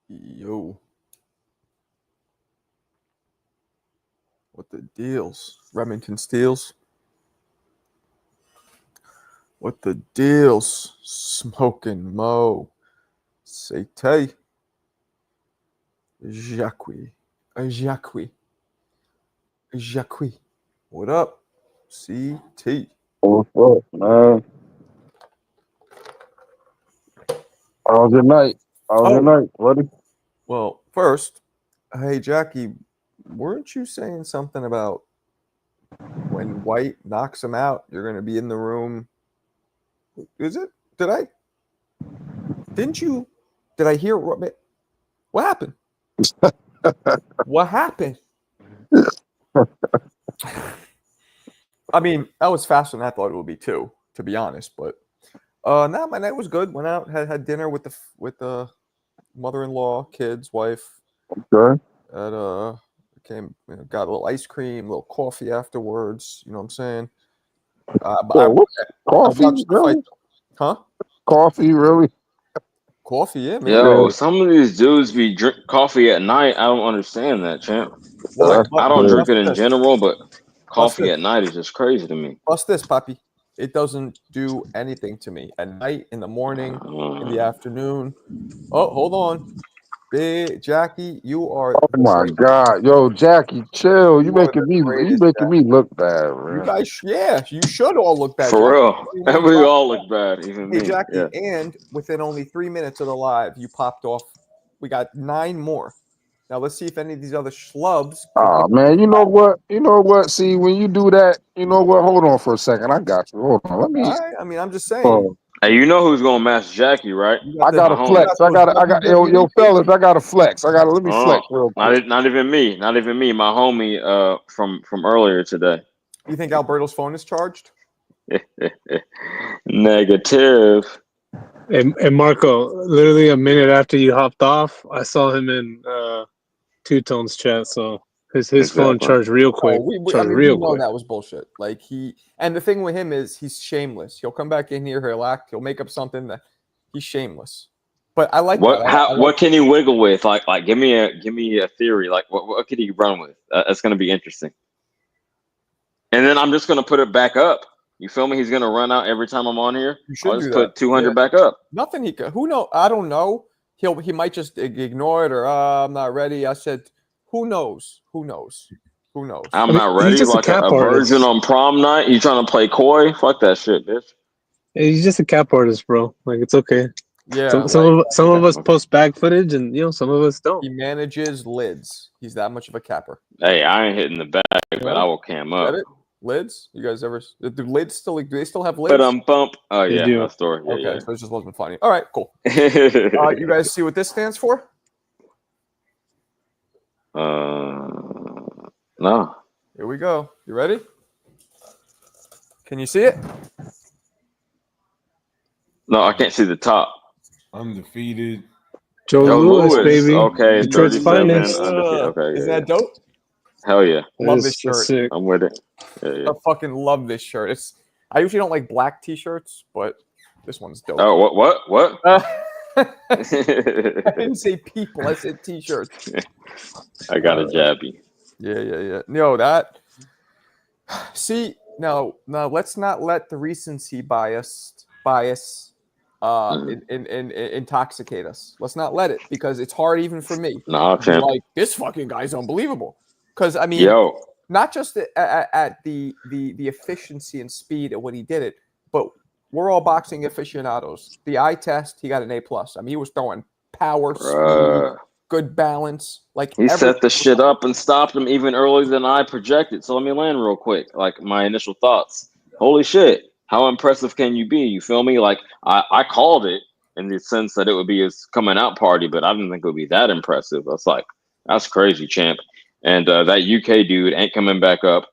Yo. What the deals? Remington Steels. What the deals? Smoking Mo. Sete. Jacqui. Jacqui. What up? CT. What's up, man? How's your night? How's your night, buddy? Well, first, hey, Jackie, weren't you saying something about when Whyte knocks him out, you're going to be in the room? Is it? Did I? Didn't you? Did I hear what happened? What happened? I mean, that was faster than I thought it would be too, to be honest. But no, my night was good. Went out, had dinner with the mother-in-law, kids, wife. Okay. Got a little ice cream, a little coffee afterwards. You know what I'm saying? Coffee, really? Huh? Coffee, really? Coffee, yeah, man. Yo, some of these dudes be drink coffee at night. I don't understand that, champ. Well, Like, I don't drink it in this. general, but coffee this. at night is just crazy to me. Plus this, Papi. It doesn't do anything to me. At night, in the morning, in the afternoon. Oh, hold on. Big Jackie, you are. Oh my God, yo, Jackie, chill. You making me look bad, man. You guys, yeah, you should all look bad. For Jackie. real, we all look bad, even hey, me. Jackie, Yeah. and within only 3 minutes of the live, you popped off. We got 9 more. Now let's see if any of these other schlubs. Oh man, you know what? You know what? See, when you do that, you know what? Hold on for a second. I got you. Hold on. Let me. All right. I mean, I'm just saying. Hey, you know who's gonna match Jackie, right? I got a flex. I got. Yo, fellas, I got a flex. Let me flex real quick. Not even me. Not even me. My homie, from earlier today. You think Alberto's phone is charged? Negative. And Marco, literally a minute after you hopped off, I saw him in Two Tone's chat. So his phone charged real quick. We know that was bullshit. Like and the thing with him is he's shameless. He'll come back in here, he'll act, he'll make up something that he's shameless. But I like that. What can he wiggle with? Like give me a theory. Like what can he run with? That's gonna be interesting. And then I'm just gonna put it back up. You feel me? He's gonna run out every time I'm on here. I'll just put 200 back up. Nothing he could. Who knows? I don't know. He might just ignore it or I'm not ready. I said, who knows? Who knows? I'm not ready. Like a virgin on prom night. You trying to play coy? Fuck that shit, bitch. He's just a cap artist, bro. Like it's okay. Yeah. Some of us post bag footage, and some of us don't. He manages lids. He's that much of a capper. Hey, I ain't hitting the bag, but I will cam up. Lids? You guys ever? Do lids still? Do they still have lids? But bump. Oh yeah, that story. Yeah, okay, yeah. so it just wasn't funny. All right, cool. You guys see what this stands for? No. Here we go. You ready? Can you see it? No, I can't see the top. Undefeated. Joe Louis, baby. Okay, Detroit's finest. Okay, Isn't that dope? Hell yeah. Love this shirt. Sick. I'm with it. Yeah. I fucking love this shirt. I usually don't like black t-shirts, but this one's dope. Oh, what? I didn't say people. I said t-shirts. I got a jabby. Yeah. No, that. See, now let's not let the recency bias intoxicate us. Let's not let it, because it's hard even for me. No, champ. Like, this fucking guy's unbelievable. Because I mean, not just at the efficiency and speed of when he did it, but we're all boxing aficionados. The eye test, he got an A+. I mean, he was throwing power, speed, good balance. Like, he set the shit up and stopped him even earlier than I projected. So let me land real quick. Like, my initial thoughts. Holy shit. How impressive can you be? You feel me? Like, I called it in the sense that it would be his coming out party, but I didn't think it would be that impressive. That's crazy, champ. And that UK dude ain't coming back up.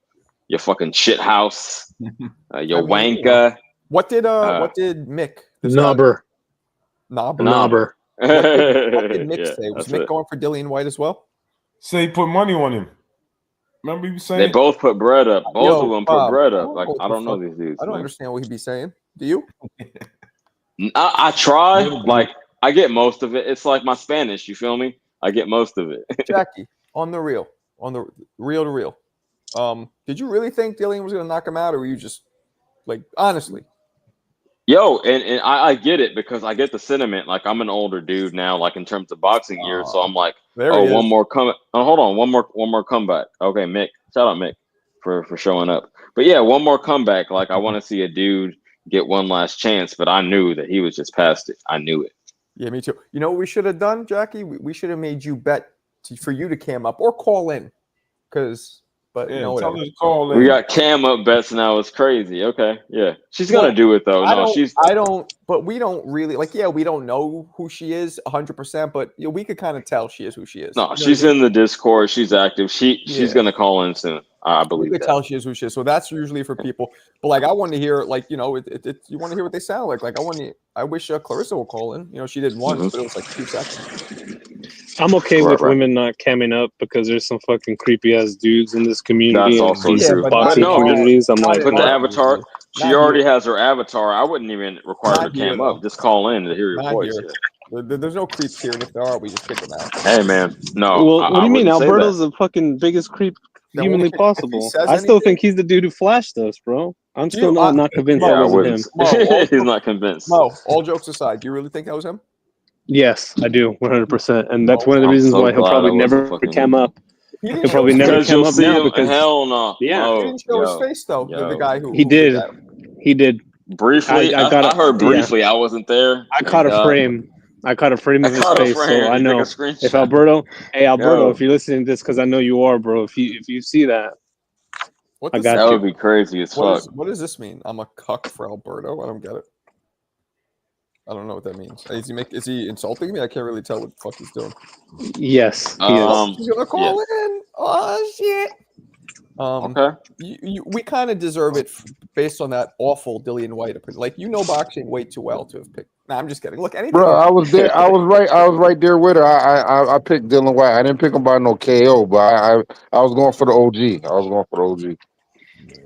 You fucking shit house. You wanker. What did Mick? Knobber. What did Mick say? Was Mick going for Dillian Whyte as well? Say put money on him. Remember you saying they both put bread up. Both of them put bread up. Like, I don't know these dudes. I don't understand what he'd be saying. Do you? I try. Like, I get most of it. It's like my Spanish. You feel me? I get most of it. Jackie, on the real to real. Did you really think Dillian was going to knock him out, or were you just like honestly? Yo, and I get it because I get the sentiment. Like I'm an older dude now, like in terms of boxing years. So I'm like, There oh, he is. one more come. Oh, hold on, one more comeback. Okay, Mick. Shout out Mick for showing up. But yeah, one more comeback. Like I want to see a dude get one last chance. But I knew that he was just past it. I knew it. Yeah, me too. You know what we should have done, Jackie? We should have made you bet for you to cam up or call in, but Yeah, no, tell whatever. her to call in. We got cam up bets now. It's crazy. Okay, yeah, she's gonna Well, do it though. I No, don't, but we don't really like. Yeah, we don't know who she is 100%, but you know, we could kind of tell she is who she is. no, You know what she's I mean? in the Discord. She's active. She's Yeah. gonna call in soon. I We believe could that. tell she is who she is. So that's usually for people. But like, I want to hear, like, you know, you want to hear what they sound like. Like, I wish Clarissa would call in. You know, she did once, but it was like 2 seconds. I'm okay Right, with right. women not camming up because there's some fucking creepy ass dudes in this community That's and also these Yeah, true. but boxing But no, communities. I'm not like, in but the our nah. avatar, community. she Not already here. has her avatar. I wouldn't even require her Not to here, cam though. up. Just call in to hear your Not voice. here. There's no creeps here, and if there are, we just kick them out. Hey man, no, Well, what do I you mean? wouldn't say Alberto's that. the fucking biggest creep Then humanly if he possible. says I still anything, think he's the dude who flashed us, bro. I'm do still you? not convinced Yeah, that I wasn't wouldn't. him. He's not convinced. All jokes aside, do you really think that was him? Yes, I do, 100%. And that's Oh, one of the I'm reasons so why he'll glad I probably wasn't never fucking cam up. he didn't He'll show probably his never because face. cam you'll up see now him. because, Hell no. yeah, He Oh, didn't show his face though. The yo. guy who he did did. that. He did. Briefly, I got I heard yeah. briefly. I wasn't there. I Thank caught a God. frame. I caught a frame I of his caught a face, so frame. I You take a know. screenshot. If Alberto, Yo, if you're listening to this, because I know you are, bro. If you see that, What I does got that you. would be crazy as fuck. what does this mean? I'm a cuck for Alberto. I don't get it. I don't know what that means. Is he insulting me? I can't really tell what the fuck he's doing. Yes, he is. He's gonna call in. Oh shit. Okay. We kind of deserve it based on that awful Dillian Whyte opinion. Like, you know boxing way too well to have picked. Nah, I'm just kidding. Look, anything. Bro, I was there. I was right there with her. I picked Dylan White. I didn't pick him by no KO, but I was going for the OG. I was going for the OG.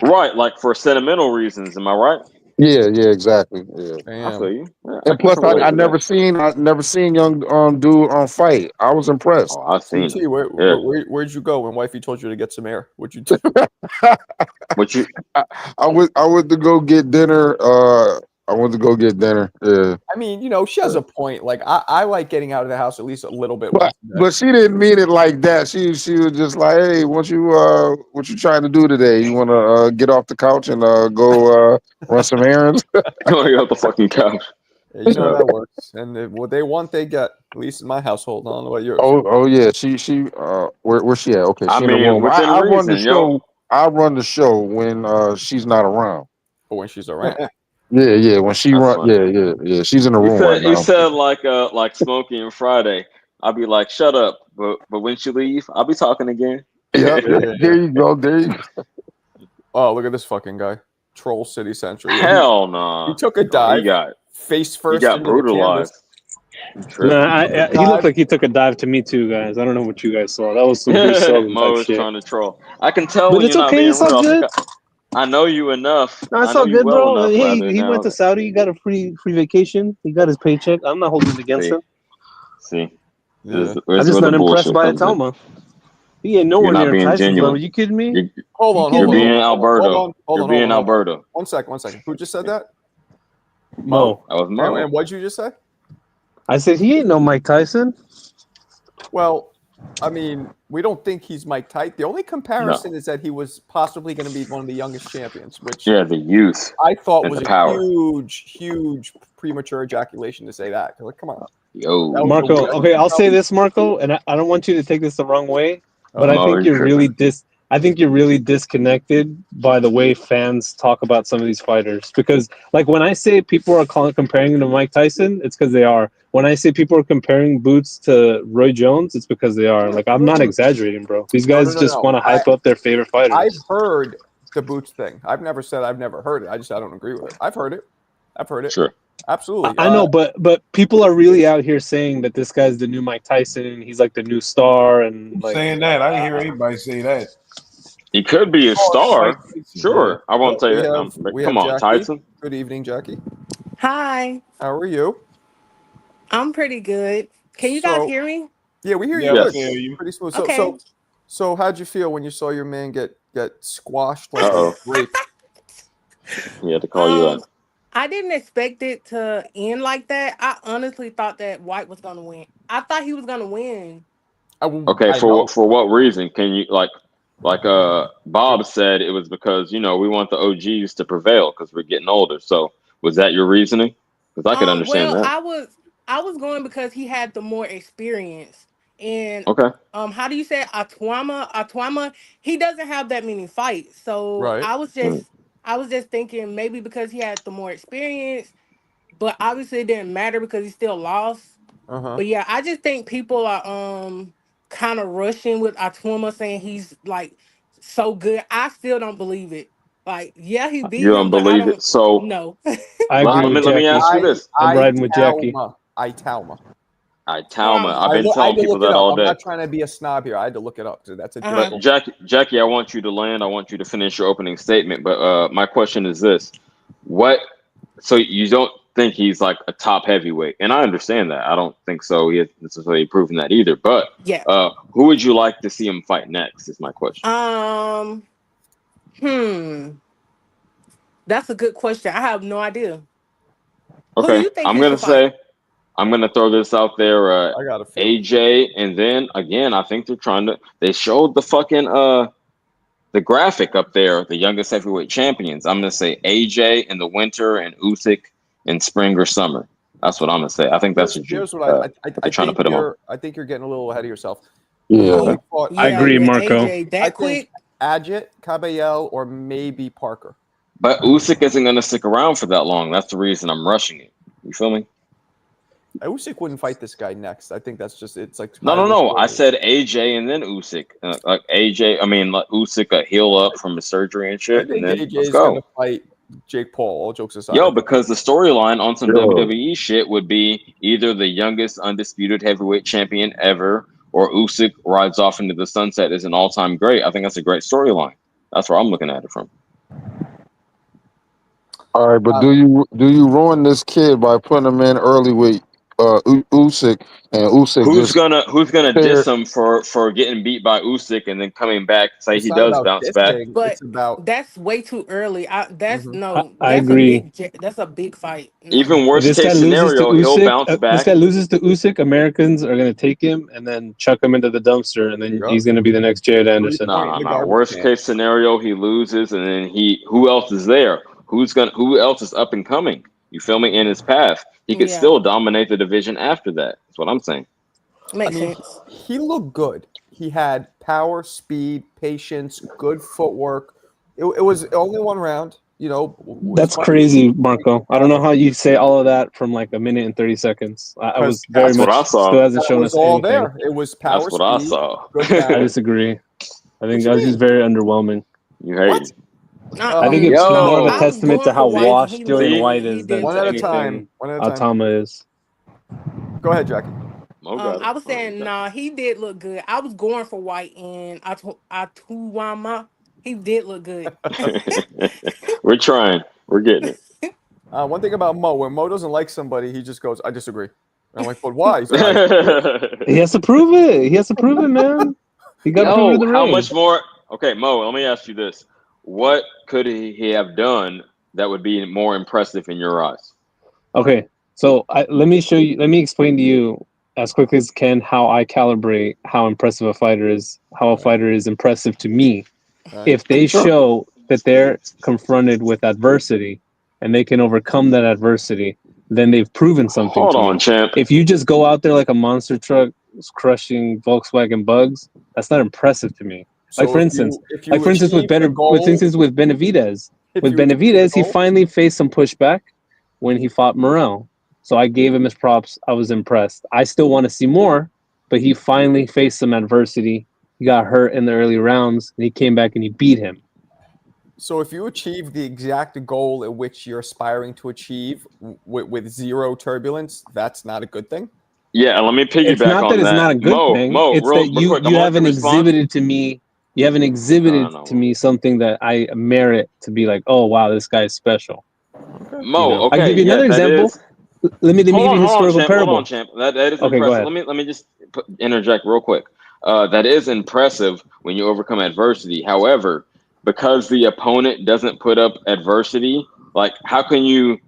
Right, like for sentimental reasons. Am I right? Yeah, exactly. Yeah. I feel you. Yeah, I And can plus, relate I to never that. seen young dude on fight. I was impressed. Oh, I've seen CT, it. Yeah. where'd you go when wifey told you to get some air? What'd you do? What you? I went to go get dinner. I went to go get dinner. Yeah. I mean, you know, she has a point. Like, I like getting out of the house at least a little bit. But she didn't mean it like that. She was just like, hey, what you trying to do today? You want to get off the couch and go run some errands? Going off the fucking couch. Yeah, you know how that works. And what they want, they get. At least in my household. I don't know about yours. Oh yeah. She where's she at? Okay, I she in the mean, room. within I run the reason, yo. show. I run the show when she's not around. But when she's around. Yeah. When she That's run, funny. yeah. She's in the room right now. You said like Smokey and Friday. I'll be like, shut up. But when she leave, I'll be talking again. Yep. Yeah. There you go. There you go. Oh, look at this fucking guy. Troll City Central. Yeah, Hell no. he took a dive. Face He first got into the canvas. brutalized. Nah, he looked like he took a dive to me too, guys. I don't know what you guys saw. That was some Bruce Sullivan Mo type is shit. trying to troll. I can tell But when it's you're not okay. being It's all real. good. I know you enough. No, it's I know all you good, well bro. enough. Hey, Rather he now. went to Saudi. He got a free vacation. He got his paycheck. I'm not holding it against him. See. Yeah. I'm just not impressed by Itauma. He ain't nowhere You're not near being Tyson's genuine. level. You kidding me? Hold on. You're being Alberto. Hold on. Alberto. One second. Who just said that? Mo. That was Mo. And what'd you just say? I said he ain't no Mike Tyson. Well, I mean, we don't think he's Mike Tyson. The only comparison is that he was possibly going to be one of the youngest champions, which the youth. I thought and was the a power. huge premature ejaculation to say that. Like, come on. Yo. Marco, okay, I'll say this, Marco, and I don't want you to take this the wrong way, but I think you're really disconnected by the way fans talk about some of these fighters. Because, like, when I say people are comparing him to Mike Tyson, it's because they are. When I say people are comparing Boots to Roy Jones, it's because they are. Like, I'm not exaggerating, bro. These guys just want to hype up their favorite fighters. I've heard the Boots thing. I've never said I've never heard it. I don't agree with it. I've heard it. Sure. Absolutely. I know, but people are really out here saying that this guy's the new Mike Tyson. He's like the new star, and like saying that. I didn't hear anybody say that. He could be a star. Sure. I won't say that. We Come have on, Jackie. Tyson. Good evening, Jackie. Hi. How are you? I'm pretty good. Can you guys So hear me? yeah, we hear you Yeah, we good, can hear Yes. you. pretty smooth. Okay. So how'd you feel when you saw your man get squashed Uh like a oh. grape? He had to call you Um, out. I didn't expect it to end like that. I honestly thought that White was gonna win. I thought he was gonna win. Okay, I know. for what reason? Can you like Bob said it was because we want the OGs to prevail because we're getting older. So was that your reasoning? Because I could understand Well, that. I was going because he had the more experience. And Okay. how do you say it? Atuama, he doesn't have that many fights. So Right. Mm. I was just thinking maybe because he had the more experience, but obviously it didn't matter because he still lost. Uh-huh. But yeah, I just think people are kind of rushing with Atuama saying he's like so good. I still don't believe it. Like, yeah, he You beat him, don't but I believe it. don't So know. I agree let I me with let me Jackie. ask you this. I'm riding with Jackie. Itauma. Talma, I've been I had telling to people look it that up. all I'm day. not trying to be a snob here. I had to look it up. So that's a Uh-huh. But difficult. Jackie, I want you to land. I want you to finish your opening statement. But my question is this: what? So you don't think he's like a top heavyweight? And I understand that. I don't think so. He has necessarily proven that either. But Yeah. who would you like to see him fight next? Is my question. Um, hmm. That's a good question. I have no idea. Who do Okay, you think he should fight? I'm gonna throw this out there. I got a feeling. AJ, and then again, I think they're trying to. They showed the fucking the graphic up there, the youngest heavyweight champions. I'm gonna say AJ in the winter and Usyk in spring or summer. That's what I'm gonna say. I think that's what Here's what they're trying to put him on. I think you're getting a little ahead of yourself. Yeah. Usyk fought, I Yeah, agree, with Marco. AJ I that think quick. Adjit, Caballel, or maybe Parker. But Usyk isn't gonna stick around for that long. That's the reason I'm rushing it. You feel me? Usyk wouldn't fight this guy next. I think that's just it's like No, kind no, of the no. I story. said AJ and then Usyk. Like AJ, I mean, like Usyk a heal up from his surgery and I shit, and think then AJ let's is gonna go. fight Jake Paul. All jokes aside, Yo, because the storyline on some Yo. WWE shit would be either the youngest undisputed heavyweight champion ever, or Usyk rides off into the sunset as an all-time great. I think that's a great storyline. That's where I'm looking at it from. All right, but uh, do you ruin this kid by putting him in early with Usyk and Usyk just Who's gonna diss tear? him for getting beat by Usyk and then coming back say it's he not does about bounce back? dissing. It's But about. that's way too early. That's Mhm. no, I that's a agree. that's a big fight. No. Even If worst this case guy loses to scenario, he'll Usyk, bounce this back. guy loses to Usyk, Americans are gonna take him and then chuck him into the dumpster, and then Yep. he's gonna be the next Jared Anderson. No, Point no, in the no. garbage Worst can. case scenario, he loses, and then who else is there? Who else is up and coming? You feel me? In his path, he could Yeah, still dominate the division after that. That's what I'm saying. I makes mean, sense. he looked good. He had power, speed, patience, good footwork. It was only one round. You know, was That's fun to crazy, see. Marco. I don't know how you say all of that from like a minute and 30 seconds. I Because was very That's what I much saw. still hasn't that shown was us all anything. there. It was That's power, what I speed, saw. good I balance. disagree. I What think you he's mean? very underwhelming. You What? hate. I think it's No, more of a I Yo, was testament to going how for White, and washed he looked Dillian see, good. White He is than did One to at look a good. time. anything One at a time. Atama is. Go ahead, Jackie. Mo got it. I was Oh, saying, nah, he did look good. I was going for White and Atuama. He did look good. okay. We're trying. We're getting One thing about Mo, when Mo doesn't like somebody, he just goes, "I disagree." And I'm like, "But why?" He's like, "I disagree." He it. has to prove it. He has to prove it, man. He got to prove it in Yo, the how ring. much more? Okay, Mo, let me ask you this. What could he have done that would be more impressive in your eyes? Okay, so let me show you. Let me explain to you as quickly as can how I calibrate how impressive a fighter is. How a All right. fighter is impressive to me. All right. If they Sure. show that they're confronted with adversity and they can overcome that adversity, then they've proven something Hold to me. on, champ. If you just go out there like a monster truck crushing Volkswagen bugs, that's not impressive to me. Like So for instance, if you with achieve the goal, Benavidez, if with you achieve the Benavidez, he goal, finally faced some pushback when he fought Morel. So I gave him his props. I was impressed. I still want to see more, but he finally faced some adversity. He got hurt in the early rounds, and he came back and he beat him. so if you achieve the exact goal at which you're aspiring to achieve with zero turbulence, that's not a good thing. Yeah, let me It's piggyback not that on it's not that. a good thing. Mo, It's that real quick. I'm you gonna let you haven't respond. exhibited to me. You haven't No, exhibited no, to Mo. me something that I merit to be like, oh wow, this guy is special. Okay. You Mo, know, I okay, give you yeah, another that example. is. Let me give you a historical champ. parable. Hold on, champ. That is Okay, go impressive. ahead. Let me just interject real quick. That is impressive when you overcome adversity. However, because the opponent doesn't put up adversity, like how do you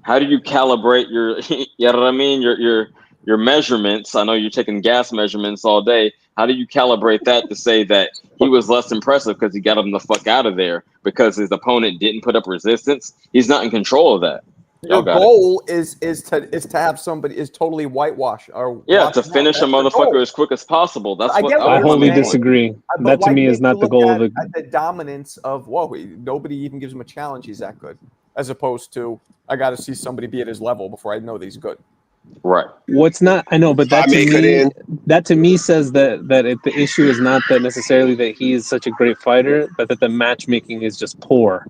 calibrate your you know what I mean? Your measurements. I know you're taking gas measurements all day. How do you calibrate that to say that he was less impressive because he got him the fuck out of there because his opponent didn't put up resistance? He's not in control of that. Your Y'all got it. goal is to have somebody is totally whitewash or Yeah, wash to them out. finish a That's your motherfucker goal. as quick as possible. That's I what get what that I was my wholly main point. disagree. But That to why me can't is not you the look goal of the. at the dominance of nobody even gives him a challenge. He's that good, as opposed to I got to see somebody be at his level before I know that he's good. Right. What's not? I know, but I may cut in. that to me says that the issue is not that necessarily that he is such a great fighter, but that the matchmaking is just poor.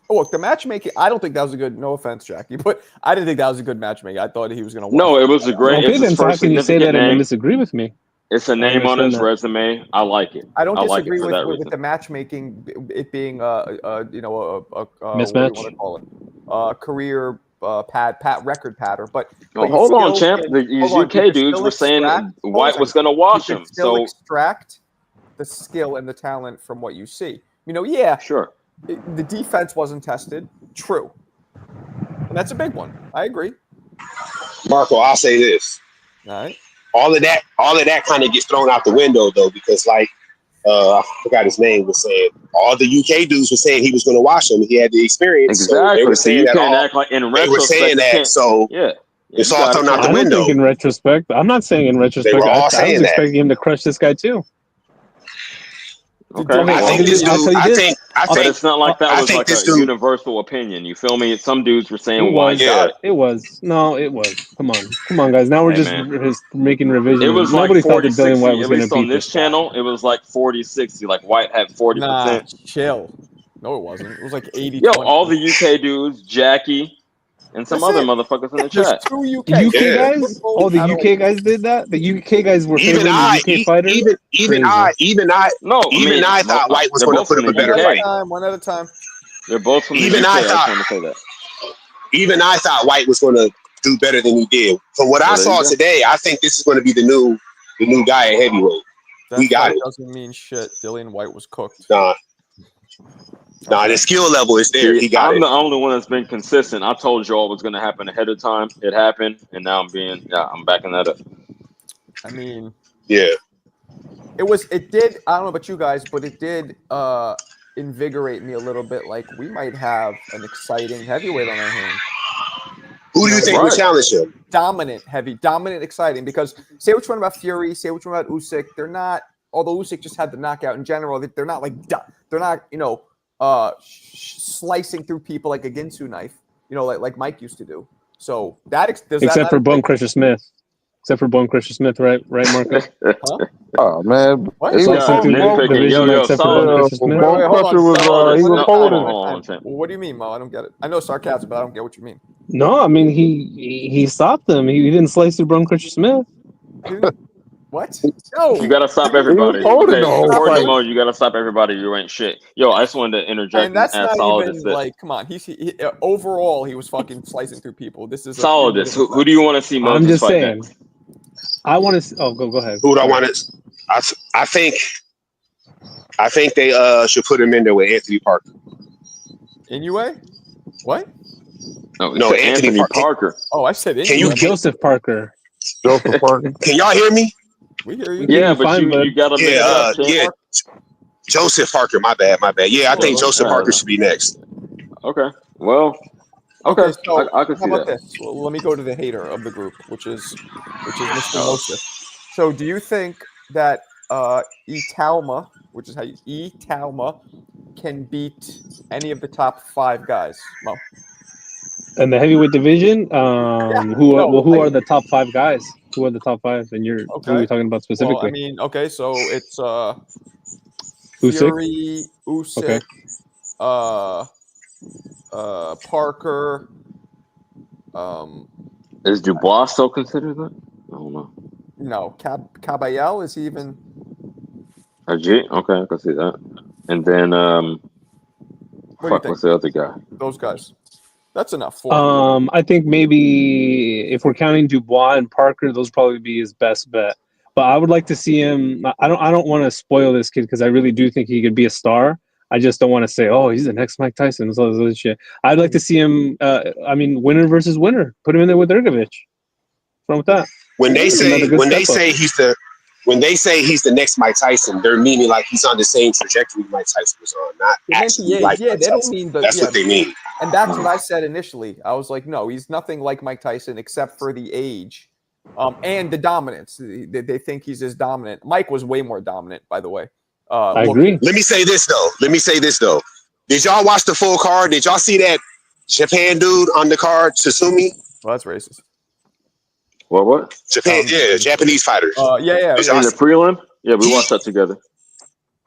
Oh, look, the matchmaking. I don't think that was a good. No offense, Jackie, but I didn't think that was a good matchmaking. I thought he was going to wash. No, it was a great. Okay, It's then his so how first can you say significant that and then name. disagree with me? It's a I don't name on understand his that. resume. I like it. I don't I like disagree it for that with reason. the matchmaking. It being what do you Mismatch. want to call it? Career record pattern. But Well, you hold on, still champ. can These hold on. You UK can dudes still were saying extract. Hold on a White was second. going to You wash can him. still So extract the skill and the talent from what you see. Yeah, sure. the defense wasn't tested. True, and that's a big one. I agree. Marco, I'll say this. All right. All of that kind of gets thrown out the window though, because I forgot his name was saying all the UK dudes were saying he was going to wash him. He had the experience, so they Exactly. were So saying you that can't all. act like in They were retrospect. saying You that, can't. so Yeah. it's You all got it, thrown out champ. the I don't think window. in retrospect. I'm not saying in They retrospect. were I all was saying that. expecting him to crush this guy too. Okay. Okay, I I'll think this tell dude. you I this. think. I But think. it's not like that I was think like this a dude. universal opinion. You feel me? Some dudes were It saying was. White Yeah. got it. It was. No, it was. Come on, guys. Now we're Hey just man. making It revision. was like Nobody thought that Dillian White 40-60. was At going to least on beat this this guy. channel, it was like 40-60. Like White had 40%. Nah, chill. No, it wasn't. It was like 80-20. Yo, all the UK dudes, Jackie, and some That's other it. motherfuckers in the There's chat. two UK. UK Yeah. guys? Oh, the UK guys did that. The UK guys were Even favoring the UK fighters. Crazy. No, I even mean, I thought White was they're going to both put from up the a better One at a fight. UK. time. One at a time. They're both from the Even UK. I I just thought. want to say that. Even I thought White was going to do better than he did. From what Well, I there you saw go. today, I think this is going to be the new guy at heavyweight. That We got fight it. doesn't mean shit. Dillian White was cooked. Nah, Okay. the skill level is there. See, He got I'm it. the only one that's been consistent. I told you all it was going to happen ahead of time. It happened, and now I'm backing that up. I mean, Yeah. it did, I don't know about you guys, but it did invigorate me a little bit. Like we might have an exciting heavyweight on our hands. Who do you think would Right. challenge him? Dominant, exciting. Because say what you want about Fury, say what you want about Usyk, they're not. Although Usyk just had the knockout in general, they're not like they're not slicing through people like a Ginsu knife, like Mike used to do. So Except for Bone Crusher Smith. Except for Bone Crusher Smith, right, Marco? Huh? Oh man, What? he This was guy's Slicing holding through Bone. the nitpicking. division, Yo, except for Bone solid. Yeah, Crusher Smith. Wait, Bone hold on. Crusher was Solid. he was No, holding. hold on, champ. What do you mean, Mo? I don't get it. I know sarcasm, but I don't get what you mean. No, I mean he stopped them. He didn't slice through Bone Crusher Smith. What? No. You gotta stop He was everybody. holding Okay, the whole according to fight. Mo, you gotta stop everybody. You ain't shit. Yo, I just wanted to interject And and that's ask not even Solidus this. like, come on. Overall, he was fucking slicing through people. This is a Solidus, who do you want to see I'm Moses just fight saying. next? I want to. Oh, go ahead. Who do I want to? I think they should put him in there with Anthony Parker. Inoue? What? No, No, it's Anthony Anthony Parker. Parker. Oh, I said Can you Inoue. Joseph Parker. Joseph Parker. Can y'all hear me? We hear you. We hear Yeah, you but fine, you gotta mix it up, champ. Yeah. Joseph Parker. My bad. Yeah, I think Joseph Parker should be next. Okay. Well, Okay, okay. so I can how see about that. this? Well, let me go to the hater of the group, which is Mr. Oh, Mosif. So, do you think that Itauma, which is how you Itauma, can beat any of the top 5 guys? Mo. In the heavyweight division, who are the top 5 guys? Who are the top 5? And who are Okay. we talking about Well, I specifically? mean, okay, so it's Usyk? Fury, Okay. Usyk, Parker. is Dubois still considered that? I don't know. No, Caballel is even. A G? Okay, I can see that. And then What do you think? what's the other guy? Those guys. That's enough. 4. I think maybe if we're counting Dubois and Parker, those probably be his best bet. But I would like to see him. I don't want to spoil this kid because I really do think he could be a star. I just don't want to say, oh, he's the next Mike Tyson. All this other shit. I'd like to see him. Winner versus winner. Put him in there with Ergovich. What's wrong with that? When they say When they say he's the next Mike Tyson, they're meaning like he's on the same trajectory Mike Tyson was on, not actually like Mike they don't Tyson. mean That's what they mean. And that's what I said initially. I was like, no, he's nothing like Mike Tyson except for the age, and the dominance. They think he's as dominant. Mike was way more dominant, by the way. I agree. Let me say this though. Did y'all watch the full card? Did y'all see that Japan dude on the card, Tsutsumi? Well, that's racist. What? Japan, Japanese fighters. Yeah. In the prelim? Yeah, we watched that together.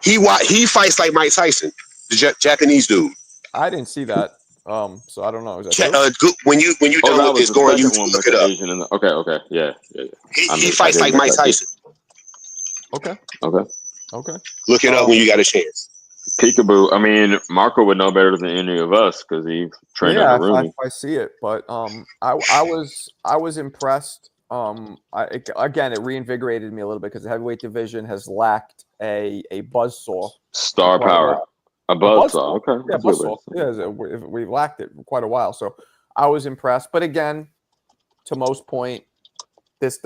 He fights like Mike Tyson, the Japanese dude. I didn't see that. So I don't know. Is that when you done with this, go on YouTube, look it up. Asian okay, yeah. He fights like Mike Tyson. Okay. Look it up when you got a chance. Peekaboo. I mean, Marco would know better than any of us because he trained in the room. I see it, but I was impressed. Again, it reinvigorated me a little bit because the heavyweight division has lacked a buzzsaw. Star power. A buzzsaw. Okay. Yeah, buzzsaw. Yeah, we've lacked it for quite a while. So I was impressed. But again, to most point, this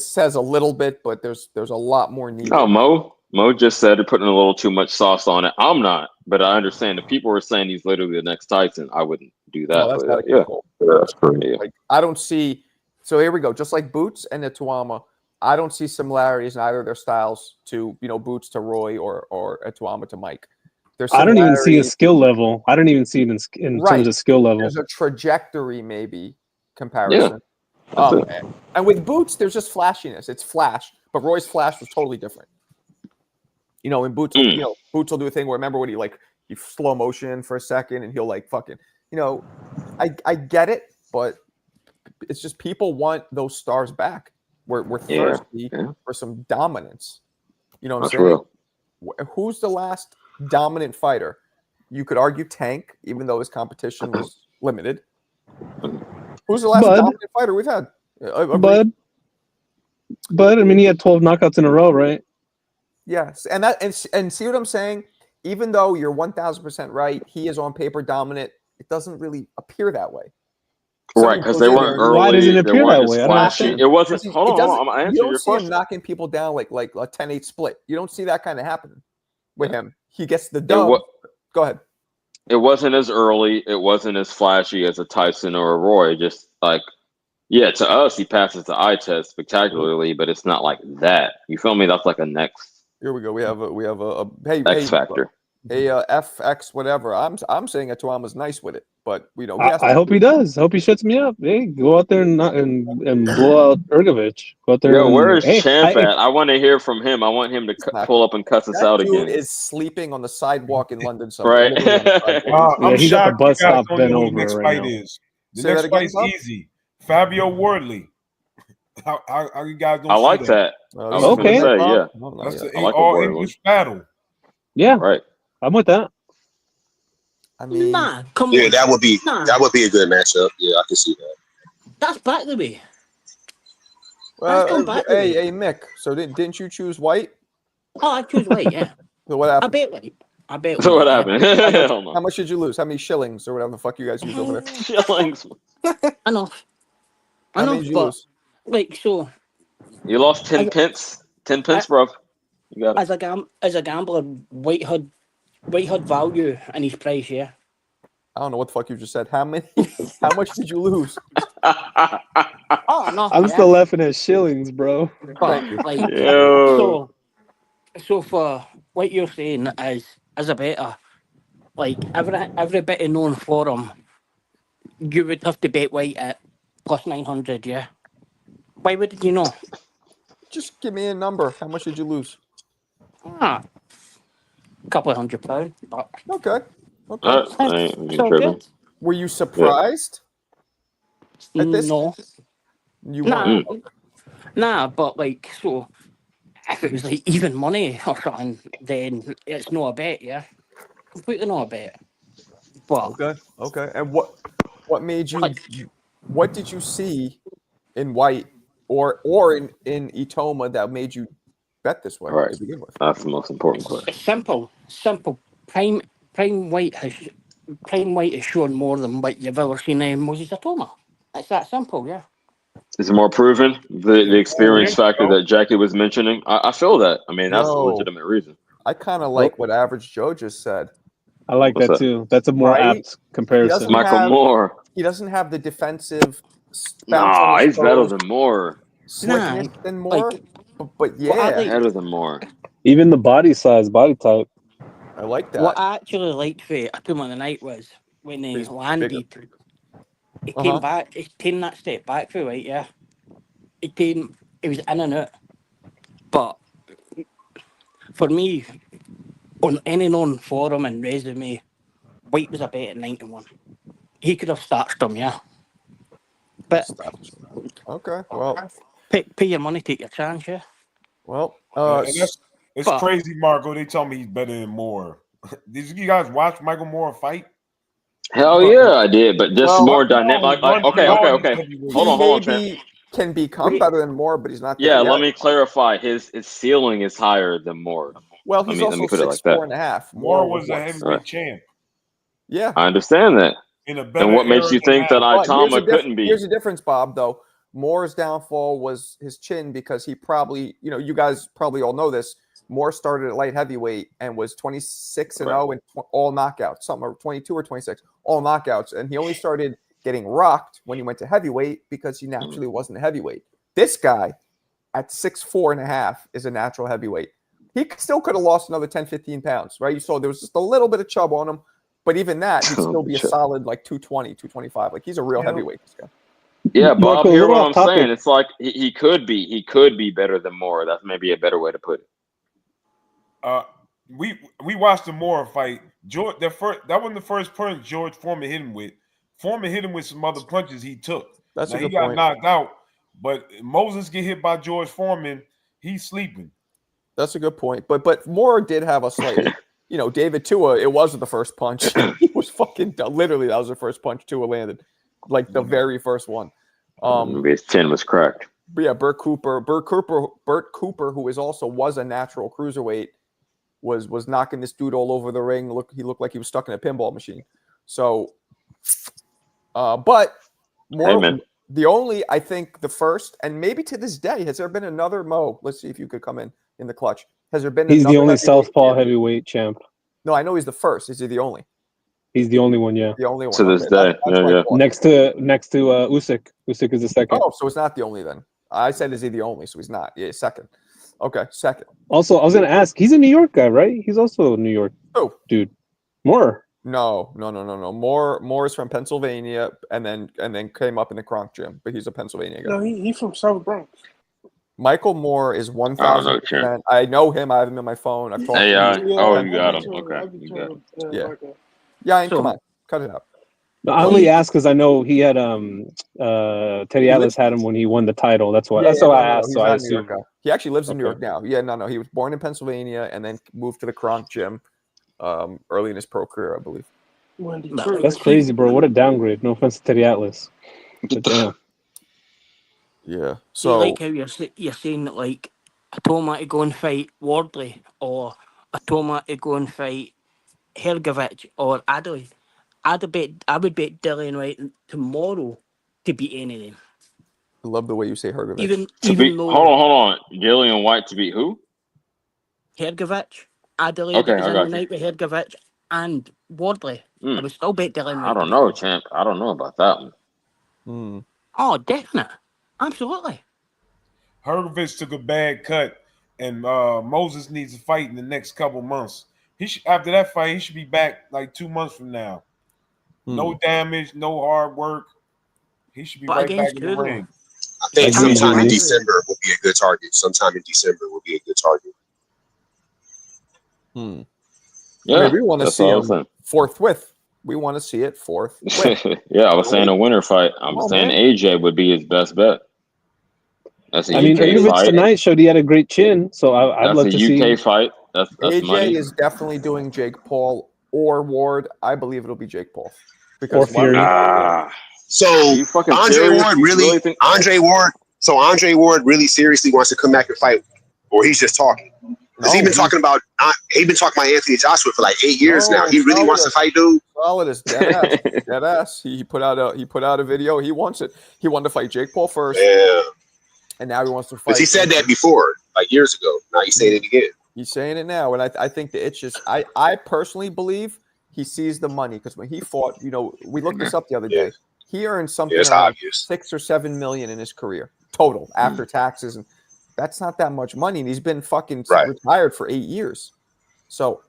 says a little bit, but there's a lot more needed. Oh, Mo just said they're putting a little too much sauce on it. I'm not, but I understand if people were saying he's literally the next Tyson, I wouldn't do that. That's crazy. Yeah. Like, I don't see. So here we go. Just like Boots and Itauma, I don't see similarities in either of their styles to Boots to Roy or Itauma to Mike. I don't even see a skill level. I don't even see it in terms of skill level. There's a trajectory maybe comparison. Yeah. And with Boots, there's just flashiness. It's flash, but Roy's flash was totally different. In Boots, Boots will do a thing where remember when he slow motion for a second and he'll fucking, I get it, but it's just people want those stars back. We're thirsty for some dominance. You know what I'm saying? Real. Who's the last dominant fighter? You could argue Tank, even though his competition was limited. Who's the last dominant fighter we've had? But I mean, he had 12 knockouts in a row, right? Yes, and see what I'm saying? Even though you're 1,000% right, he is on paper dominant. It doesn't really appear that way. Right, because they weren't early. Why does it appear that way? It wasn't. Hold on, I'm answering your question. You don't see him knocking people down like a 10-8 split. You don't see that kind of happening with him. He gets the dub. Go ahead. It wasn't as early. It wasn't as flashy as a Tyson or a Roy. Just to us, he passes the eye test spectacularly, but it's not like that. You feel me? That's like a next. Here we go. We have a X factor. FX whatever. I'm saying Ituama's nice with it, but I hope he does. I hope he shuts me up. Hey, go out there and blow out Ergovich. Go out there. Yo, where is Champ at? I want to hear from him. I want him to pull up and cuss us out again. Is sleeping on the sidewalk in London somewhere. Right. I'm he's shocked at the bus stop who the next fight is. The next fight's easy. Fabio Wardley. How you guys I like that. Okay. That's an all English battle. Yeah. Right. I'm with that. I mean, come on. That would be a good matchup. Yeah, I can see that. That's back to me. Well, hey, Mick. So didn't you choose Whyte? Oh, I chose Whyte. Yeah. So what happened? I bet Whyte. So what happened? How much did you lose? How many shillings or whatever the fuck you guys use over there? Shillings. I know. How many did you lose? So. You lost 10 pence. 10 pence, bro. You got it. As a gambler, Whyte had value in his price, yeah. I don't know what the fuck you just said. How much did you lose? Oh no. I'm still laughing at shillings, bro. So for what you're saying as a better, every bit of known for him, you would have to bet Whyte at plus 900, yeah. Why would you know? Just give me a number. How much did you lose? A couple of £100. But... Okay. So good. Were you surprised at this? No. You weren't. Nah, but so if it was even money or something, then it's not a bet, yeah. Completely not a bet. But okay. And what What made you? Like, What did you see in Whyte or in Itauma that made you bet this way Right. to begin with? That's the most important question. it's simple. Simple. Prime White has shown more than what you've ever seen in Moses Itauma. It's that simple, yeah. Is it more proven? The experience Think factor so? that Jackie was mentioning. I feel that. I mean, that's a Yo, legitimate reason. I kind of Nope. like what Average Joe just said. I like What's that that? too. That's a more Right? apt comparison. Michael Moore. He doesn't have the defensive bounce on Nah, his he's better toes, than Moore. Nah, slickness than Moore. like But what I yeah, like, Better than Moore. Even the body size, body type. I like what that. I actually liked for Atooma the night was when he He's bigger. landed. He came back. He came that step back for White, yeah. He came. He was in and out. But for me, on any known forum and resume, White was a better 91. He could have starched him, yeah. But Okay, well, pay your money, take your chance, yeah. well, And it's but- crazy, Marco. They tell me he's better than Moore. Did you guys watch Michael Moore fight? Hell yeah, I did. But just Well, more dynamic. Okay. Hold on, champ. he can become better than Moore, but he's not there Yeah, yet. let me clarify. His ceiling is higher than Moore. Well, he's let me also put it like 6'4" that. and a half. Moore was a what, heavyweight Right. champ Yeah, I understand that. in a better And what makes era you than think that now. but here's Itauma couldn't be? Here's the difference, Bob. Though Moore's downfall was his chin because he probably, you guys probably all know this. Moore started at light heavyweight and was 26-0 in all knockouts, something or 22 or 26, all knockouts, and he only started getting rocked when he went to heavyweight because he naturally wasn't a heavyweight. This guy at 6'4" and a half is a natural heavyweight. He still could have lost another 10, 15 pounds, right? You saw there was just a little bit of chub on him, but even that, he'd still be a solid like 220, 225. Like he's a real heavyweight, this guy. Yeah, Bob, Marco, hear what off I'm topic. saying. It's like he could be better than Moore. That's maybe a better way to put it. We watched the Moore fight. George, that wasn't the first punch George Foreman hit him with. Foreman hit him with some other punches he took. That's now, a good he got point. knocked out, but Moses get hit by George Foreman. He's sleeping. That's a good point. But Moore did have a slightly, David Tua, it wasn't the first punch. He was fucking done. Literally, that was the first punch Tua landed. Like the very first one. His chin was cracked. But yeah, Burt Cooper, who was a natural cruiserweight, was knocking this dude all over the ring. He looked like he was stuck in a pinball machine. So, but Moore, I think the first, and maybe to this day, has there been another Mo? Let's see if you could come in the clutch. Has there been? He's the only Southpaw heavyweight champ. No, I know he's the first. Is he the only? He's the only one, yeah. The only one. To this day, yeah. Next to Usyk. Usyk is the second. Oh, so it's not the only then. I said, is he the only? So he's not. Yeah, second. Okay, second. Also, I was going to ask, he's a New York guy, right? He's also a New York dude. Moore. No. Moore is from Pennsylvania and then came up in the Kronk gym, but he's a Pennsylvania guy. No, he's from South Bronx. Michael Moore is 1,000%. I know him. I have him in my phone. I've talked to him. You got him. Okay. You got him. Yeah, and come on. Cut it out. I only asked because I know he had Teddy Atlas had him when he won the title. That's why. That's why I asked. So I assume he actually lives in New York now. Yeah, no. He was born in Pennsylvania and then moved to the Kronk gym early in his pro career, I believe. That's crazy, bro. What a downgrade. No offense to Teddy Atlas. Damn. Yeah. So like how you're saying that like Itauma to go and fight Wardley or Itauma to go and fight Hergovich or Adley. I would bet Dillian Whyte tomorrow to beat any of them. I love the way you say Hergovich. Even though hold on. Dillian Whyte to beat who? Hergovich. Adelaide was in the night with Hergovich and Wardley. I would still bet Dillian Whyte. I don't know, champ. I don't know about that one. Oh, definite. Absolutely. Hergovich took a bad cut, and Moses needs to fight in the next couple months. After that fight, he should be back like 2 months from now. No damage, no hard work. He should be right back in the ring. I think sometime in December will be a good target. Yeah, I mean, we want to see him forthwith. We want to see it forthwith. Yeah, I was saying a winner fight. I'm saying AJ would be his best bet. That's a UK fight. Tonight showed he had a great chin, so I'd love to see. That's a UK fight. That's AJ money. is definitely doing Jake Paul or Ward. I believe it'll be Jake Paul Or Fury. So you fucking Andre serious? Ward You really, think Andre Ward really seriously wants to come back and fight, or he's just talking? Because he's been talking about Anthony Joshua for like 8 years now. He really wants to fight, dude. Solidus, dead ass. He put out a video. He wants it. He wanted to fight Jake Paul first. Yeah. And now he wants to fight. Because he said that before, like years ago. Now he's saying it again. He's saying it now, and I think that it's just I personally believe he sees the money because when he fought, we looked this up the other day. He earned something around $6 or $7 million in his career total after taxes, and that's not that much money. And he's been fucking retired for 8 years. So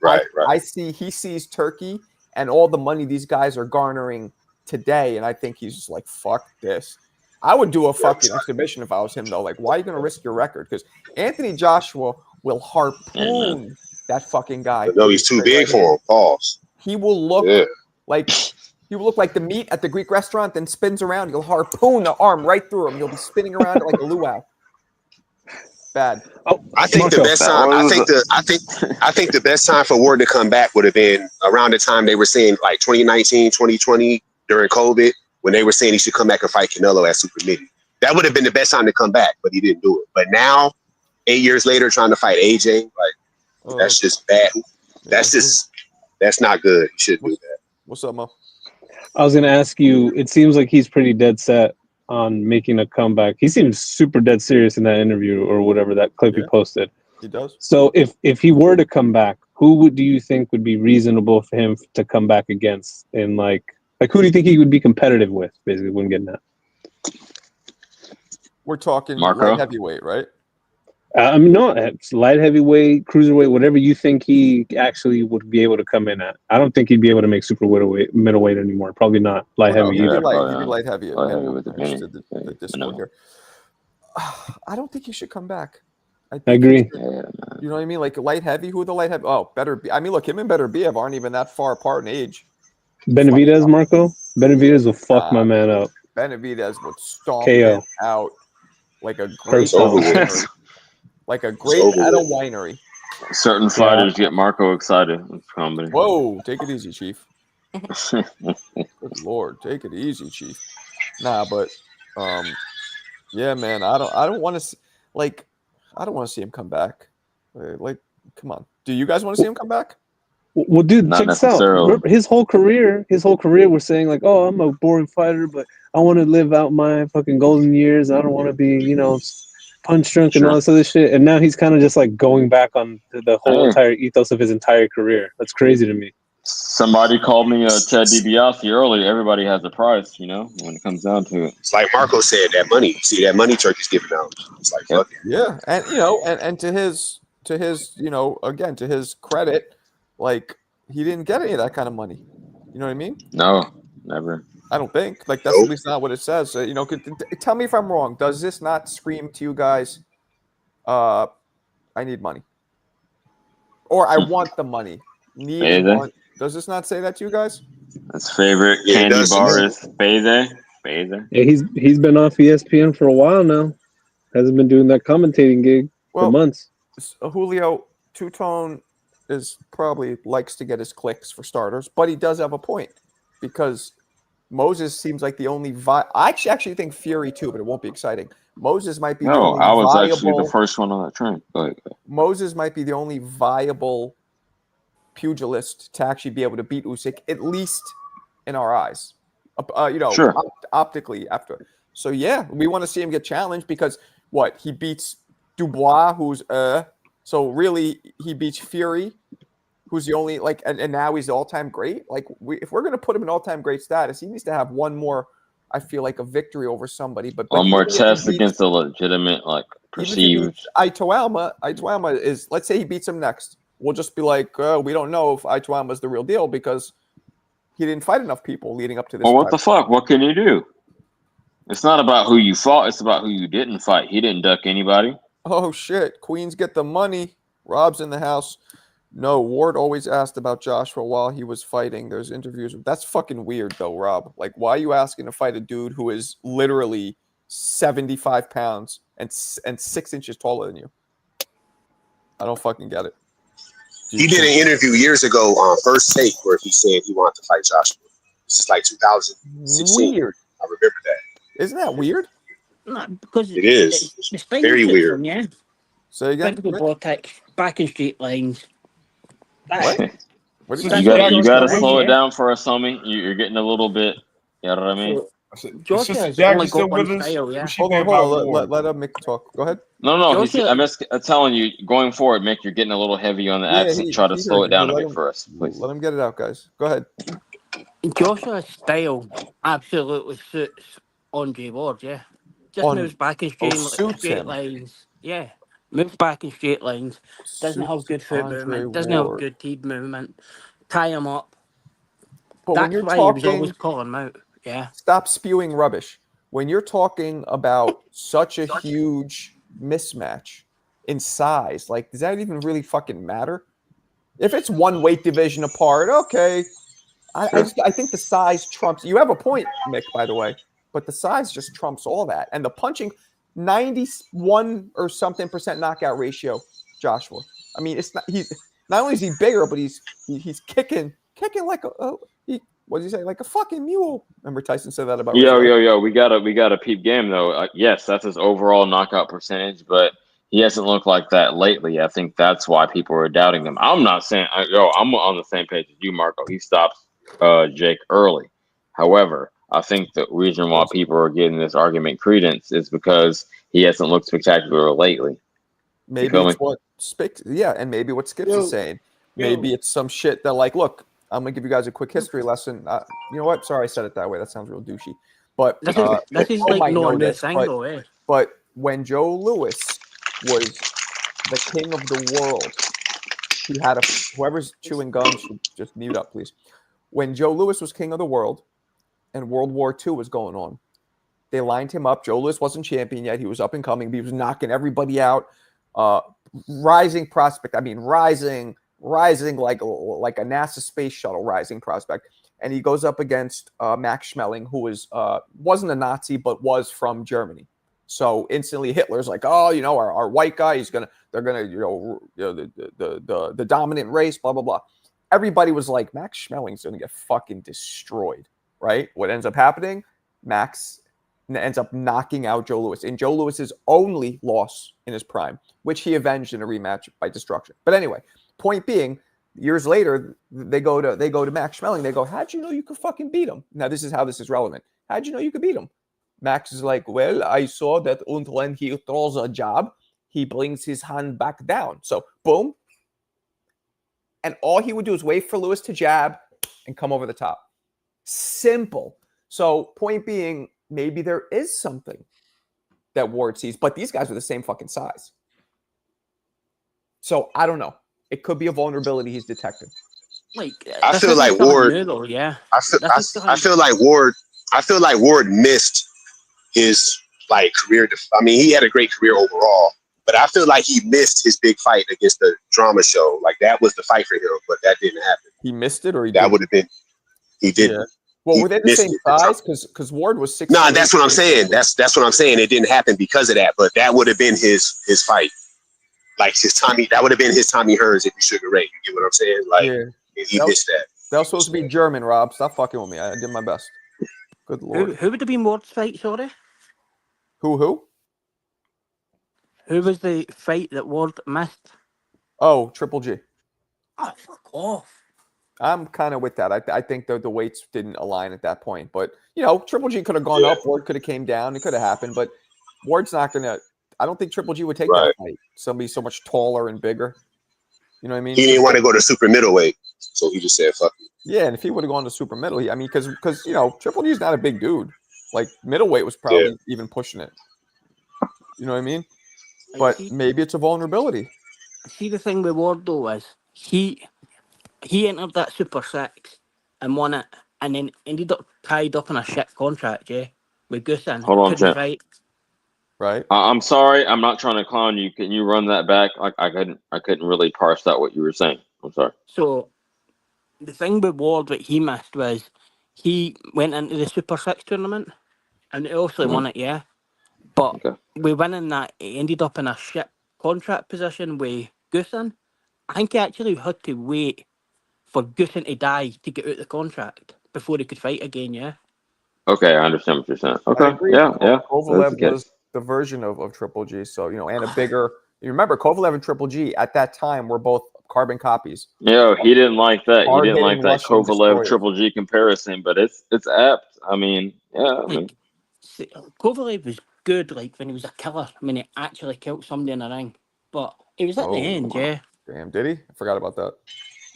I see he sees Turkey and all the money these guys are garnering today, and I think he's just like, fuck this. I would do a fucking exhibition if I was him, though. Like, why are you going to risk your record? Because Anthony Joshua will harpoon that fucking guy. No, he's too big for him. Pause. He will look like the meat at the Greek restaurant, then spins around. He'll harpoon the arm right through him. You'll be spinning around like a luau. Bad. I think the best time. I think the best time for Ward to come back would have been around the time they were saying like 2019, 2020 during COVID, when they were saying he should come back and fight Canelo at super midi. That would have been the best time to come back, but he didn't do it. But now, 8 years later, trying to fight AJ, like that's just bad. That's not good. You shouldn't do that. What's up, Mo? I was gonna ask you. It seems like he's pretty dead set on making a comeback. He seems super dead serious in that interview or whatever that clip he posted. He does. So if he were to come back, who do you think would be reasonable for him to come back against? And like who do you think he would be competitive with? Basically, what I'm getting at. We're talking light heavyweight, right? No, it's light heavyweight, cruiserweight, whatever you think he actually would be able to come in at. I don't think he'd be able to make super middleweight anymore. Probably not light heavy. He'd be light heavy. The Discord here. I don't think he should come back. I agree. You know what I mean? Like light heavy. Who are the light heavy? Oh, better be. I mean, look, him and Beterbiev aren't even that far apart in age. Benavidez, Marco. Benavidez will fuck my man up. Benavidez would stomp him out like a great like a great at a winery. Certain fighters get Marco excited. Whoa, take it easy, Chief. Good Lord, take it easy, Chief. Nah, but yeah, man, I don't want to I don't want to see him come back. Like, come on. Do you guys want to see him come back? Well, dude, check this out. Remember, his whole career was saying like, "Oh, I'm a boring fighter, but I want to live out my fucking golden years. I don't want to be, punch drunk and all this other shit." And now he's kind of just like going back on the whole entire ethos of his entire career. That's crazy to me. Somebody called me Ted DiBiase earlier. Everybody has a price, when it comes down to it. It's like Marco said, that money. See, that money Turkey's giving out. It's like, fuck it. Yeah, and and to his again, to his credit, like he didn't get any of that kind of money. You know what I mean? No, never. I don't think. Like that's at least not what it says. Tell me if I'm wrong. Does this not scream to you guys? I need money, or I want the money. Does this not say that to you guys? His favorite candy bar is Beze. Yeah, he's been off ESPN for a while now. Hasn't been doing that commentating gig for months. Julio Two-Tone is probably likes to get his clicks for starters, but he does have a point because Moses seems like the only I actually think Fury too, but it won't be exciting. Moses might be the only I was actually the first one on that train. Moses might be the only viable pugilist to actually be able to beat Usyk, at least in our eyes. Optically after. So yeah, we want to see him get challenged because he beats Dubois, who's so really he beats Fury, who's the only and now he's the all-time great. If we're gonna put him in all-time great status, he needs to have one more. I feel like a victory over somebody, but one more test against a legitimate perceived. Itauma is. Let's say he beats him next. We'll just be like, we don't know if Itauma is the real deal because he didn't fight enough people leading up to this. Well, what the fuck? What can you do? It's not about who you fought. It's about who you didn't fight. He didn't duck anybody. Oh, shit. Queens get the money. Rob's in the house. No, Ward always asked about Joshua while he was fighting. There's interviews. That's fucking weird, though, Rob. Like, why are you asking to fight a dude who is literally 75 pounds and 6 inches taller than you? I don't fucking get it. He did an interview years ago on First Take where he said he wanted to fight Joshua. This is like 2016. Weird. I remember that. Isn't that weird? No, because It is. it's the spinal Very weird. system, yeah. Say again. Vertebral vortex, back in straight lines. What? What did So you You say? got you got to Jackie slow it said, down for us, homie. You're getting a little bit. You know what I mean? So Is Joshua Sister has only Jackie still got one with us? style, yeah. What's she Hold think on, hold about on. Ward? Let Mick talk. Go ahead. No. Joshua, I'm just telling you, going forward, Mick, you're getting a little heavy on the Yeah, accent. Try to he slow heard it you. down a Let bit him for us, please. let him get it out, guys. Go ahead. Joshua's style absolutely suits Andre Ward, yeah. Just On moves back in straight, suits him. lines, yeah. Moves back in straight lines. Doesn't have Suits good foot Andre movement. Doesn't have Ward. good teeth movement. Tie him up. But when That's you're why he was always talking, calling him out, yeah. stop spewing rubbish. When you're talking about such a huge mismatch in size, like, does that even really fucking matter? If it's one weight division apart, okay. I think the size trumps. You have a point, Mick, by the way, but the size just trumps all that. And the punching, 91 or something % knockout ratio, Joshua. I mean, it's not only is he bigger, but he's kicking like what did he say? Like a fucking mule. Remember Tyson said that about Yo. We gotta peep game though. Yes, that's his overall knockout percentage, but he hasn't looked like that lately. I think that's why people are doubting him. I'm not saying I'm on the same page as you, Marco. He stops Jake early. However, I think the reason why people are giving this argument credence is because he hasn't looked spectacular lately. Maybe it's what and maybe what Skips is saying. Maybe it's some shit that, like, look, I'm gonna give you guys a quick history lesson. You know what? Sorry, I said it that way. That sounds real douchey. But This is Joe like might no know new this, thing though, eh? but when Joe Louis was the king of the world, he had whoever's chewing gum should just mute up, please. When Joe Louis was king of the world and World War II was going on, they lined him up. Joe Louis wasn't champion yet. He was up and coming. He was knocking everybody out. Rising prospect. I mean, rising like a NASA space shuttle rising prospect. And he goes up against Max Schmeling, who wasn't a Nazi, but was from Germany. So instantly Hitler's like, oh, our white guy, they're gonna, the dominant race, blah, blah, blah. Everybody was like, Max Schmeling's gonna get fucking destroyed, right? What ends up happening? Max ends up knocking out Joe Louis in Joe Louis's only loss in his prime, which he avenged in a rematch by destruction. But anyway, point being, years later, they go to Max Schmeling. They go, how'd you know you could fucking beat him? Now, this is how this is relevant. How'd you know you could beat him? Max is like, well, I saw that when he throws a jab, he brings his hand back down. So, boom. And all he would do is wait for Louis to jab and come over the top. Simple. So, point being, maybe there is something that Ward sees, but these guys are the same fucking size. So, I don't know. It could be a vulnerability he's detected. Like, I feel like Ward. New, though, yeah. I feel like Ward. I feel like Ward missed his career. I mean, he had a great career overall, but I feel like he missed his big fight against the drama show. Like, that was the fight for him, but that didn't happen. He missed it, or that would have been. He didn't. Yeah. Well, were they the same size? Because Ward was 6'. No, that's what I'm saying. That's what I'm saying. It didn't happen because of that, but that would have been his fight. Like his Tommy, that would have been his Tommy Hearns if you Sugar Ray. You get what I'm saying? Like, he missed that. That was supposed to be German, Rob. Stop fucking with me. I did my best. Good lord. Who would have been Ward's fight, sorry? Who? Who was the fight that Ward missed? Oh, Triple G. Oh, fuck off. I'm kind of with that. I think the weights didn't align at that point. But, Triple G could have gone up. Ward could have came down. It could have happened. But Ward's not going to – I don't think Triple G would take that fight. Somebody so much taller and bigger. You know what I mean? He didn't want to go to super middleweight. So he just said, fuck it. Yeah, and if he would have gone to super middle, because Triple G is not a big dude. Like, middleweight was probably even pushing it. You know what I mean? But maybe it's a vulnerability. See, the thing with Ward, though, is he entered that Super 6 and won it, and then ended up tied up in a shit contract, with Goosen. Hold on, couldn't champ. fight. Right. I'm sorry. I'm not trying to clown you. Can you run that back? I couldn't really parse out what you were saying. I'm sorry. So, the thing with Ward, what he missed was he went into the Super 6 tournament, and he also won it, But with winning that, he ended up in a shit contract position with Goosen. I think he actually had to wait for Goosen to die to get out the contract. before he could fight again. Yeah. Okay, I understand what you're saying. I Okay, agree. yeah. That's the Kovalev case. was the version of Triple G. So, and a bigger. You remember Kovalev and Triple G at that time were both carbon copies. Yeah, he didn't like that. He didn't like Hard-hitting that Russian Kovalev destroyers. Triple G comparison, but it's apt. I mean, yeah. Kovalev was good, like when he was a killer. I mean, he actually killed somebody in the ring, but it was at the end. Yeah. Damn, did he? I forgot about that.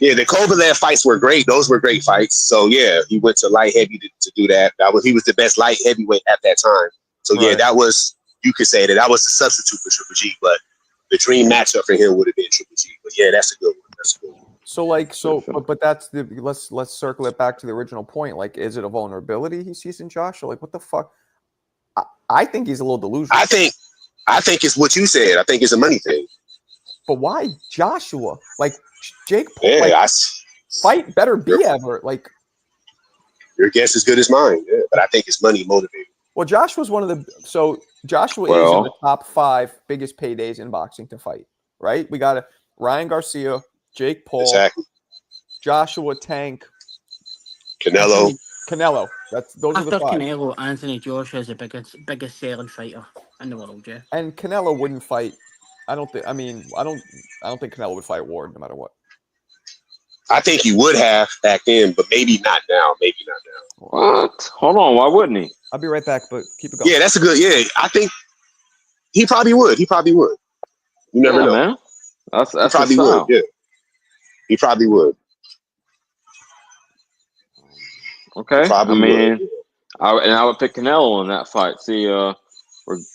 Yeah, the Kovalev fights were great. Those were great fights. So yeah, he went to light heavy to do that. He was the best light heavyweight at that time. So yeah, that was, you could say that was the substitute for Triple G, but the dream matchup for him would have been Triple G. But yeah, that's a good one. So but that's let's circle it back to the original point. Like, is it a vulnerability he sees in Joshua? Like, what the fuck? I think he's a little delusional. I think it's what you said. I think it's a money thing. But why Joshua? Like Jake Paul, yeah, fight better be ever. Like, your guess is good as mine. Yeah, but I think it's money motivated. Well, Joshua's Joshua is in the top 5 biggest paydays in boxing to fight. Right? We got Ryan Garcia, Jake Paul, exactly. Joshua, Tank, Canelo. Those are the 5. Canelo, Anthony Joshua is the biggest selling fighter in the world, yeah. And Canelo wouldn't fight. I don't think Canelo would fight Ward no matter what. I think he would have back then, but maybe not now. What? Hold on, why wouldn't he? I'll be right back, but keep it going. Yeah, that's a good. Yeah, I think he probably would. You never know, man. That's he probably would. Yeah, he probably would. Okay, I would pick Canelo in that fight. See,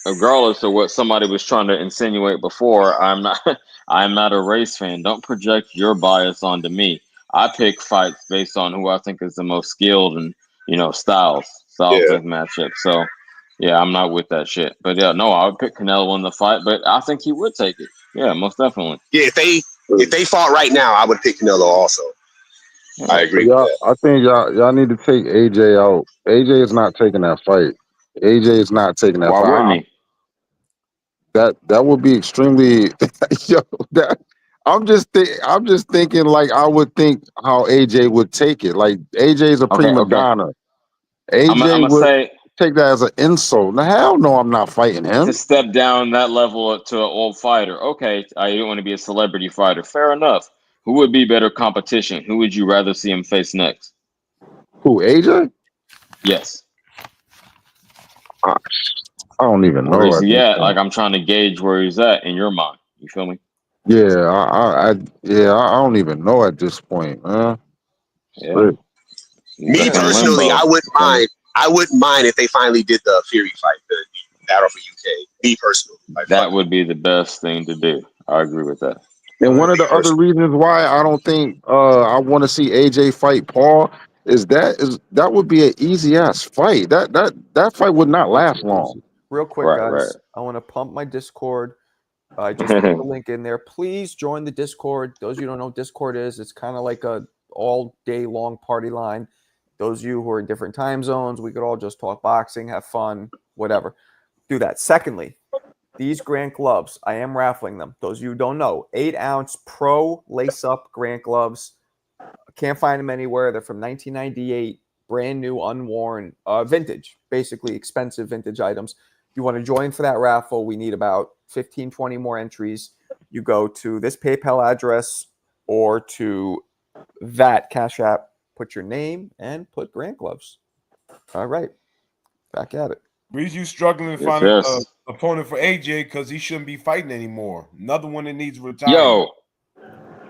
regardless of what somebody was trying to insinuate before, I'm not a race fan. Don't project your bias onto me. I pick fights based on who I think is the most skilled and styles of matchup. So yeah, I'm not with that shit. But yeah, no, I would pick Canelo in the fight, but I think he would take it. Yeah, most definitely. Yeah, if they fought right now, I would pick Canelo also. Yeah. I agree with that. I think y'all need to take AJ out. AJ is not taking that fight. AJ is not taking that fight. Why wouldn't he? That would be extremely I'm just thinking like I would think how AJ would take it. Like AJ is a prima donna. AJ would take that as an insult. Now, hell no, I'm not fighting him. To step down that level to an old fighter. Okay, you don't want to be a celebrity fighter. Fair enough. Who would be better competition? Who would you rather see him face next? Who, AJ? Yes. I don't even know. Where is he at? Like, I'm trying to gauge where he's at in your mind. You feel me? Yeah, I don't even know at this point, man. Yeah. Me personally, I wouldn't mind. I wouldn't mind if they finally did the Fury fight, the battle for UK. Me personally, that would be the best thing to do. I agree with that. And one of the other reasons why I don't think I want to see AJ fight Paul is that would be an easy ass fight. That fight would not last long. Real quick, guys, I want to pump my Discord. I just put the link in there. Please join the Discord. Those of you who don't know what Discord is, it's kind of like a all day long party line. Those of you who are in different time zones, we could all just talk boxing, have fun, whatever. Do that. Secondly, these Grant gloves, I am raffling them. Those of you who don't know, 8-ounce pro lace-up Grant gloves. Can't find them anywhere. They're from 1998, brand new, unworn, vintage, basically expensive vintage items. If you want to join for that raffle, we need about 15, 20 more entries. You go to this PayPal address or to that Cash App, put your name, and put Grant gloves. All right. Back at it. Reason you struggling to find an opponent for AJ because he shouldn't be fighting anymore. Another one that needs retirement. Yo,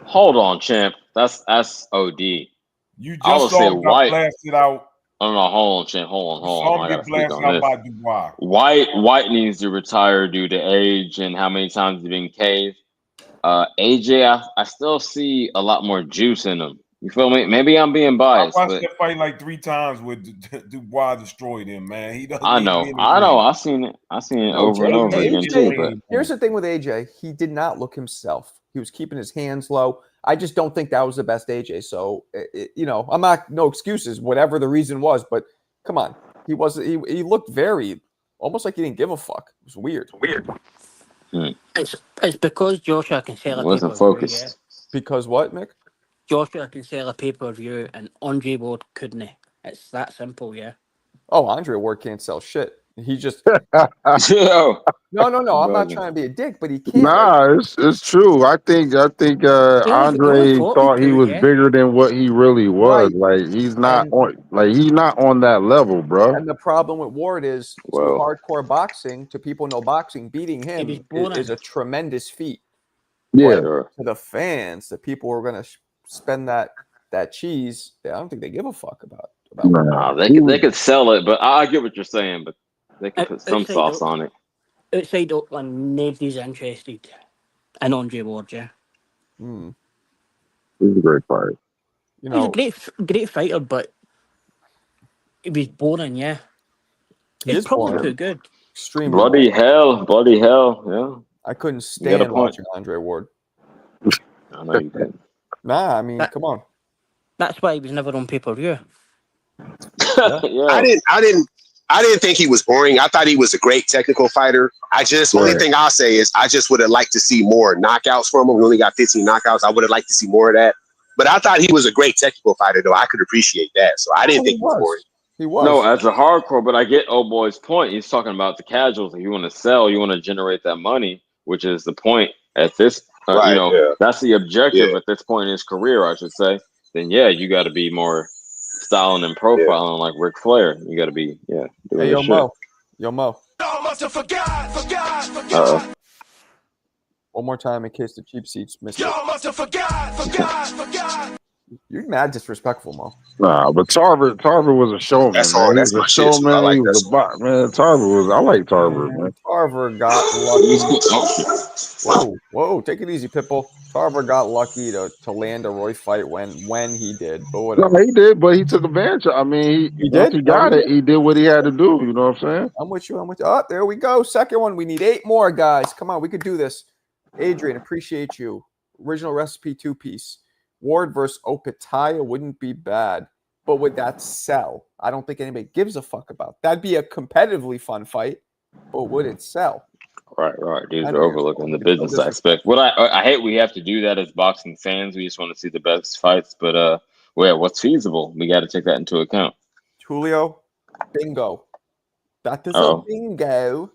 hold on, champ. That's OD. You just saw him got blasted out. Oh no, hold on, champ. Hold on. I gotta speak on this. By Dubois. White needs to retire due to age and how many times he's been caved. AJ, I still see a lot more juice in him. You feel me? Maybe I'm being biased. I watched that fight like 3 times where Dubois destroyed him, man. He doesn't. I know. I've seen it over and over again too. But here's the thing with AJ: he did not look himself. He was keeping his hands low. I just don't think that was the best AJ. So I'm not no excuses, whatever the reason was. But come on, he looked very almost like he didn't give a fuck. It was weird. It's because Joshua can sell a wasn't focused. Yeah. Because what, Mick? Joshua can sell a pay-per-view and Andre Ward couldn't. It's that simple, yeah. Oh, Andre Ward can't sell shit. He just Yo. no. I'm not trying to be a dick, but he can't. Like, it's true. I think He only Andre fought in thought he two, was yeah. bigger than what he really was. right. Like he's not And on that level, bro. and the problem with Ward is to Well, hardcore boxing, to people who know boxing, beating He was him is boring. a tremendous feat. Yeah. But sure. to the fans, the people who are going to spend that cheese, I don't think they give a fuck about Ward. Nah. They could sell it, but I get what you're saying. But they could put some Outside sauce on it. outside Oakland, nobody's interested in Andre Ward, yeah. Hmm. He's a great fighter. You He's a know, great fighter, but he was boring, yeah. he He's is probably boring. too good. Extremely Bloody boring. hell, yeah. I couldn't You got a stand point. watching Andre Ward. I know you could. Nah, I mean, That- come on. That's why he was never on pay-per-view. Yeah. Yeah. I didn't think he was boring. I thought he was a great technical fighter. Only Right. thing I'll say is I just would have liked to see more knockouts from him. We only got 15 knockouts. I would have liked to see more of that. But I thought he was a great technical fighter, though. I could appreciate that. So I didn't think he was boring. He was. No, as a hardcore, but I get old boy's point. He's talking about the casuals. If you want to sell, you want to generate that money, which is the point at this. Right, yeah. That's the objective Yeah. at this point in his career, I should say. Then yeah, you got to be more styling and profiling like Ric Flair. You got to be doing Hey, your shit. Yo, Mo. Y'all must have forgot. Uh-oh. One more time in case the cheap seats missed it. Y'all must have forgot. You're mad disrespectful, Mo. Nah, but Tarver was a showman. That Man. song, He that's was my a shit, too. I showman. like He that was a song. bot, man. I like Tarver, man. Tarver got lucky. Whoa, take it easy, Pitbull. Tarver got lucky to land a Roy fight when he did, but No, whatever. he did, but he took advantage. I mean, He once did? he got it, he did what he had to do. You know what I'm saying? I'm with you. Oh, there we go. Second one. We need 8 more, guys. Come on, we could do this. Adrian, appreciate you. Original recipe 2-piece. Ward versus Opetaya wouldn't be bad, but would that sell? I don't think anybody gives a fuck about. That'd be a competitively fun fight, but would it sell? Right. Dudes I are know you're overlooking the so business disrespectful. aspect. What I hate we have to do that as boxing fans. We just want to see the best fights, but what's feasible? We got to take that into account. Julio, bingo. That is Uh-oh. a bingo.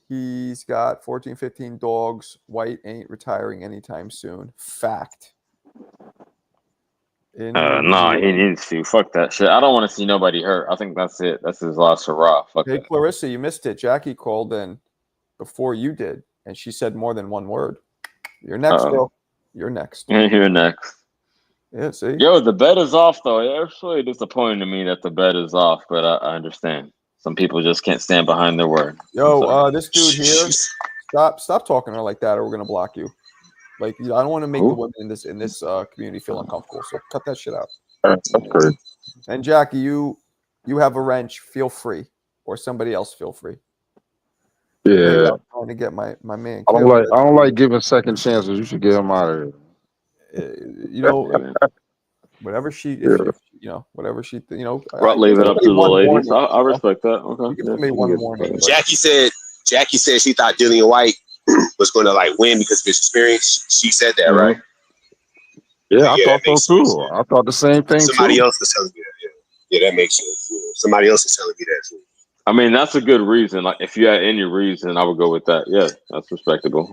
He's got 14, 15 dogs. Whyte ain't retiring anytime soon. Fact. No, he needs to. Fuck that shit. I don't want to see nobody hurt. I think that's it. That's his last hurrah. Fuck Hey, that. Clarissa, you missed it. Jackie called in before you did, and she said more than one word. You're next, Phil. You're next. You're next. Yeah, see? Yo, the bet is off, though. It's really disappointing to me that the bet is off, but I understand. Some people just can't stand behind their word. Yo, this dude here, stop talking to her like that, or we're gonna block you. Like, I don't want to make the women in this community feel uncomfortable. So cut that shit out. That's great. And Jackie, you have a wrench. Feel free, or somebody else feel free. Yeah, I'm trying to get my man. I don't like giving second chances. You should get him out of here. You know, whatever she, if you know, whatever she, you know, leave it up to the ladies. I respect that. You Okay. give somebody one warning. but- Jackie said she thought Dillian Whyte was going to like win because of his experience. She said that, right? Yeah, I thought so too. I thought the same thing. Somebody else was telling me that. Yeah, that makes sense. Yeah. Somebody else is telling me that too. I mean, that's a good reason. Like, if you had any reason, I would go with that. Yeah, that's respectable.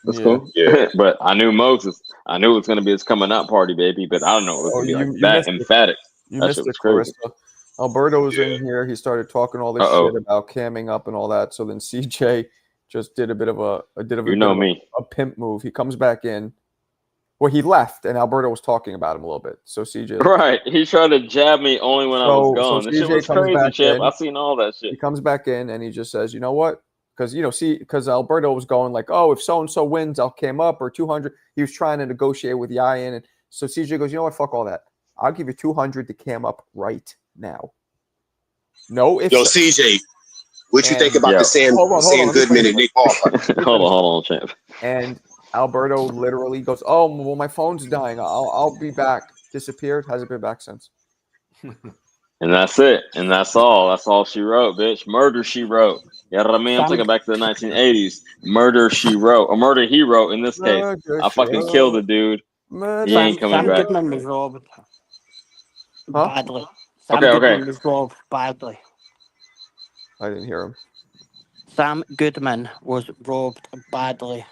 That's cool. Yeah. But I knew Moses. I knew it was going to be his coming out party, baby. But I don't know. It was going to be like that emphatic. You That missed shit it, was crazy. Clarissa. Alberto was in here. He started talking all this shit about camming up and all that. So then CJ just did a bit of a pimp move. He comes back in. Well, he left, and Alberto was talking about him a little bit. So CJ, right? He tried to jab me only when I was gone. This shit was crazy, champ. I seen all that shit. He comes back in and he just says, "You know what? Because Alberto was going like, oh, if so and so wins, I'll cam up or 200." He was trying to negotiate with Yayan, and so CJ goes, "You know what? Fuck all that. I'll give you 200 to cam up right now." No, if CJ, what you think about the Sam Goodman and Nick Paul? hold on, champ. And Alberto literally goes, "Oh, well, my phone's dying. I'll be back." Disappeared. Hasn't been back since. And that's it. And that's all. That's all she wrote, bitch. Murder, she wrote. You know what I mean? I'm thinking back to the 1980s. Murder, she wrote. Or murder, he wrote in this case. I fucking killed the dude. He ain't coming back. Goodman was robbed. Huh? Badly. Sam Okay, Goodman okay. was robbed badly. I didn't hear him. Sam Goodman was robbed badly.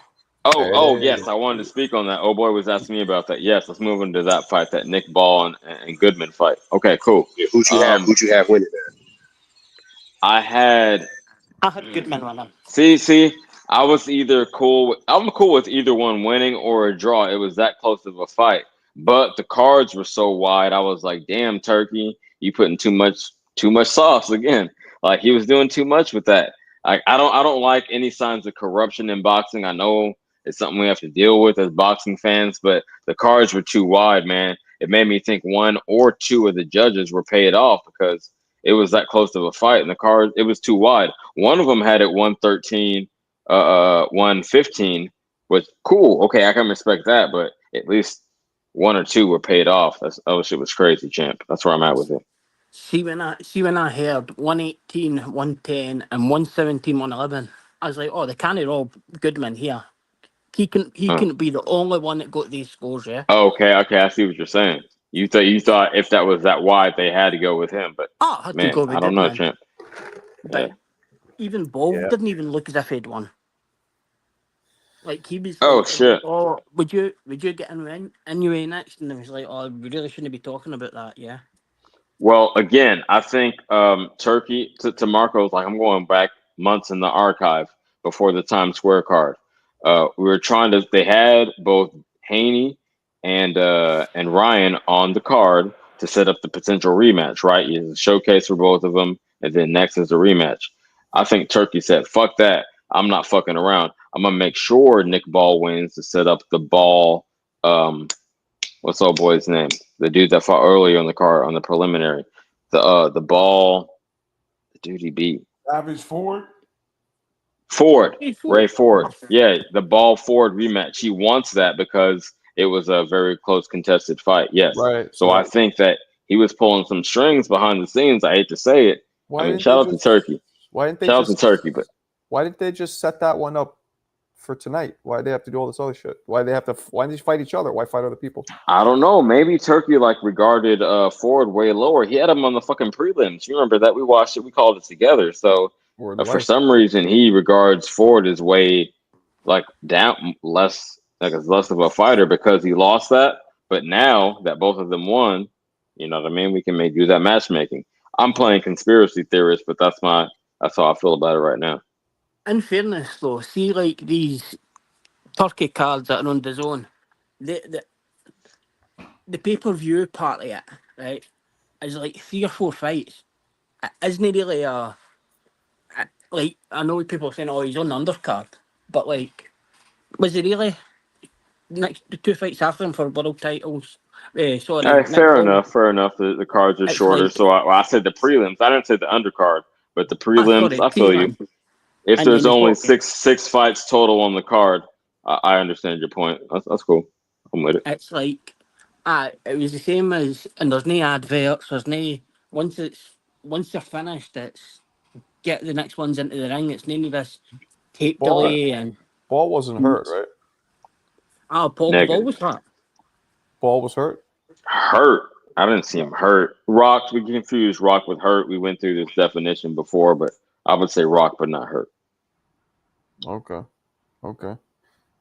Oh, Hey. yes, I wanted to speak on that. Oh boy was asking me about that. Yes, let's move into that fight, that Nick Ball and Goodman fight. Okay, cool. Yeah, who'd you have? Who'd you have winning that? I had I had Goodman winning. see, I was either cool. I'm cool with either one winning or a draw. It was that close of a fight, but the cards were so wide. I was like, "Damn, Turkey, you putting too much sauce again." Like he was doing too much with that. I don't like any signs of corruption in boxing. I know it's something we have to deal with as boxing fans, but the cards were too wide, man. It made me think one or two of the judges were paid off because it was that close of a fight, and the card it was too wide. One of them had it 113, 115, was cool. Okay, I can respect that, but at least one or two were paid off. That's oh shit was crazy, champ. That's where I'm at with it. See when I heard 118, 110, and 117, 111, I was like, oh, they can't rob Goodman here. He Huh. couldn't be the only one that got these scores, yeah. Okay, I see what you're saying. You thought if that was that wide, they had to go with him, but Oh, I had to man, go I with don't know, Goodman. champ. Yeah. But even Ball Yeah. didn't even look as if he'd won. Like he was Oh like, it was like, shit. oh, would you get in your way next? And it was like, oh, we really shouldn't be talking about that, yeah. Well, again, I think Turkey to Marco's like I'm going back months in the archive before the Times Square card. We were trying to. They had both Haney and Ryan on the card to set up the potential rematch. Right, it's a showcase for both of them, and then next is the rematch. I think Turkey said, "Fuck that! I'm not fucking around. I'm gonna make sure Nick Ball wins to set up the Ball." What's old boy's name? The dude that fought earlier on the card on the preliminary. The Ball, the dude he beat. Savage Ford. Ford, Hey, Ray Ford. Ford. Yeah, the Ball Ford rematch. He wants that because it was a very close contested fight. Yes. Right. So I So think that he was pulling some strings behind the scenes. I hate to say it. I why mean, didn't they shout out to just Turkey. why didn't they Shout out to just Turkey, but why didn't they just set that one up for tonight? Why do they have to do all this other shit? Why do they have to why did they fight each other? Why fight other people? I don't know. Maybe Turkey like regarded Ford way lower. He had him on the fucking prelims. You remember that? We watched it. We called it together. So Or for life? some reason, he regards Ford as way like down less like as less of a fighter because he lost that. But now that both of them won, you know what I mean. We can do that matchmaking. I'm playing conspiracy theorist, but that's how I feel about it right now. In fairness, though, see like these Turkey cards that are on the zone, the the pay per view part of it, right, is like 3 or 4 fights. It isn't really like I know people saying, oh, he's on the undercard, but like, was he really next the 2 fights after him for world titles? All Sorry, right, Nick fair Ball. enough. Fair enough. The cards are It's shorter, like, so I said the prelims. I didn't say the undercard, but the prelims. sorry, I feel you. prelim, If and then there's he only fought. six fights total on the card, I understand your point. That's cool. I'm with it. It's like, it was the same as, and there's no adverts. There's no once they're finished, it's get the next ones into the ring. It's none of this tape Ball delay and Ball wasn't hurt, right? Paul Ball Negative. was hurt. Ball was hurt. Hurt. I didn't see him hurt. Rock. We confused Rock with hurt. We went through this definition before, but I would say Rock, but not hurt. Okay. Okay.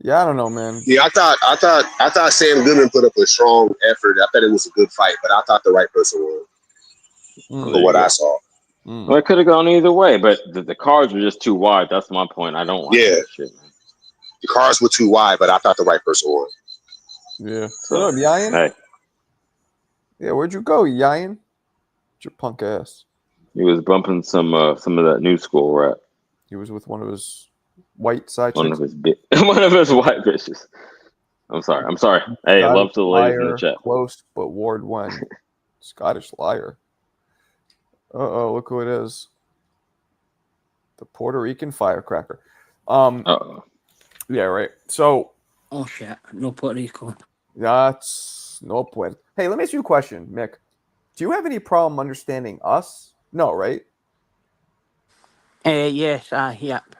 Yeah, I don't know, man. Yeah, I thought Sam Goodman put up a strong effort. I thought it was a good fight, but I thought the right person won Well, Mm, for there you what I go. saw. Well, it could have gone either way, but the cards were just too wide. That's my point. I don't like Yeah, that shit, man. the cars were too wide, but I thought the right person won. yeah. So, What up, Yayan? hey, Yeah, where'd you go, Yayan? Your punk ass. he was bumping some of that new school rap. He was with one of his white side One chicks. of his one of his white bitches. I'm sorry. Hey, Scottish love to the ladies in the liar, chat. close, but Ward won. Scottish liar. Uh-oh, look who it is. The Puerto Rican firecracker. Uh-oh. Yeah, right. So Oh shit, no Puerto Rico. that's no point. Hey, let me ask you a question, Mick. Do you have any problem understanding us? No, right? Yes, yep.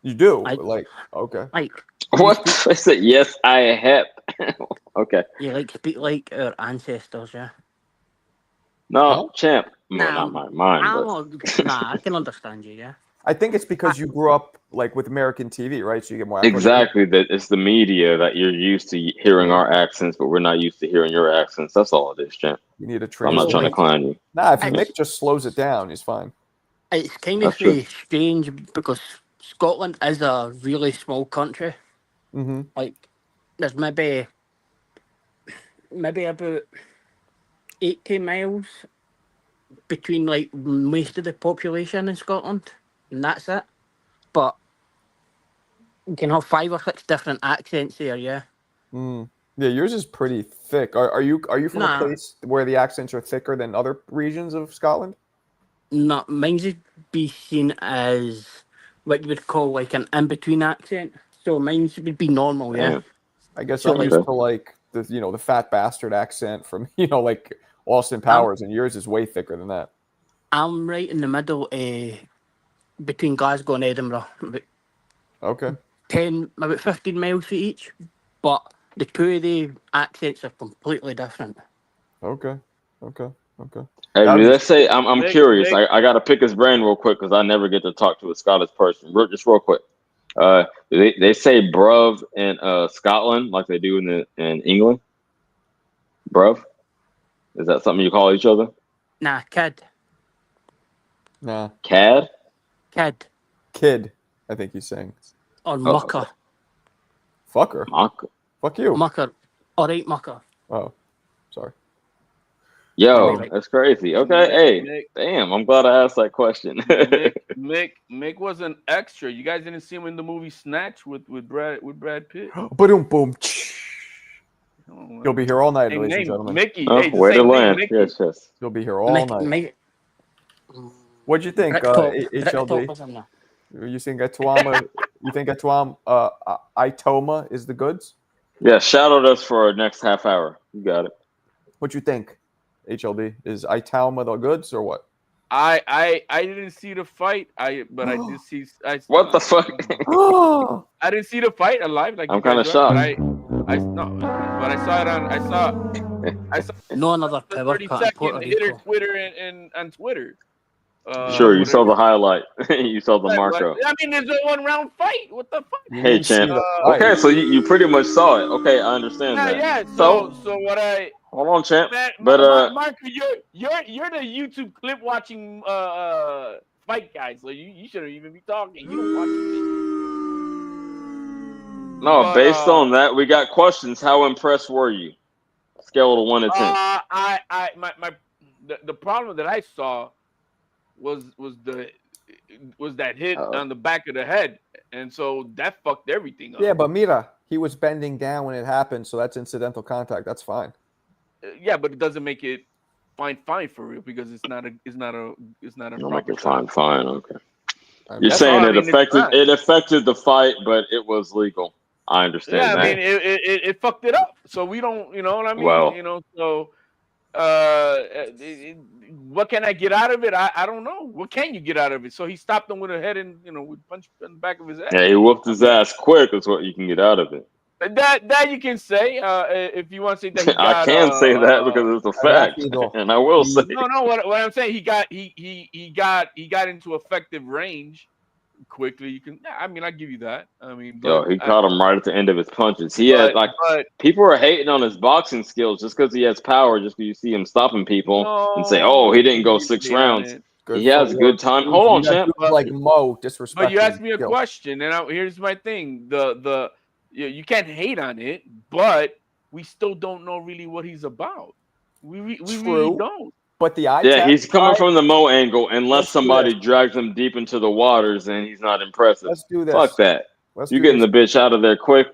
You do. I Like, okay. like we What? speak. I said yes, I have. Okay. You like speak like our ancestors, yeah. No, champ. Well, Nah, not mine, but nah, I can understand you. Yeah. I think it's because you grew up like with American TV, right? So you get more access. exactly that it's the media that you're used to hearing our accents, but we're not used to hearing your accents. That's all it is, champ. You need a I'm not trying to translator. clown you. Nah, if It's, Mick just slows it down, he's fine. it's kind That's of true. strange because Scotland is a really small country. Mm-hmm. Like, there's maybe about 80 miles between like most of the population in Scotland, and that's it. But you can have 5 or 6 different accents there. Yeah. Mm. Yeah, yours is pretty thick. Are you from a Nah, place where the accents are thicker than other regions of Scotland? nah, mine's would be seen as what you would call like an in-between accent. So mine's would be normal. Yeah. Damn. I guess So I'm like used to like the fat bastard accent from like Austin I'm Powers, and yours is way thicker than that. I'm right in the middle, between Glasgow and Edinburgh, Okay. about 15 miles for each. But the two of the accents are completely different. Okay. Hey, That would be let's say I'm Mick, curious. Mick, I gotta pick his brain real quick because I never get to talk to a Scottish person. Just real quick. They say bruv in Scotland like they do in England. Bruv, is that something you call each other? Nah, kid. nah. Cad? Kid, I think he's saying. Or Oh, mucker. Fucker. Mock. Fuck you. Mucker. Alright, mucker. Oh, sorry. Yo, Maybe like that's crazy. Okay, Mick, hey, Mick, damn, I'm glad I asked that question. Mick was an extra. You guys didn't see him in the movie Snatch with Brad Pitt. Boom, boom. Come on, You'll man. be here all night, Same ladies and name, gentlemen. Mickey. Oh, Hey, the way to same name, land. Mickey. Yes. You'll be here all night. Mick, What'd you think, HLD? was in there. You think Itauma? You think Itauma? Itauma is the goods? Yeah, shout out us for our next half hour. You got it. What you think, HLD? Is Itauma the goods or what? I didn't see the fight. But I did see. What the fuck? I didn't see the fight alive like I'm you guys kinda are, shocked. but I saw it on. I saw No another the power 30 cut in second Puerto hitter Rico. Twitter and on Twitter. Sure, you saw Whatever. the highlight. You saw the Marco. I mean, there's a 1 round fight. What the fuck? You Hey, didn't see champ. the fight. Okay, so you pretty much saw it. Okay, I understand that. Yeah. So So what I hold on, champ. man, But Marco, you're the YouTube clip watching fight guy, so you shouldn't even be talking. You don't watch it. no, But based on that, we got questions. How impressed were you? Scale of 1 to 10. the problem that I saw was that hit on the back of the head, and so that fucked everything up. Yeah, but Mira, he was bending down when it happened, so that's incidental contact. That's fine. Yeah, but it doesn't make it fine for real because it's not a Don't make proper it fine. Okay. You're That's saying all. I it mean, affected the fight, but it was legal. I understand Yeah, that. I mean, it fucked it up. So we don't, you know what I mean? Well, So what can I get out of it? I don't know. What can you get out of it? So he stopped him with a head and with punch in the back of his head. yeah, he whooped his ass quick. Is what you can get out of it. That you can say if you want to say that he got, I can say that because it's a fact, and I will say. No. What I'm saying, he got into effective range quickly. You can. I mean, I give you that. I mean, Yo, he caught him right at the end of his punches. He had people are hating on his boxing skills just because he has power. Just because you see him stopping people and say, "Oh, he didn't go 6 rounds." He has good time. Hold on, champ. Like Mo, disrespect. But you asked me a question, and here's my thing: you can't hate on it, but we still don't know really what he's about. We really don't. But the he's coming from the Mo angle. Unless somebody drags him deep into the waters, and he's not impressive. Let's do this. Fuck that. You getting the bitch out of there quick.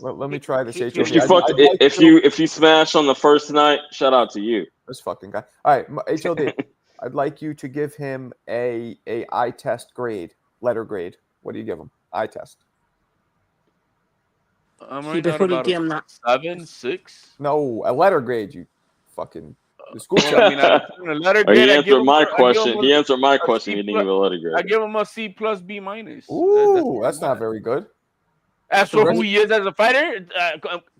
Let me try this. If you smash on the first night, shout out to you. This fucking guy. All right, HLD. I'd like you to give him a eye test grade, letter grade. What do you give him? Eye test. I'm right now about a 7, 6. No, a letter grade. You fucking. I mean, a letter grade. He answered my question. He answered my question. He didn't give a letter grade. I give him a C plus B minus. Ooh, that's not very good. As for who he is as a fighter,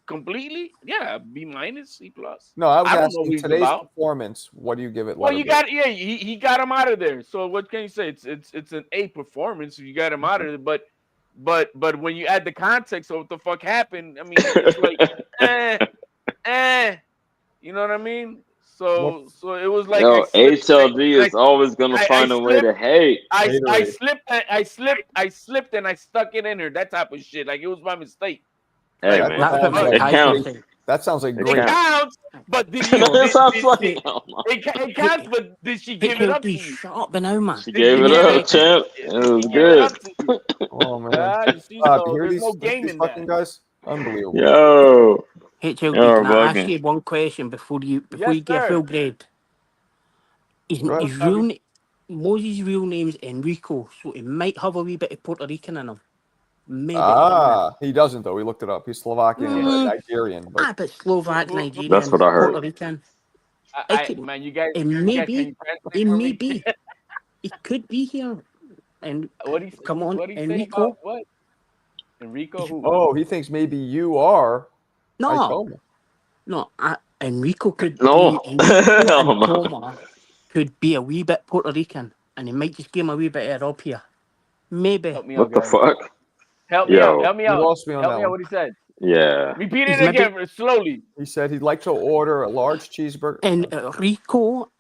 completely, yeah, B minus, C plus. No, I was I don't know what asking he's today's about. performance. What do you give it? Well, Letter you grade? got he got him out of there. So what can you say? It's an A performance. You got him out of there, but when you add the context of what the fuck happened, I mean, it's like eh, you know what I mean? What So it was like I Yo, slipped, HLD I is always gonna I find a way slipped, to hate. Haterade? I slipped, and I stuck it in her. That type of shit. Like it was my mistake. Hey Like That what man, the That's what sounds fuck? Mike like it Tyson great. counts. said. That sounds like It It great. counts. counts, but did That sounds like did it counts? Hey, But did she give it up HLD, to you? shut up now, man. She Did gave she it give it up, up to you? champ. It Did was she give it good. up to you? Oh man, You see, Bob, you so hear there's no these game in fucking that. guys? Unbelievable. Yo, HLD, you're can I ask bugging. you one question before you Yes, get a sir. full grade? Go ahead. His Moses' real name's Enrico, so he might have a wee bit of Puerto Rican in him. Maybe. He doesn't though. We looked it up. He's Slovakian and Nigerian, but But Slovak, Who- That's Nigerian, what I heard. Puerto Rican. man, It you may guys, can be. you translate It for may me? be. It could be here. And come on, What he say about Enrico. what? Enrico who? oh, he thinks maybe you are No, Itauma. no. Enrico could No, be. Enrico hell and no. Toma could be a wee bit Puerto Rican, and he might just give him a wee bit of Rob here. Maybe. Help me out, What the guys. fuck? Help me out. Yo, Help me You out. lost me on Help that me out. one. What he said. yeah. Repeat He's it again maybe. slowly. He said he'd like to order a large cheeseburger. Enrico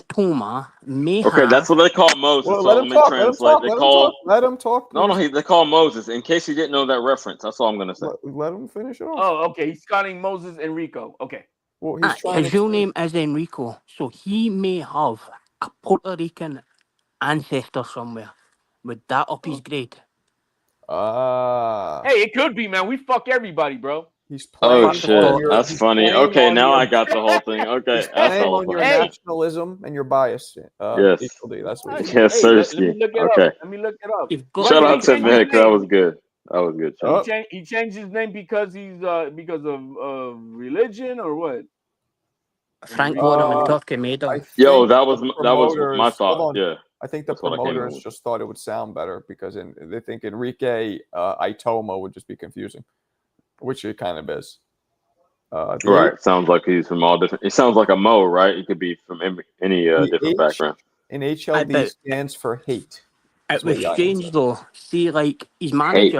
Toma may Okay, that's have. what they call Moses. Well, So let him let me talk. Let him translate. talk. They Let him talk. call Let him talk, please. they call Moses. In case you didn't know that reference, that's all I'm gonna say. Let him finish it off. Oh, okay. He's calling Moses Enrico. Okay. Well, he's trying His to real explain. name is Enrico, so he may have a Puerto Rican ancestor somewhere. Would that up his grade? Hey, it could be, man. We fuck everybody, bro. He's Oh playing Fuck the on shit, fuck. your. that's He's funny. playing Okay, on now I your. got the whole thing. Okay, He's that's playing hella on your funny. Hey, nationalism and your bias. Yes, HLD. That's what he's doing. yes, hey, let me Sirski. look it up. Okay, Let me look it up. You've got What to shout did out he look at to change his Nick. That name? was good. That was good, champ. Oh, He changed his name because because of religion or what? Frank Warren and Enrico. Turkey made I him. Yo, think the that was my promoters. Hold thought. on. Yeah, I think the that's what I came up promoters with. just thought it would sound better because they think Enrique Itomo would just be confusing, which it kind of is. The Right, sounds like he's from all different. It sounds like a Mo, right? He could be from any the different H background. in HLD But stands for hate. it That's what was Yayan strange said. though. See, like Hate.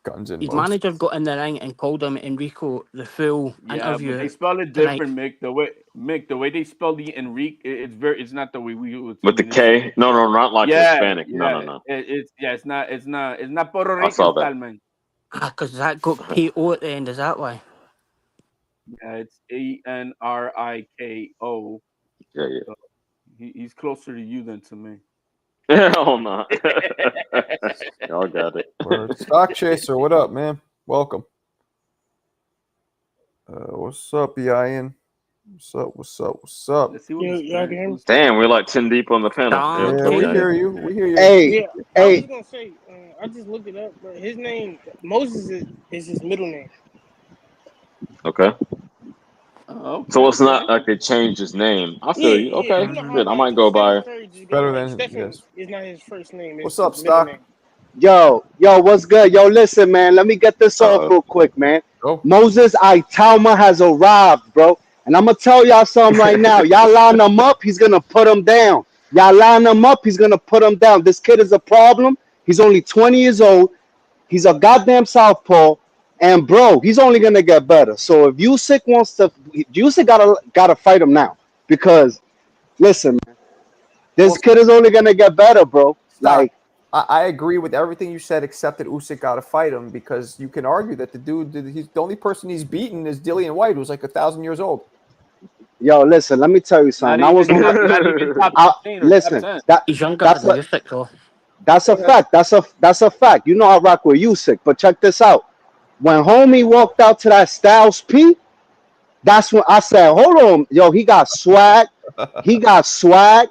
Guns and his Moses. manager got in the ring and called him Enrico the full Yeah, but interview they spell it tonight. different, Mick. The way they spell the Enrique, it's not the way we would. With the K? No, not like Hispanic. Yeah. No. It's not Puerto I saw Rican that. style, man. Because that got KO at the end. Is that why? Yeah, it's Enriko. Yeah. So he's closer to you than to me. Hell no. Y'all got it. Word. Stock Chaser, what up, man? Welcome. What's up, Yayan? What's up? Let's see what Yeah, the y'all can hear me? Spanish. Damn, we're like 10 deep on the panel. Damn, Yeah, Okay. we Ken. hear you. We hear you. Yeah, I was gonna say, I just looked it up, but his name Moses is his middle name. Okay. Okay, So it's not like they changed his name. I feel you. Yeah. Okay. You know how Good. I like might go Stephen by. Curry just go Better like than Stephen yes. is not his first name, it's What's up, his middle Stock? name. Yo, what's good? Yo, listen, man. Let me get this off real quick, man. Go. Moses Itauma has arrived, bro. And I'm going to tell y'all something right now. Y'all line him up, he's going to put him down. Y'all line him up, he's going to put him down. This kid is a problem. He's only 20 years old. He's a goddamn southpaw. And, bro, he's only going to get better. So if Usyk wants to, Usyk gotta fight him now. Because, listen, man, this kid is only going to get better, bro. Stock. Like, I agree with everything you said, except that Usyk got to fight him because you can argue that he's the only person he's beaten is Dillian Whyte, who's like 1,000 years old. yo, listen, let me tell you something. Not even top 15 or listen, top 10. He's younger that's than a Usyk, though. that's a fact. That's a fact. You know I rock with Usyk, but check this out. When homie walked out to that Styles P, that's when I said, "Hold on, yo, he got swag. He got swag."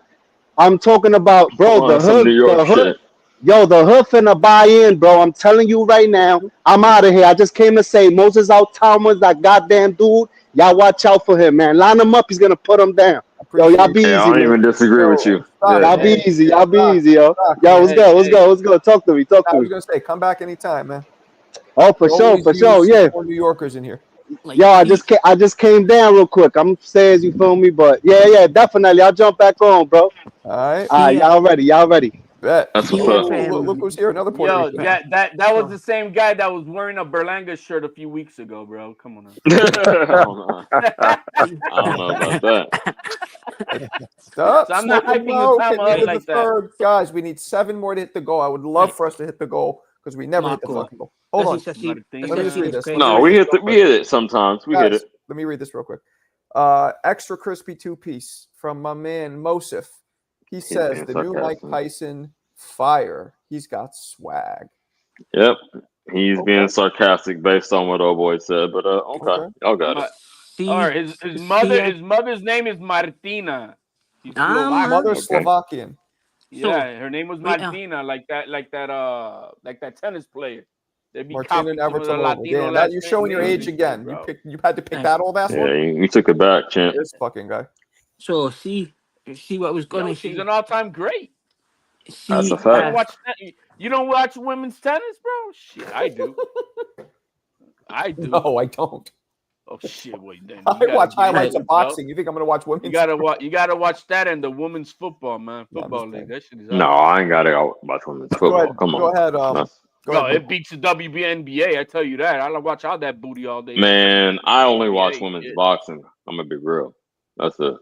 I'm talking about, bro, Come on, some New York shit. Yo, the hood finna buy in, bro. I'm telling you right now. I'm out of here. I just came to say Moses Itauma, that goddamn dude. Y'all watch out for him, man. Line him up. He's gonna put him down. Yo, y'all be Yeah, I easy, don't man. even disagree with you. Stock, Yeah. Y'all be easy. Y'all be easy, yo. Yo, what's good? What's good? What's good? Talk to me. Talk I to was me. gonna say, come back anytime, man. Oh, for sure, Always for sure. use Yeah. more New Yorkers in here. Like, Yo, see, I just came down real quick. I'm upstairs, you feel me? But yeah, definitely. I'll jump back on, bro. All right. All right, see, y'all ready? Y'all ready? Bet. That's what's see up. if Oh, look who's here. Another Puerto Yo, Rican. that was the same guy that was wearing a Berlanga shirt a few weeks ago, bro. Come on I see, don't know about that. Stop So I'm not smoking hyping smoke. Hit Itauma me up to right, the like that. third. Guys, we need 7 more to hit the goal. I would love right, for us to hit the goal because we never hit the Marco. fucking goal. Hold on. This Let me is a just read serious this. Let me No, read question. we this hit real we quick. hit it sometimes. We hit Guys, it. let me read this real quick. Extra crispy 2-piece from my man Mosif. He He's says being the new Mike sarcastic. Tyson fire. He's got swag. Yep. He's Okay. being sarcastic based on what old boy said, but okay. Okay. Y'all got it. See, His see, mother's name is Martina. She's man. Slovak. Mother Okay. Slovakian. So, Yeah, her name was wait, Martina, like that tennis player. They be Martina copying some of the Navratilova. Latino Damn, that last you're showing your names age and shit, again. bro. You had to pick right. that old ass Yeah, one. you took it back, champ. This fucking guy. So, see what I was Yo, gonna she's say. an all-time great. That's a See, You don't fact. watch you don't watch women's tennis, bro? Shit, I do. I do. No, I don't. Oh shit, wait then. I You gotta watch get highlights into of it, bro. boxing. You think I'm gonna watch You women's? gotta watch that and the women's football, man. No, I'm just Football league. playing. That shit is No, out. I ain't got to go watch women's Go football. ahead. Come Go on. ahead. That's- Go No, ahead. it beats the WNBA. I tell you that. I watch all that booty all day. Man, I only watch NBA, women's shit. boxing. I'm gonna be real. That's it.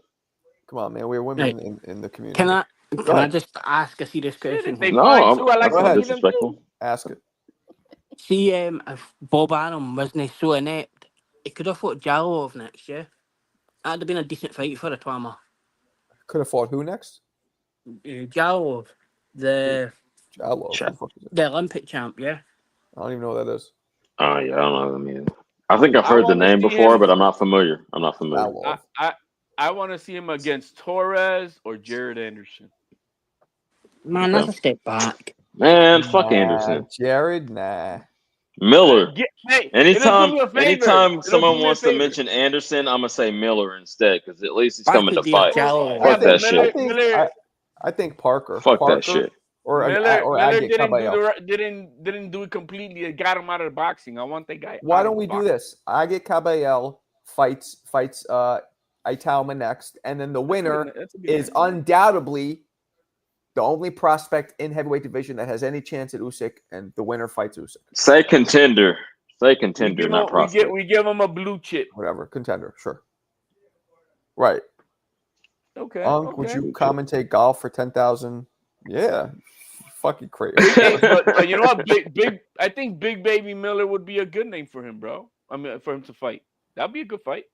Come on, man. We're right. women in the community. Can I Go can I ahead. just ask a serious Shit, question if they here? No, fine too, I like that's Go to not ahead. see them disrespectful. too. Ask it. See, if Bob Arum wasn't so inept, he could have fought Jalov next year. That'd have been a decent fight for Itauma. Could have fought who next? Jalov, the Jallo. Shit. Who the fuck is it? the Olympic champ, yeah. I don't even know what that is. Oh yeah, I don't know what I mean. I think I've I heard the want to name see before, him. but I'm not familiar. I'm not familiar. Jallo. I want to see him against Torres or Jared Anderson. Man, Okay. that's a step back. Man, fuck Nah, Anderson. Jared. Nah. Miller. Hey, it'll do Anytime me a favor. anytime It'll do someone me a wants to favor. mention Anderson, I'm gonna say Miller instead, because at least he's That coming could to be a fight. Jalov. Yeah, Fuck but that shit. I think Parker. Fuck that Parker shit. or Miller Agit didn't do Cabello. didn't do it completely. It got him out of the boxing. I want that guy. Why out don't of we do boxing. this? Agit Cabello fights Itauma next, and then the winner That's a good is idea. undoubtedly the only prospect in heavyweight division that has any chance at Usyk, and the winner fights Usyk. Say contender. Say contender, not prospect. We give him a blue chip. Whatever, contender, sure. Right. Okay. Unc, would you commentate golf for 10,000? Yeah. Fucking crazy. Hey, but you know what? Big. I think Big Baby Miller would be a good name for him, bro. I mean, for him to fight, that'd be a good fight.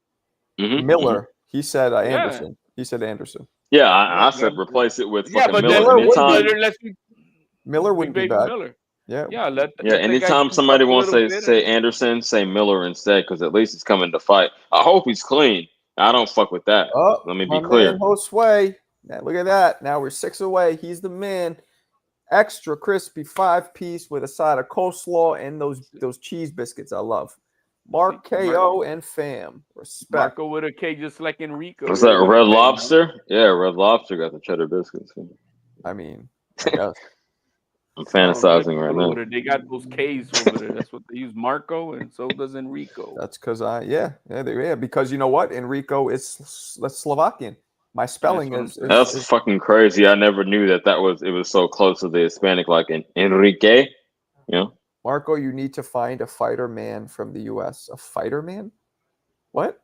Miller. He said Yeah. Anderson. He said Anderson. Yeah, I said replace it with Yeah, fucking but Miller. Miller wouldn't be Baby bad. Miller. Yeah. Yeah. Let the guy anytime juice somebody up a wants little to bit say and- Anderson, say Miller instead, because at least he's coming to fight. I hope he's clean. I don't fuck with that. Oh, Let me my be clear. man Josue. Now, look at that. Now we're 6 away. He's the man. Extra crispy 5-piece with a side of coleslaw and those cheese biscuits I love. Mark KO and fam. Respect. Marco with a K, just like Enrico. Was that Red Lobster? Yeah, Red Lobster got the cheddar biscuits. I mean, I guess. I'm fantasizing right now. They got those K's over there. That's what they use. Marco, and so does Enrico. That's because because you know what? Enrico is Slovakian. My spelling That's fucking crazy. I never knew it was so close to the Hispanic, like in Enrique. You know, Marco, you need to find a fighter man from the U.S. A fighter man? What?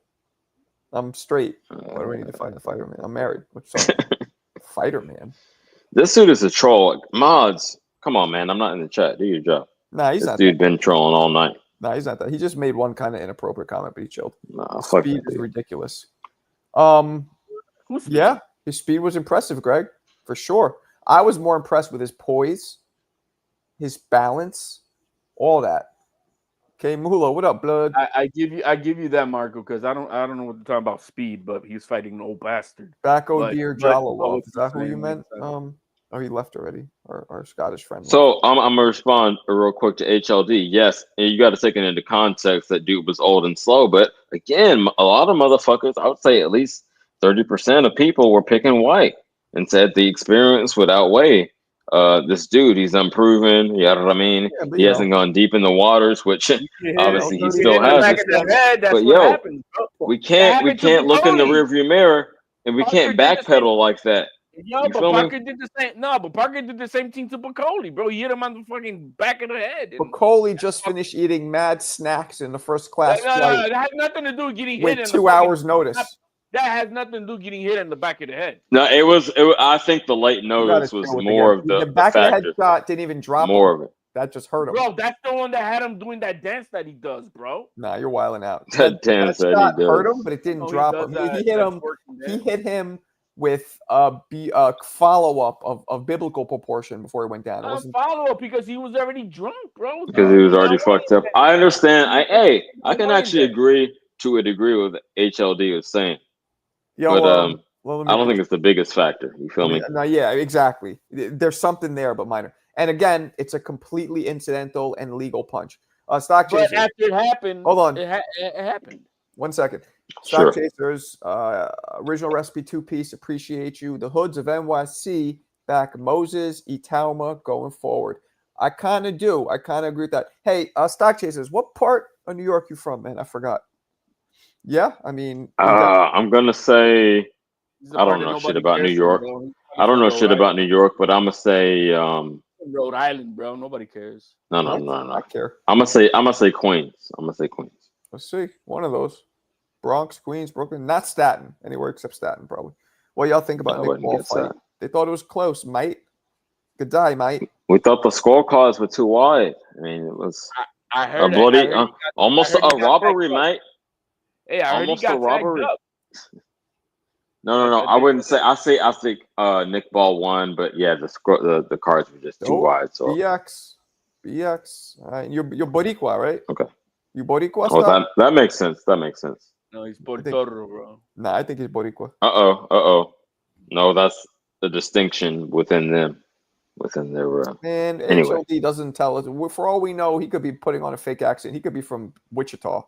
I'm straight. Why do I need to find a fighter man? I'm married. What's up? Fighter man. This dude is a troll. Mods, come on, man. I'm not in the chat. Do your job. Nah, he's this not. This dude been trolling all night. Nah, he's not that. He just made one kind of inappropriate comment, but he chilled. Nah, his fuck speed that is dude. ridiculous. Yeah, his speed was impressive, Greg, for sure. I was more impressed with his poise, his balance, all that. Okay, Mulo, what up, blood? I give you that, Marco, because I don't know what they're talking about speed, but he's fighting an old bastard. Backo Deer Jalalov. Is that who you saying, meant? Oh, he left already. Our Scottish friend. So I'm gonna respond real quick to HLD. Yes, and you got to take it into context that dude was old and slow, but again, a lot of motherfuckers, I would say at least 30% of people were picking Whyte and said the experience would outweigh this dude, he's unproven. You know what I mean? Yeah, but He hasn't gone deep in the waters, which obviously he You still hit in the back hasn't. of the head. That's But what yo, happens, bro. we That can't happened to look in the Piccoli. rearview mirror and we Parker can't did the same. backpedal like that. Yo, You but feel me? Parker did the same. No, but Parker did the same thing to Piccoli, bro. He hit him on the fucking back of the head. And Piccoli just finished eating mad snacks in the first class no, flight that has nothing to do with getting hit with in the 2 fucking. hours notice. That has nothing to do with getting hit in the back of the head. No, it was I think the late You gotta notice was chill with more guy. of the back of the head factor. shot didn't even drop More him. of it. That just hurt him. Bro, that's the one that had him doing that dance that he does, bro. Nah, you're wilding out. That dance that he shot hurt does. him, but it didn't No, he drop does him. that- He hit that him. twerking He dance. hit him with a follow-up of biblical proportion before he went down. It wasn't Follow up because he was already drunk, bro. Because he was already fucked up. I understand. I can actually agree to a degree with HLD was saying. Yo, But well, let I me don't think it's the biggest factor. You feel me? No, yeah, exactly. There's something there, but minor. And again, it's a completely incidental and legal punch. Stock But chasers. after it happened, Hold on. it happened. 1 second. Sure. Stock chasers, original recipe 2-piece. Appreciate you. The Hoods of NYC back Moses, Itauma going forward. I kind of do. I kind of agree with that. Hey, stock chasers, what part of New York you from, man? I forgot. Yeah, I mean, I'm gonna say He's a I part don't that know shit nobody about New cares York. for, bro. I don't know He's shit from about New York, but I'm gonna say Rhode Island, bro. Nobody cares. no. I care. I'm gonna say Queens. I'm gonna say Queens. Let's see. One of those. Bronx, Queens, Brooklyn, not Staten. Anywhere except Staten, probably. What y'all think about I Nick wouldn't Ball guess fight? that. They thought it was close, mate. Good day, mate. We thought the scorecards were too wide. I mean, it was I a heard bloody, I heard almost he got a robbery, tagged up. mate. Hey, I heard he Almost got a robbery. tagged up. No. I wouldn't say. I think Nick Ball won, but yeah, the cards were just too wide. So BX. All right. You're Boricua, right? okay. You Boricua? Oh, that makes sense. That makes sense. No, he's Puerto Rico, bro. Nah, I think he's Boricua. Uh-oh. No, that's the distinction within them. Within their And anyway. HOD doesn't tell us. For all we know, he could be putting on a fake accent. He could be from Wichita.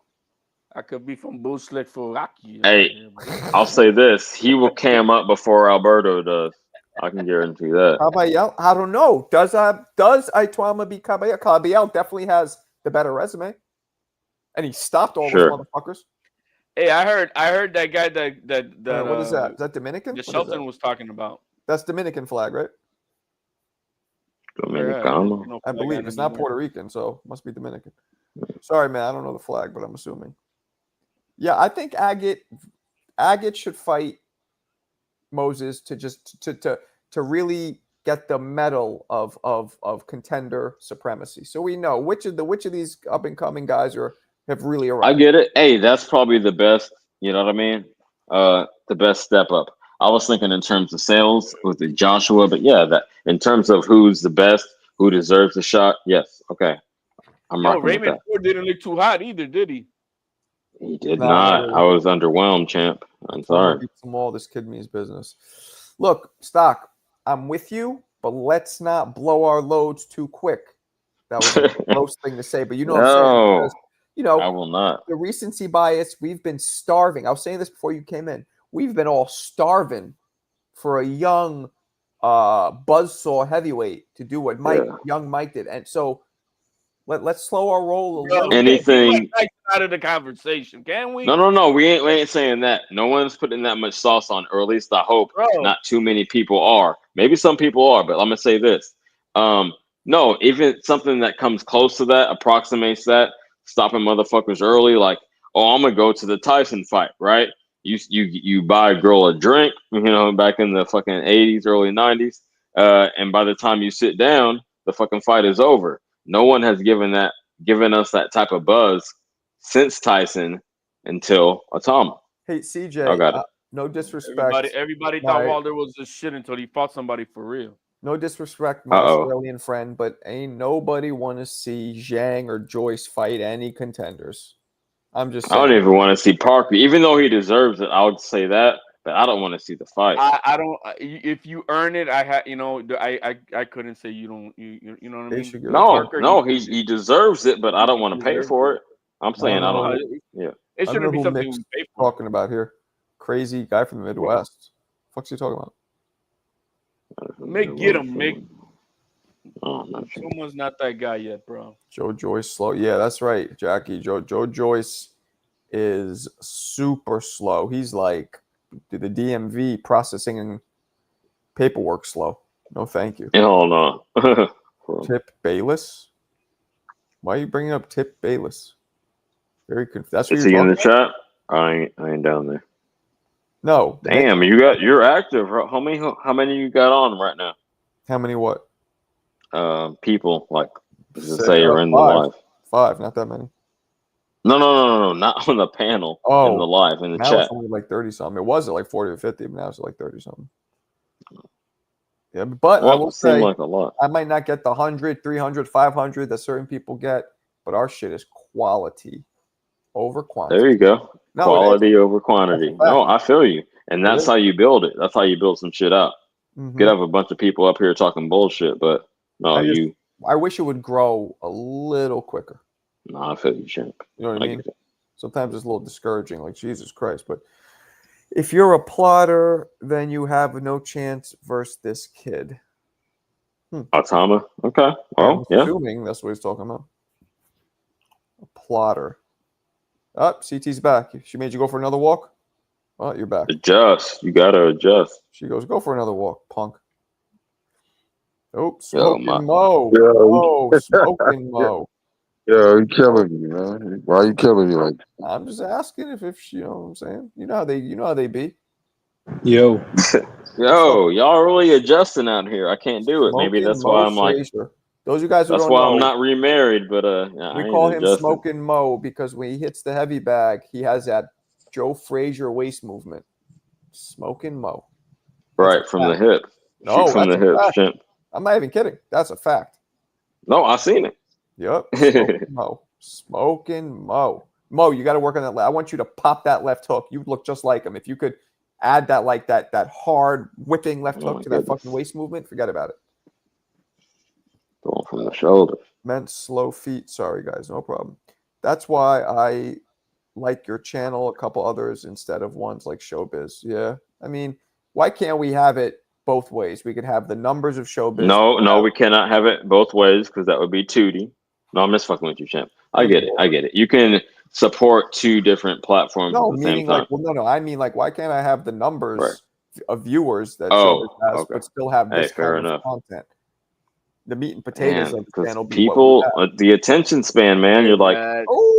I could be from Bushlick for Rocky. Hey, I'll say this: he will cam up before Alberto does. I can guarantee that. Caballel, I don't know. Does Ituama beat Caballel? Caballel definitely has the better resume, and he stopped all those motherfuckers. Hey, I heard that guy that what is that? Is that Dominican? The Shelton was talking about. That's Dominican flag, right? Dominicano. I believe it's not Puerto Rican, so it must be Dominican. Sorry, man, I don't know the flag, but I'm assuming. Yeah, I think Agate should fight Moses to really get the medal of contender supremacy. So we know which of these up and coming guys have really arrived. I get it. Hey, that's probably the best. You know what I mean? The best step up. I was thinking in terms of sales with the Joshua, but yeah, that in terms of who's the best, who deserves the shot. Yes, okay, I'm rocking with Raymond that. Ford didn't look too hot either, did he? He did not. I was underwhelmed, champ. I'm sorry. Some more. This kid means business. Look, Stock, I'm with you, but let's not blow our loads too quick. That was a gross thing to say, but you know what I'm saying? Because, you know, I will not. The recency bias, we've been starving. I was saying this before you came in. We've been all starving for a young buzzsaw heavyweight to do what young Mike did. And so let's slow our roll a little bit. Anything out of the conversation, can we? No. We ain't saying that. No one's putting that much sauce on, or at least I hope not too many people are. Maybe some people are, but I'm gonna say this. No, even something that comes close to that, approximates that, stopping motherfuckers early, like, oh, I'm gonna go to the Tyson fight, right? You buy a girl a drink, you know, back in the fucking 80s, early 90s, and by the time you sit down, the fucking fight is over. No one has given us that type of buzz since Tyson until Itauma. Hey, CJ, I got it. No disrespect. Everybody thought Wilder was a shit until he fought somebody for real. No disrespect, my Australian friend, but ain't nobody want to see Zhang or Joyce fight any contenders. I'm just saying. I don't even want to see Parker, even though he deserves it. I would say that, but I don't want to see the fight. I don't. If you earn it, I couldn't say you don't. You know what I mean? No, he deserves it, but I don't want to pay for it. I'm saying I don't. Yeah, it shouldn't be something we pay for. Talking about here, crazy guy from the Midwest. What's he talking about? Mick, get him, Mick. Oh, no. Ituma's not that guy yet, bro. Joe Joyce slow. Yeah, that's right, Jackie. Joe Joyce is super slow. He's like the DMV processing and paperwork slow. No, thank you. Hell no. Tip Bayless. Why are you bringing up Tip Bayless? Very confused. That's what Is you're he in talking the about? chat? I ain't down there. No. Damn, you're active. How many you got on right now? How many what? People like just say you're in the five. live. 5, not that many. No, not on the panel. Oh, in the live, in the now chat. it's only like 30 something. It was at like 40 or 50, but now it's like 30 something. Yeah, but I will say, like a lot. I might not get the 100, 300, 500 that certain people get, but our shit is quality over quantity. There you go. No, Quality over quantity. No, I feel you. And that's how you build it. That's how you build some shit out. Mm-hmm. Could have a bunch of people up here talking bullshit, but no, I wish it would grow a little quicker. No, I feel you, champ. You know what I mean? Sometimes it's a little discouraging, like Jesus Christ. But if you're a plotter, then you have no chance versus this kid. Itauma? Okay. Well, I'm assuming that's what he's talking about. A plotter. Up, CT's back. She made you go for another walk? Oh, you're back. Adjust. You gotta adjust. She goes, go for another walk, punk. Oh, Yo, smoking Mo. Yo. Oh, smoking Mo. Yo, you killing me, man. Why you killing me like that? I'm just asking if she, you know what I'm saying? You know how they be. Yo, y'all really adjusting out here. I can't do it. Maybe Smoking that's why Mo I'm like. Frazier. Those of you guys who That's don't why know, I'm not remarried. But we I call ain't him adjusted. Smoking Mo because when he hits the heavy bag, he has that Joe Frazier waist movement. Smoking Mo. Right from the hip. No, Shoot from the hip, champ. I'm not even kidding. That's a fact. No, I seen it. Yep. Smoking Mo. Smoking Mo. Mo, you got to work on that. I want you to pop that left hook. You look just like him. If you could add that like that hard whipping left hook to that fucking waist movement, forget about it. Going from the shoulder. Meant slow feet. Sorry, guys. No problem. That's why I like your channel, a couple others instead of ones like Showbiz. Yeah. I mean, why can't we have it both ways? We could have the numbers of Showbiz. No, we cannot have it both ways because that would be 2D. No, I'm just fucking with you, champ. I get it. You can support two different platforms at the same time. I mean, like, why can't I have the numbers of viewers that Showbiz has, but still have this kind of content? The meat and potatoes of the channel. People, the attention span, man. You're like,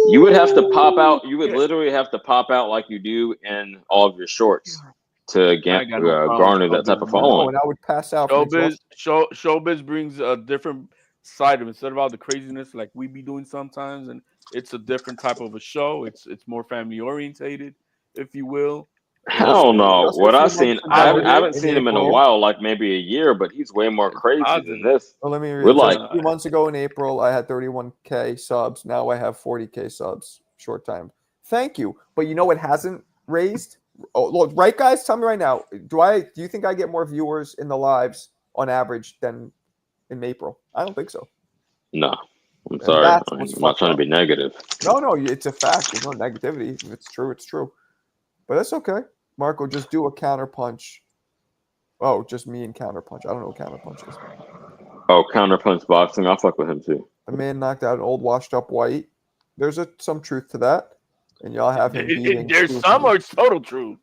you would have to pop out. You would literally have to pop out like you do in all of your shorts to garner that type of following. And I would pass out. Showbiz brings a different side of it. Instead of all the craziness like we be doing sometimes, and it's a different type of a show. It's more family orientated, if you will. Hell no! What I've seen, I haven't seen him in a while, like maybe a year, but he's way more crazy than this. Well, let me read. We're like a few months ago in April, I had 31K subs. Now I have 40K subs. Short time. Thank you. But you know it hasn't raised. Oh, look, right, guys. Tell me right now. Do you think I get more viewers in the lives on average than in April? I don't think so. No, I'm sorry. I'm not trying to be negative. No, it's a fact. There's no negativity. If it's true, it's true. But that's okay. Marco, just do a counterpunch. Oh, just me and counterpunch. I don't know what counterpunch is. Oh, counterpunch boxing. I'll fuck with him too. A man knocked out an old washed up Whyte. There's some truth to that. And y'all have him beating. There's some or it's total truth.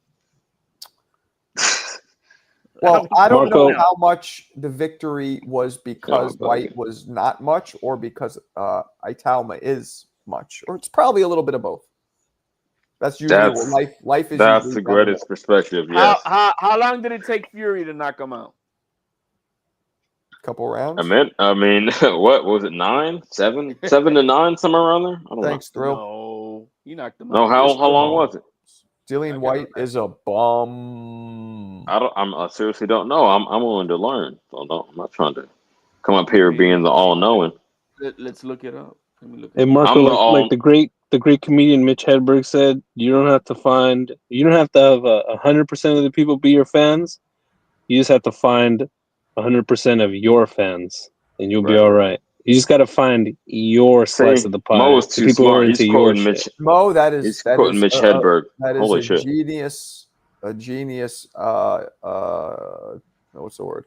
Well, I don't know how much the victory was because Whyte was not much or because Itauma is much. Or it's probably a little bit of both. That's usually what life is. That's the greatest perspective. Yes. How long did it take Fury to knock him out? Couple rounds. I mean, what was it? 9, 7 to 9, somewhere around there. I don't know. Thrill. No, he knocked him out. No, how long was it? Dillian Whyte is a bum. I seriously don't know. I'm willing to learn. So I'm not trying to come up here being the all knowing. Let's look it up. Hey Marco, like the great comedian Mitch Hedberg said, you don't have to have 100% of the people be your fans. You just have to find 100% of your fans, and you'll be all right. You just got to find your slice of the pie. Mo is too smart. He's quoting Mitch. Mo, he's quoting Mitch Hedberg. That is Holy a shit. genius. A genius. What's the word?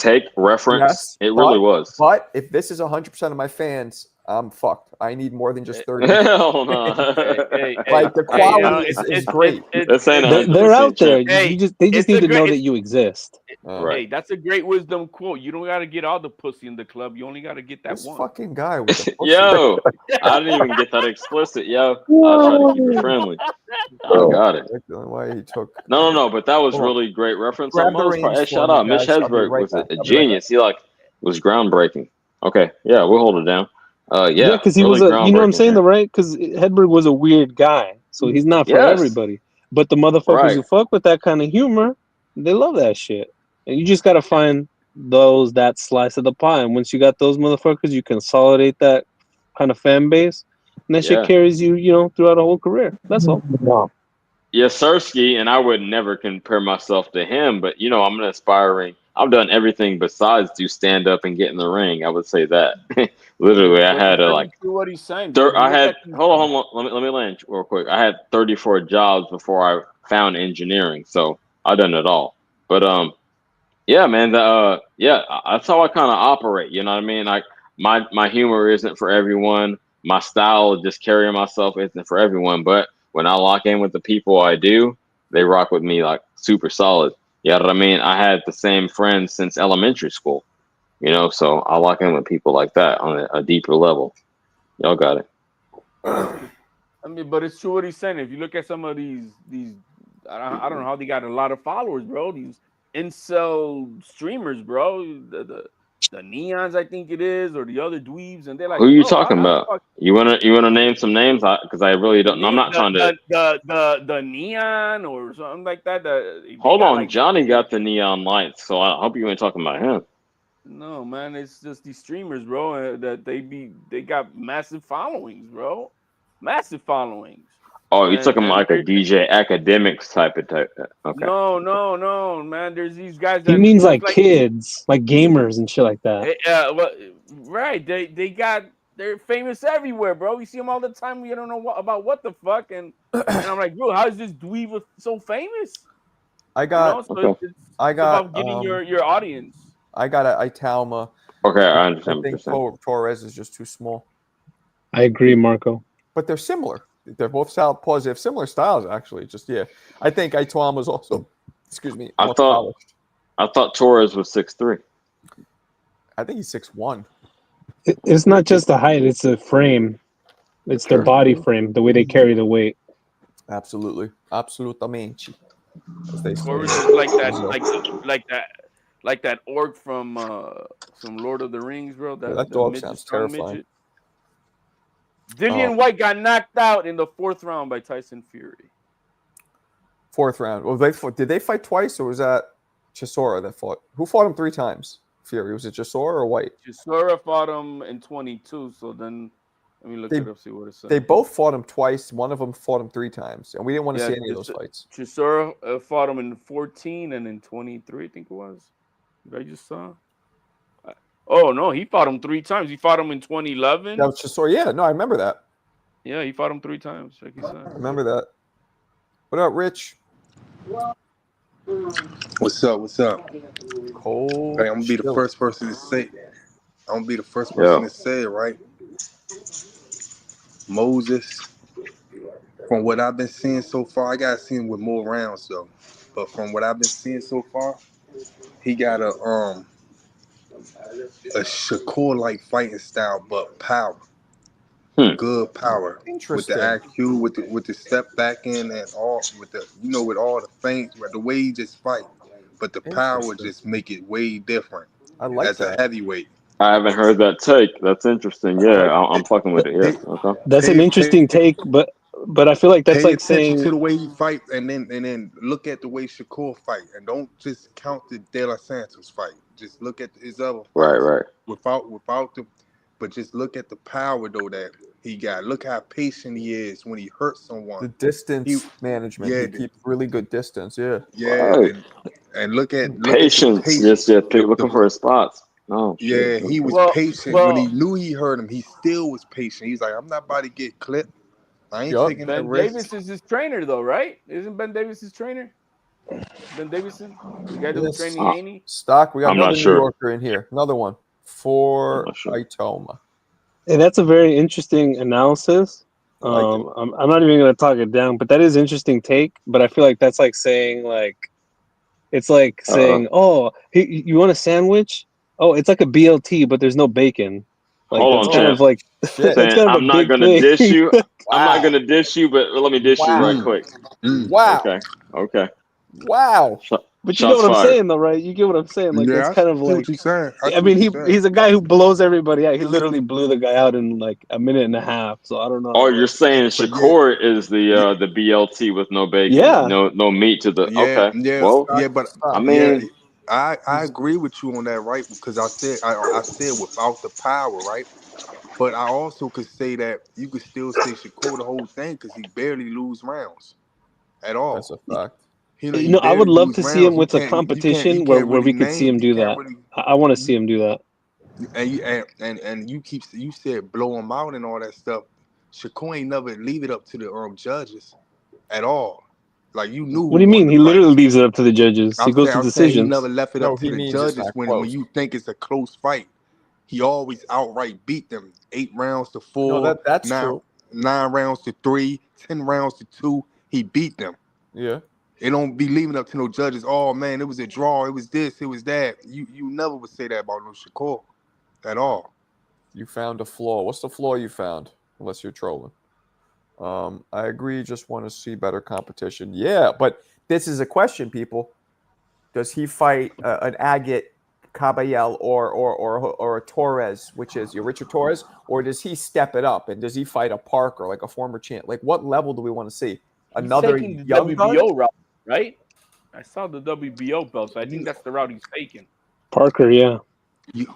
take reference. Yes, It really was. But if this is 100% of my fans, I'm fucked. I need more than just 30. Hell no. Like the quality is great. This ain't 100% They're out there. Hey, They just need to know that you exist. Hey, that's a great wisdom quote. You don't got to get all the pussy in the club. You only got to get that this one. fucking guy with the pussy. Yo, I didn't even get that explicit. Yo, I try to keep it friendly. I got it. Why he took? No, but that was really great reference on Grab the most part. reins Hey, for shout me, out, Mitch guys. I'll be Hedberg right was back. a I'll be right genius. He was groundbreaking. Okay, yeah, we'll hold it down. Yeah, because he really was you know what I'm groundbreaking, saying, man. though, right? Because Hedberg was a weird guy, so he's not for Yes. everybody. But the motherfuckers who fuck with that kind of humor, they love that shit. And you just gotta find that slice of the pie. And once you got those motherfuckers, you consolidate that kind of fan base, and that shit carries you, throughout a whole career. That's all. Yes, Sirski, and I would never compare myself to him, but I'm an aspiring. I've done everything besides do stand up and get in the ring. I would say that. Literally, I had what he's saying. I had hold on. Let me land real quick. I had 34 jobs before I found engineering, so I done it all. But yeah, man. That's how I kind of operate. You know what I mean? Like my humor isn't for everyone. My style of just carrying myself isn't for everyone. But when I lock in with the people I do, they rock with me like super solid. You know what I mean? I had the same friends since elementary school. So I lock in with people like that on a deeper level. Y'all got it. I mean, but it's true what he's saying. If you look at some of these, I don't know how they got a lot of followers, bro. These incel streamers, bro. The neons, I think it is, or the other dweebs, and they're like, Who you bro, talking about? You wanna name some names? Because I really don't. I'm not trying to. The neon or something like that. Hold on, Johnny got the neon lights, so I hope you ain't talking about him. No, man, it's just these streamers, bro. That they got massive followings, bro. Massive followings. Oh, you're talking like a DJ Academics type. Okay. No, man. There's these guys He that means like kids, like gamers and shit like that. Right. They're famous everywhere, bro. You see them all the time. You don't know about what the fuck, and I'm like, bro, how is this dweeb so famous? It's about getting your audience. I got a Itauma. Okay, I understand. I think Torres is just too small. I agree, Marco. But they're similar. They're both southpaws. They have similar styles, actually. I think Itauma was also, more polished. I thought Torres was 6'3". I think he's 6'1". It's not just the height; it's the frame. It's their body frame, the way they carry the weight. Absolutely, absolutamente. Torres is like that orc from Lord of the Rings, bro. That dog sounds terrifying. Midget. Dillian Whyte got knocked out in the 4th round by Tyson Fury. 4th round. Well, did they fight twice, or was that Chisora that fought? Who fought him 3 times? Fury. Was it Chisora or Whyte? Chisora fought him in 22. So then, let me look it up, see what it says. They both fought him twice. One of them fought him 3 times, and we didn't want to see any of those fights. Chisora fought him in 14 and in 23, I think it was. I just saw. Oh no, he fought him 3 times. He fought him in 2011. That was Chisora. Yeah, no, I remember that. Yeah, he fought him 3 times. Like he said. I remember that. What up, Rich? What's up? Cold. Hey, I'm gonna be the first person to say. It, right? Moses. From what I've been seeing so far, I gotta see him with more rounds though. But from what I've been seeing so far, he got a Shakur-like fighting style, but power. Good power. With the IQ, with the step back in and all, with all the feints, the way he just fight. But the power just make it way different. I like as a heavyweight. I haven't heard that take. That's interesting. Yeah, I'm fucking with it. Yeah, okay. That's an interesting take, but I feel like that's like saying to the way he fight, and then look at the way Shakur fight, and don't just count the De La Santos fight. Just look at his other fights. Right. Without the, but just look at the power though that he got. Look how patient he is when he hurts someone. The distance management. He keeps really good distance. Yeah. Right. And look at patience. Yes, looking for his spots. Oh, yeah, he was patient when he knew he hurt him. He still was patient. He's like, I'm not about to get clipped. I ain't taking that risk. Ben Davis is his trainer, though, right? Isn't Ben Davis his trainer? Ben Davison, the guy that was training Haney. Stock. We got I'm another not New sure. Yorker in here. Another one for sure. Itauma. Hey, that's a very interesting analysis. Like I'm not even going to talk it down, but that is interesting take. But I feel like that's like saying it's like saying, oh, you want a sandwich? Oh, it's like a BLT, but there's no bacon. Like Hold that's on, kind champ. of like shit. that's kind of I'm a not big gonna thing. dish you. I'm not Wow. gonna dish you, but let me dish you right quick. Wow. Okay. Wow. But you know Shots what I'm fired. saying, though, right? You get what I'm saying. Like Yeah, that's I kind of see like. what you're saying. I mean, he's a guy who blows everybody out. He literally blew the guy out in like a minute and a half. So I don't know. Oh, you're saying But Shakur is the BLT with no bacon, Yeah. no meat to the. yeah, Okay. yeah, Well, yeah, but I yeah, mean, I agree with you on that, right? Because I said without the power, right? But I also could say that you could still say Shakur the whole thing because he barely lose rounds at That's a all. fact. You He know, I would barely love lose to see him rounds. with a competition where we could see him do that. I want to see him do that. And you said blow him out and all that stuff. Shakur ain't never leave it up to the judges at all. Like you knew What who do you won mean? the He fight. literally leaves it up to the judges. He goes to I'm saying he never decisions. left it No, up to he the means it's judges not when close. you think it's a close fight. He always outright beat them 8 rounds to 4, No, that's 9 true. 9 rounds to 3, 10 rounds to 2. He beat them. Yeah. It don't be leaving up to no judges. Oh man, it was a draw. It was this. It was that. You never would say that about no Shakur at all. You found a flaw. What's the flaw you found? Unless you're trolling. I agree. Just want to see better competition. Yeah, but this is a question, people. Does he fight an Agate Caballel or a Torres, which is your Richard Torres, or does he step it up and does he fight a Parker like a former champ? Like what level do we want to see? He's Another taking the young gun? WBO route, right? I saw the WBO belt, so I think that's the route he's taking. Parker, yeah. You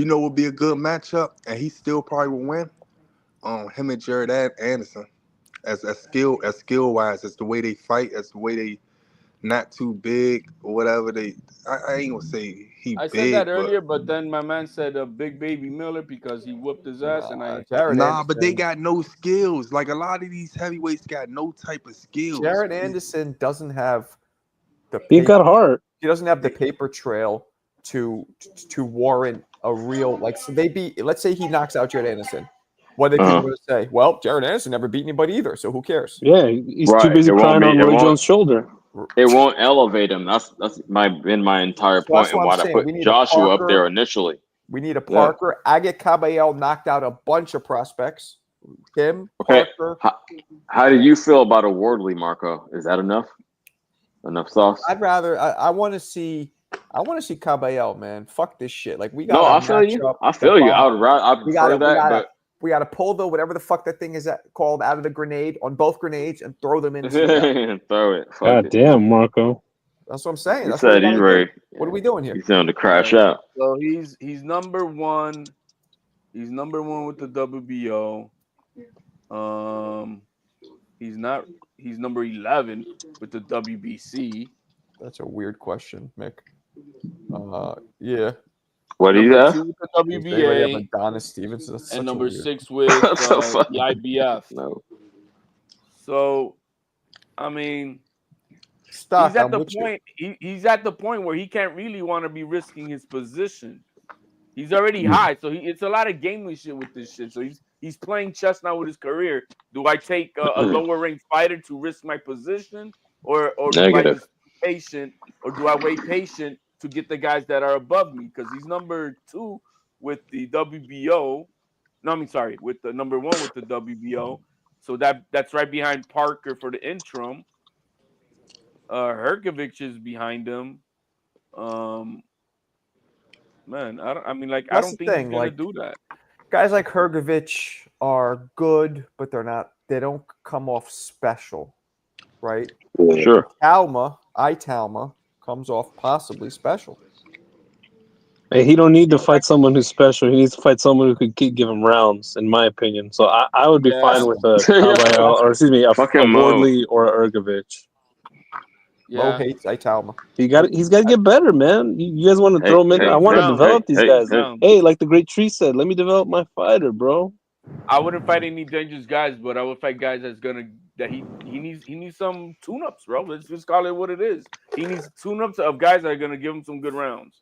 know what would be a good matchup, and he still probably will win. Him and Jared Anderson, as skill wise, as the way they fight, as the way they not too big or whatever. I ain't gonna say he I big, said that earlier, but then my man said Big Baby Miller because he whooped his ass, and I. Jared Anderson. But they got no skills. Like a lot of these heavyweights got no type of skills. Jared Anderson doesn't have the He got heart. He doesn't have the paper trail to warrant a real like. So they beat. Let's say he knocks out Jared Anderson. What are people going to say? Well, Jared Anderson never beat anybody either, so who cares? Yeah, he's too busy crying on Roy Jones' shoulder. It won't elevate him. That's my entire point, and why I put Joshua up there initially. We need a Parker. Agate Caballel knocked out a bunch of prospects. Him, Parker. How do you feel about a Wardley, Marco? Is that enough? Enough sauce? I'd rather. I want to see. I want to see Caballel, man. Fuck this shit. Like we got. No, I feel you. I feel you. I prefer that, but we got to pull the whatever the fuck that thing is called out of the grenade on both grenades and throw them in. Throw it. God damn, Marco. That's what I'm saying. He said he's ready. What are we doing here? He's going to crash out. So he's number one. He's number one with the WBO. He's not. He's number 11 with the WBC. That's a weird question, Mick. Yeah. What do you have? Two with the WBA. Adonis Stevenson. That's and number 6 with the IBF. No. So, I mean, Stock, he's at the point. He's at the point where he can't really want to be risking his position. He's already high, so it's a lot of gamely shit with this shit. So he's playing chess now with his career. Do I take a lower ranked fighter to risk my position, or do I just be patient, or do I wait patient to get the guys that are above me? Because he's number 2 with the WBO. No, I mean sorry, with the number 1 with the WBO. So that's right behind Parker for the interim. Herkovich is behind him. Man, I don't think he's gonna do that. Guys like Hergovich are good, but they don't come off special, right? Sure. Itauma comes off possibly special. Hey, he don't need to fight someone who's special. He needs to fight someone who could give him rounds, in my opinion. So I would be fine with a Caballel, or excuse me, a Wardley or a Ergovich. Mo hates Itauma. He's got to get better, man. You guys want to throw him in? I want to develop these guys. Hey, like the great Tree said, let me develop my fighter, bro. I wouldn't fight any dangerous guys, but I would fight guys that's gonna that he needs some tune-ups, bro. Let's just call it what it is. He needs tune-ups of guys that are gonna give him some good rounds.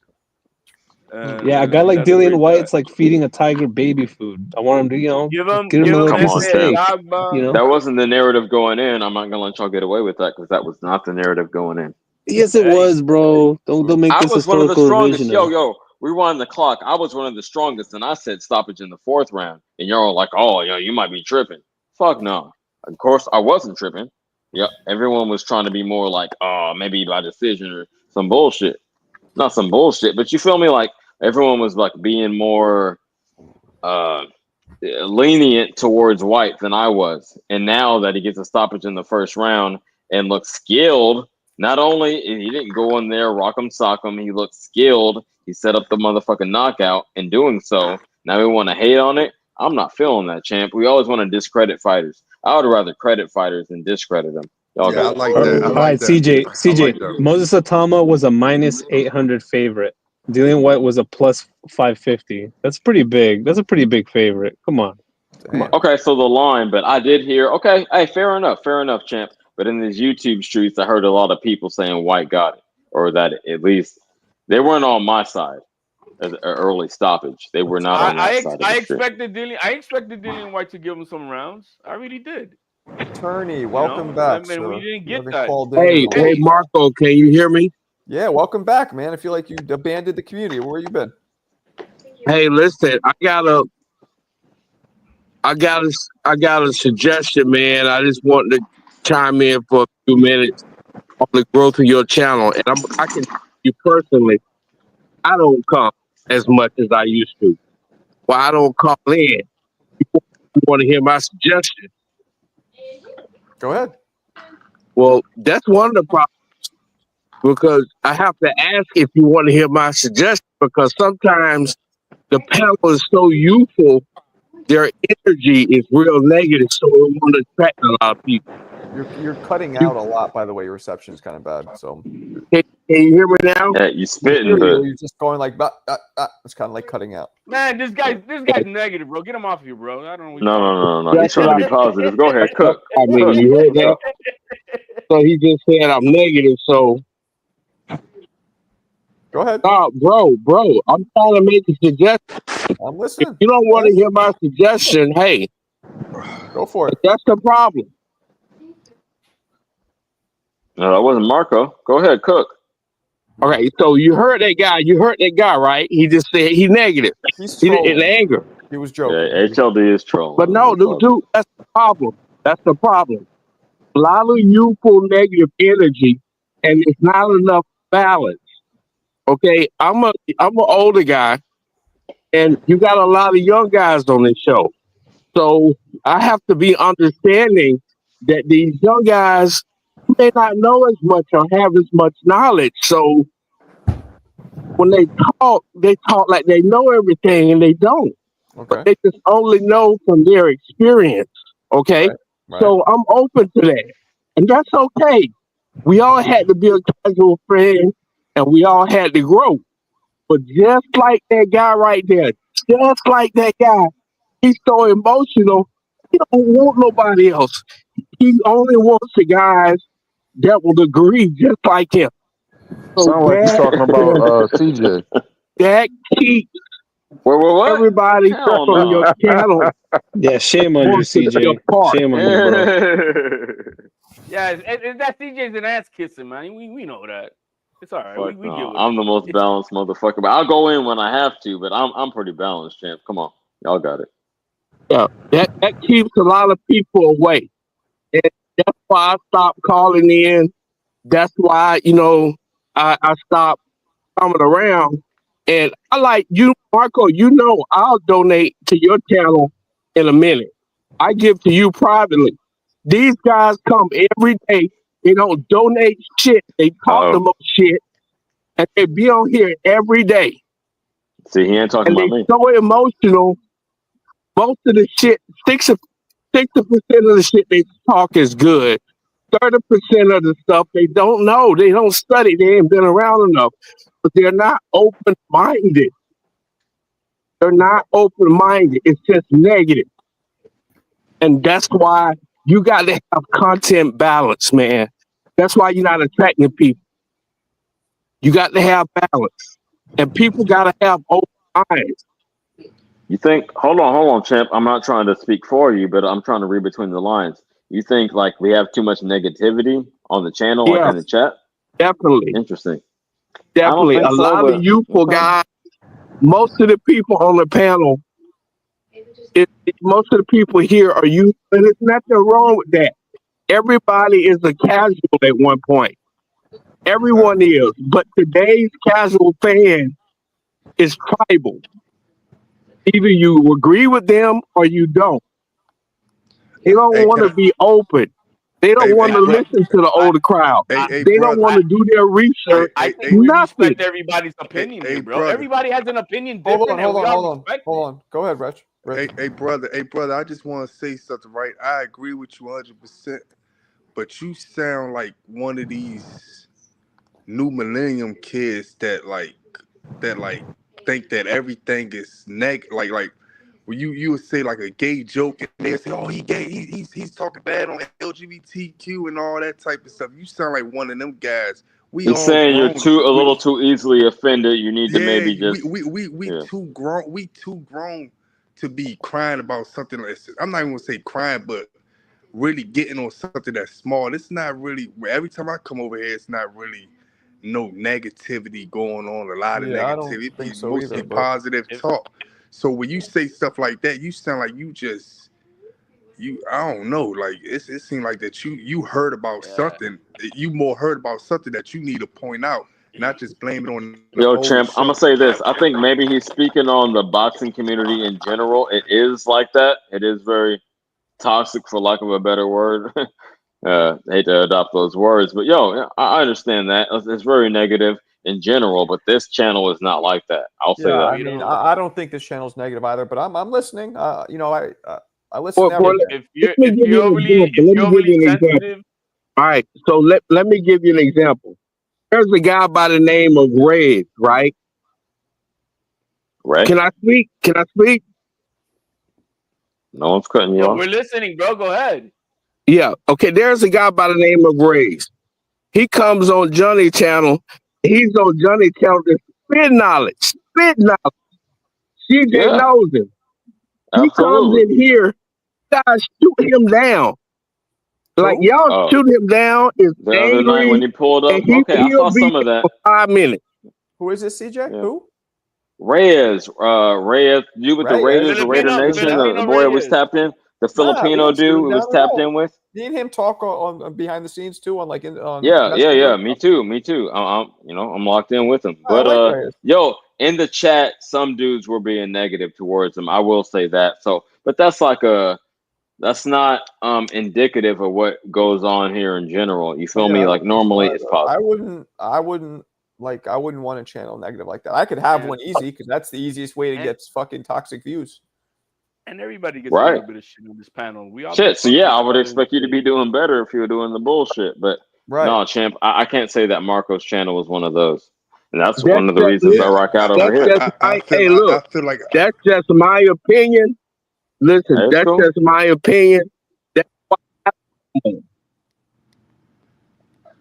Yeah, a guy like Dillian Whyte, it's like feeding a tiger baby food. I want him to, give just him get him a little Come piece of on, steak. champ. That wasn't the narrative going in. I'm not gonna let y'all get away with that because that was not the narrative going in. Yes, it was, bro. Don't make I this was one of the historical strongest. revision. Yo, rewind the clock. I was one of the strongest, and I said stoppage in the 4th round, and y'all were like, "Oh, you might be tripping." Fuck no. Of course, I wasn't tripping. Yep, everyone was trying to be more like, "Oh, maybe by decision or some bullshit." Not some bullshit, but you feel me? Like everyone was like being more lenient towards Whyte than I was, and now that he gets a stoppage in the 1st round and looks skilled. Not only he didn't go in there, rock him, sock him, he looked skilled. He set up the motherfucking knockout in doing so. Now we want to hate on it. I'm not feeling that, champ. We always want to discredit fighters. I would rather credit fighters than discredit them. Y'all Yeah, I got it. like that. I All like right, that. CJ. I like that. Moses Itauma was a minus 800 favorite. Dillian Whyte was a plus 550. That's pretty big. That's a pretty big favorite. Come on. Okay, so the line, but I did hear. Okay, hey, fair enough, champ. But in these YouTube streets, I heard a lot of people saying Whyte got it, or that at least they weren't on my side as an early stoppage. They were not on that side of the street. I expected Dillian Whyte to give him some rounds. I really did. Attorney, welcome back, I mean, we sir. didn't You get haven't that. called in a Hey, Marco, can you hear me? Yeah, welcome back, man. I feel like you abandoned the community. Where you been? Hey, listen, I got a suggestion, man. I just want to chime in for a few minutes on the growth of your channel, and I can tell you personally, I don't come as much as I used to. Well, I don't call in. You want to hear my suggestion? Go ahead. Well, that's one of the problems because I have to ask if you want to hear my suggestion because sometimes the panel is so youthful, their energy is real negative, so it won't attract a lot of people. You're cutting out a lot, by the way. Your reception's kind of bad. So can you hear me now? Yeah, you spitting, but you're just going like it's kind of like cutting out. Man, this guy's negative, bro. Get him off here, bro. I don't know. No. He's trying to be positive. Go ahead, cook. I mean, you heard that? So he just said I'm negative. So go ahead. Bro, I'm trying to make a suggestion. I'm listening. If you don't want to hear my suggestion, hey, go for it. That's the problem. No, that wasn't Marco. Go ahead, cook. Okay, so you heard that guy, right? He just said he's negative. He's in anger. He was joking. Yeah, HLD is trolling. But no, dude, that's the problem. A lot of youthful negative energy, and it's not enough balance. Okay, I'm an older guy, and you got a lot of young guys on this show. So I have to be understanding that these young guys may not know as much or have as much knowledge. So when they talk like they know everything, and they don't. Okay. But they just only know from their experience. Okay, right. So I'm open to that, and that's okay. We all had to be a casual friend, and we all had to grow. But just like that guy right there, he's so emotional. He don't want nobody else. He only wants the guys that will agree just like him. So sound like you're talking about CJ. That keeps everybody from your channel. Yeah, shame on you, CJ. Shame on you, bro. Yeah, is that CJ's an ass kissing, man. We know that. It's all right. We deal with I'm the most balanced motherfucker, but I'll go in when I have to. But I'm pretty balanced, champ. Come on, y'all got it. Yeah, that keeps a lot of people away, and that's why I stopped calling in. That's why I stopped coming around. And I like you, Marco. I'll donate to your channel in a minute. I give to you privately. These guys come every day. They don't donate shit. They talk the most shit, and they be on here every day. See, he ain't talking about me. So emotional. Most of the shit, 60% of the shit they talk is good. 30% of the stuff they don't know. They don't study. They ain't been around enough. But they're not open-minded. It's just negative. And that's why You got to have content balance, man. That's why you're not attracting people. You got to have balance, and people got to have open minds. You think? Hold on, champ. I'm not trying to speak for you, but I'm trying to read between the lines. You think like we have too much negativity on the channel, like in the Yes, chat? definitely, Interesting. I don't definitely. think A so, lot of but youthful okay. guys. Most of the people on the panel, most of the people here are youth, and there's nothing wrong with that. Everybody is a casual at one point. Everyone is, but today's casual fan is tribal. Either you agree with them or you don't. They don't Hey, want can to I? be open. They don't want Hey, to bro. listen to the older crowd. Hey, They don't want brother. to do their research. I think Hey, we Nothing. respect everybody's opinion hey, here, bro. brother. Everybody has an opinion Hold different, on, and hold we on, all hold on, respect hold it. on. Go ahead, Rich. Rich. Hey, brother. Hey, brother. I just want to say something, right? I agree with you 100%, but you sound like one of these new millennium kids that think that everything is like when you would say like a gay joke and they say, oh, he gay, he's talking bad on LGBTQ and all that type of stuff. You sound like one of them guys. We He's all saying you're grown. a little too easily offended. You need to Yeah, maybe just we yeah. too grown. We too grown to be crying about something like this. I'm not even gonna say crying, but really getting on something that's small. It's not really. Every time I come over here, it's not really no negativity going on. A lot of Yeah, I don't negativity. It think be so either. mostly But positive talk. So when you say stuff like that, you sound like I don't know, like it seemed like that you heard about Yeah. something. You more heard about something that you need to point out, not just blame it on the Yo, whole champ, I'm gonna show. say this. I think maybe he's speaking on the boxing community in general. It is like that. It is very toxic, for lack of a better word. Hate to adopt those words, but yo, yeah, I understand that. It's very negative in general, but this channel is not like that. I'll say yeah, that. I We mean, don't. I don't think this channel's negative either. But I'm listening. You know, I listen For, to for, everything. let me give you an example. If Let you're me give overly you an example. sensitive, All right. So let me give you an example. There's a guy by the name of Red, right? Right? Can I speak? Can I speak? No one's cutting you yo, off. we're listening, bro. Go ahead. Yeah. Okay. There's a guy by the name of Grace. He comes on Johnny Channel. He's on Johnny Channel to spit knowledge. Spit knowledge. CJ Yeah, knows him. He comes absolutely. in here. Guys shoot him down. Like Who? y'all shoot him down is The other night when angry, he pulled and up, okay, I he'll saw be some of here that. for 5 minutes. Who is this? CJ? Yeah. Who? Reyes, you with the Reyes. Raiders, the Raider Shooting him Nation, down? the Filipino boy that was Reyes. tapped in, the Nah, we Filipino didn't shoot dude him who down was at tapped all. in with. Me and him talk on behind the scenes too, on like on Yeah. Messenger. Me too. I'm locked in with him. I But like Reyes. yo, in the chat, some dudes were being negative towards him. I will say that. So, but that's not indicative of what goes on here in general. You feel Yeah, me? I Like don't think so normally it's either. positive. I wouldn't want a channel negative like that. I could have one easy because that's the easiest way to And, get fucking toxic views. and everybody gets a Right. little bit of shit on this panel. We all make Shit. So fun of yeah, each I would other. expect you to be doing better if you were doing the bullshit. But Right. no, champ, I can't say that Marco's channel was one of those. And that's That's one of the just reasons I Yeah, rock out over that's here. just my. Hey, I look, feel like, that's just my opinion. Listen, Hey, it's that's cool. just my opinion. That's why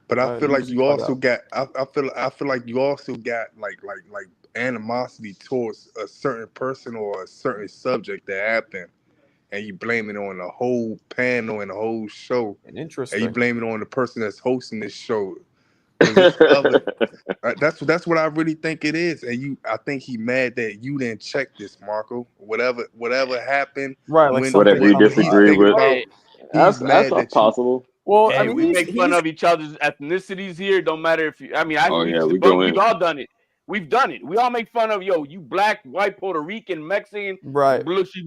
but I feel like Music you cut also out. got. I feel like you also got like animosity towards a certain person or a certain subject that happened, and you blame it on the whole panel and the whole show, And and you interesting. blame it on the person that's hosting this show. Because it's other. That's what I really think it is, and I think he mad that you didn't check this, Marco. Whatever happened Right, like something Whatever you when comes he's by. disagree thinking with, about, Hey, he's that's mad that you. possible. Well, I hey, mean, we make fun he's of each other's ethnicities here. Don't matter if you. I mean, Oh yeah, we go we've in. all done it. We've done it. We all make fun of you black, white, Puerto Rican, Mexican, right, blue shit.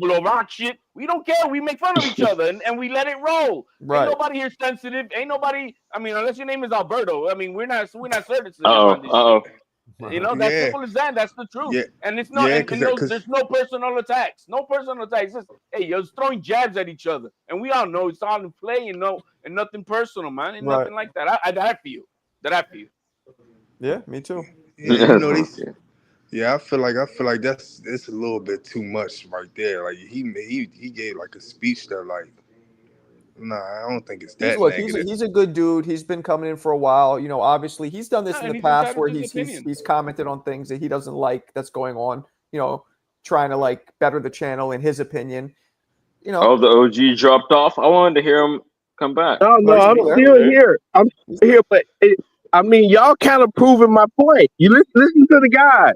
We don't care. We make fun of each other and we let it roll. Ain't right. nobody here sensitive. Ain't nobody. I mean, unless your name is Alberto. I mean, we're not sensitive on this shit. You know, that's Yeah, simple as that. That's the truth. yeah, And it's not, yeah, and there's no personal attacks. No personal attacks. Just, hey, you're throwing jabs at each other. And we all know it's all in play and nothing personal, man. And Right. nothing like that. I feel. Yeah, me too. yeah. You know they. Yeah. Yeah, I feel like it's a little bit too much right there. Like he gave like a speech that like Nah, I don't think it's He's that look, negative. he's a good dude. He's been coming in for a while. You know, obviously he's done this in and the he's past entitled where to his opinion. he's commented on things that he doesn't like that's going on, you know, trying to like better the channel in his opinion. You know. Oh, the OG dropped off. I wanted to hear him come back. No, he's I'm there. still here. I'm still here, but I mean, y'all kind of proving my point. You listen to the guys.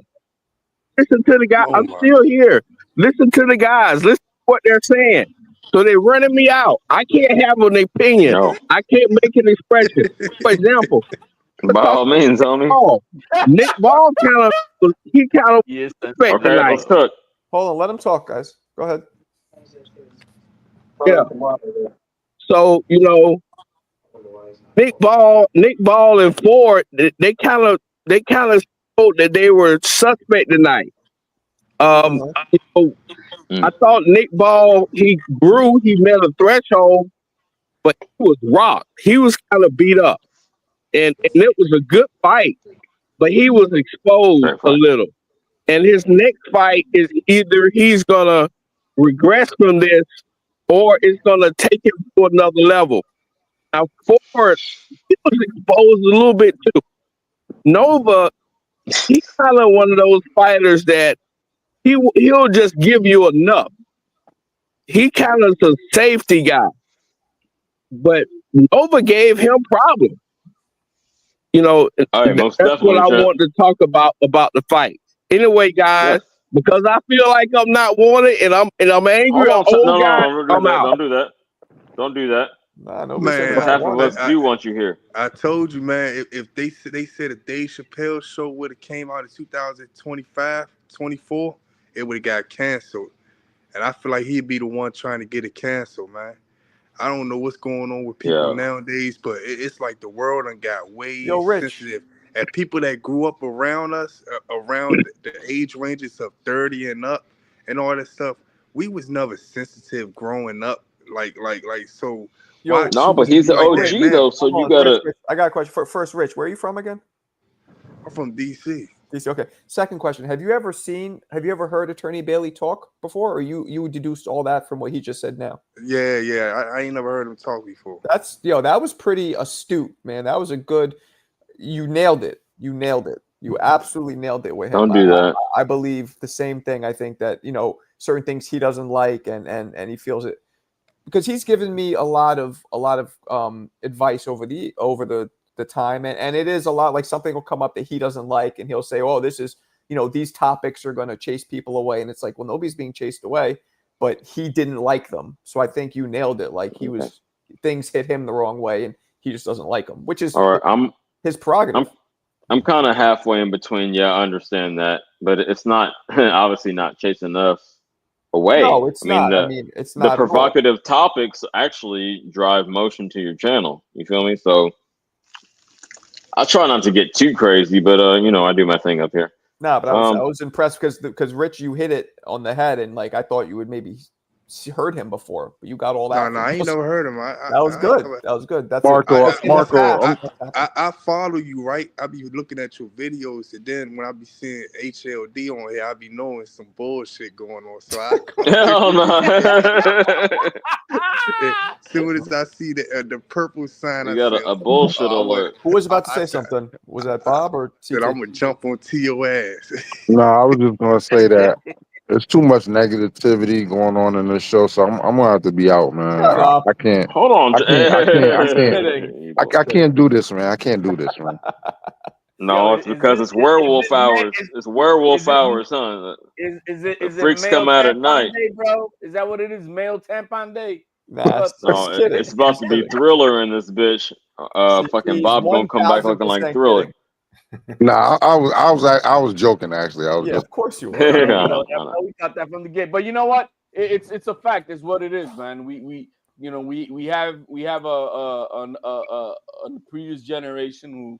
Listen to the guy. Oh I'm my. still here. Listen to the guys. Listen to what they're saying. So they're running me out. I can't have an opinion. No. I can't make an expression. For example, By all means, homie. Ball. Nick Ball kind of Yes, Okay, tonight. let's cook. Hold on, let him talk, guys. Go ahead. Yeah. So, you know, Nick Ball and Ford, they kind of showed that they were suspect tonight. You know, I thought Nick Ball, he grew, he met a threshold, but he was rocked. He was kind of beat up. And it was a good fight, but he was exposed a little. And his next fight is either he's gonna regress from this or it's gonna take him to another level. Now Ford, he was exposed a little bit too. Nova, he's kind of one of those fighters that he'll just give you enough. He kind of a safety guy, but Nova gave him problems. You know, right, most that's what I want to talk about the fight. Anyway, guys, because I feel like I'm not wanted and I'm angry. I'm out. Don't do that. Don't do that. Nah, Man, because half of us do want you here. I told you, man, if they said a Dave Chappelle show would have came out in 2025, 24, it would have got canceled. And I feel like he'd be the one trying to get it canceled, man. I don't know what's going on with people nowadays, but it's like the world done got way sensitive. And people that grew up around us, around the age ranges of 30 and up and all that stuff, we was never sensitive growing up. So why no, but he's an OG though, so you gotta. Rich, I got a question. First, Rich, where are you from again? I'm from DC. DC, okay. Second question: Have you ever heard Attorney Bailey talk before, or you deduced all that from what he just said now? Yeah. I ain't never heard him talk before. That was pretty astute, man. That was a good. You nailed it. You absolutely nailed it with him. Don't do that. I believe the same thing. I think that certain things he doesn't like, and he feels it because he's given me a lot of advice over the time, and it is a lot like something will come up that he doesn't like, and he'll say, "Oh, this is these topics are going to chase people away," and it's like, well, nobody's being chased away, but he didn't like them. So I think you nailed it. Like things hit him the wrong way, and he just doesn't like them, which is all right. His prerogative. I'm kind of halfway in between. Yeah, I understand that, but it's not obviously not chasing us away. No, it's not. It's not. The provocative topics actually drive motion to your channel. You feel me? So I try not to get too crazy, but I do my thing up here. No, but I was impressed because Rich, you hit it on the head, and like I thought you would maybe heard him before, but you got all that. No, I ain't never heard him. That was good. That was good. That's Marco. I follow you, right? I be looking at your videos, and then when I be seeing HLD on here, I be knowing some bullshit going on. So I hell no. As soon as I see the purple sign, you got a bullshit alert. Who was about to say something? Was that Bob or that I'm gonna jump onto your ass? No, I was just gonna say that. There's too much negativity going on in this show, so I'm gonna have to be out, man. I can't. Hold on. I can't do this, man. I can't do this, man. No, it's because it's werewolf hours. It's werewolf hours, huh? Is it freaks male come out at tampon night, day, bro? Is that what it is? Male tampon day? No, it's about to be Thriller in this bitch. Fucking Bob gonna come back looking like Thriller. Nah, I was joking actually. Of course you were. We got that from the gate, but you know what? It's a fact. It's what it is, man. We have a previous generation who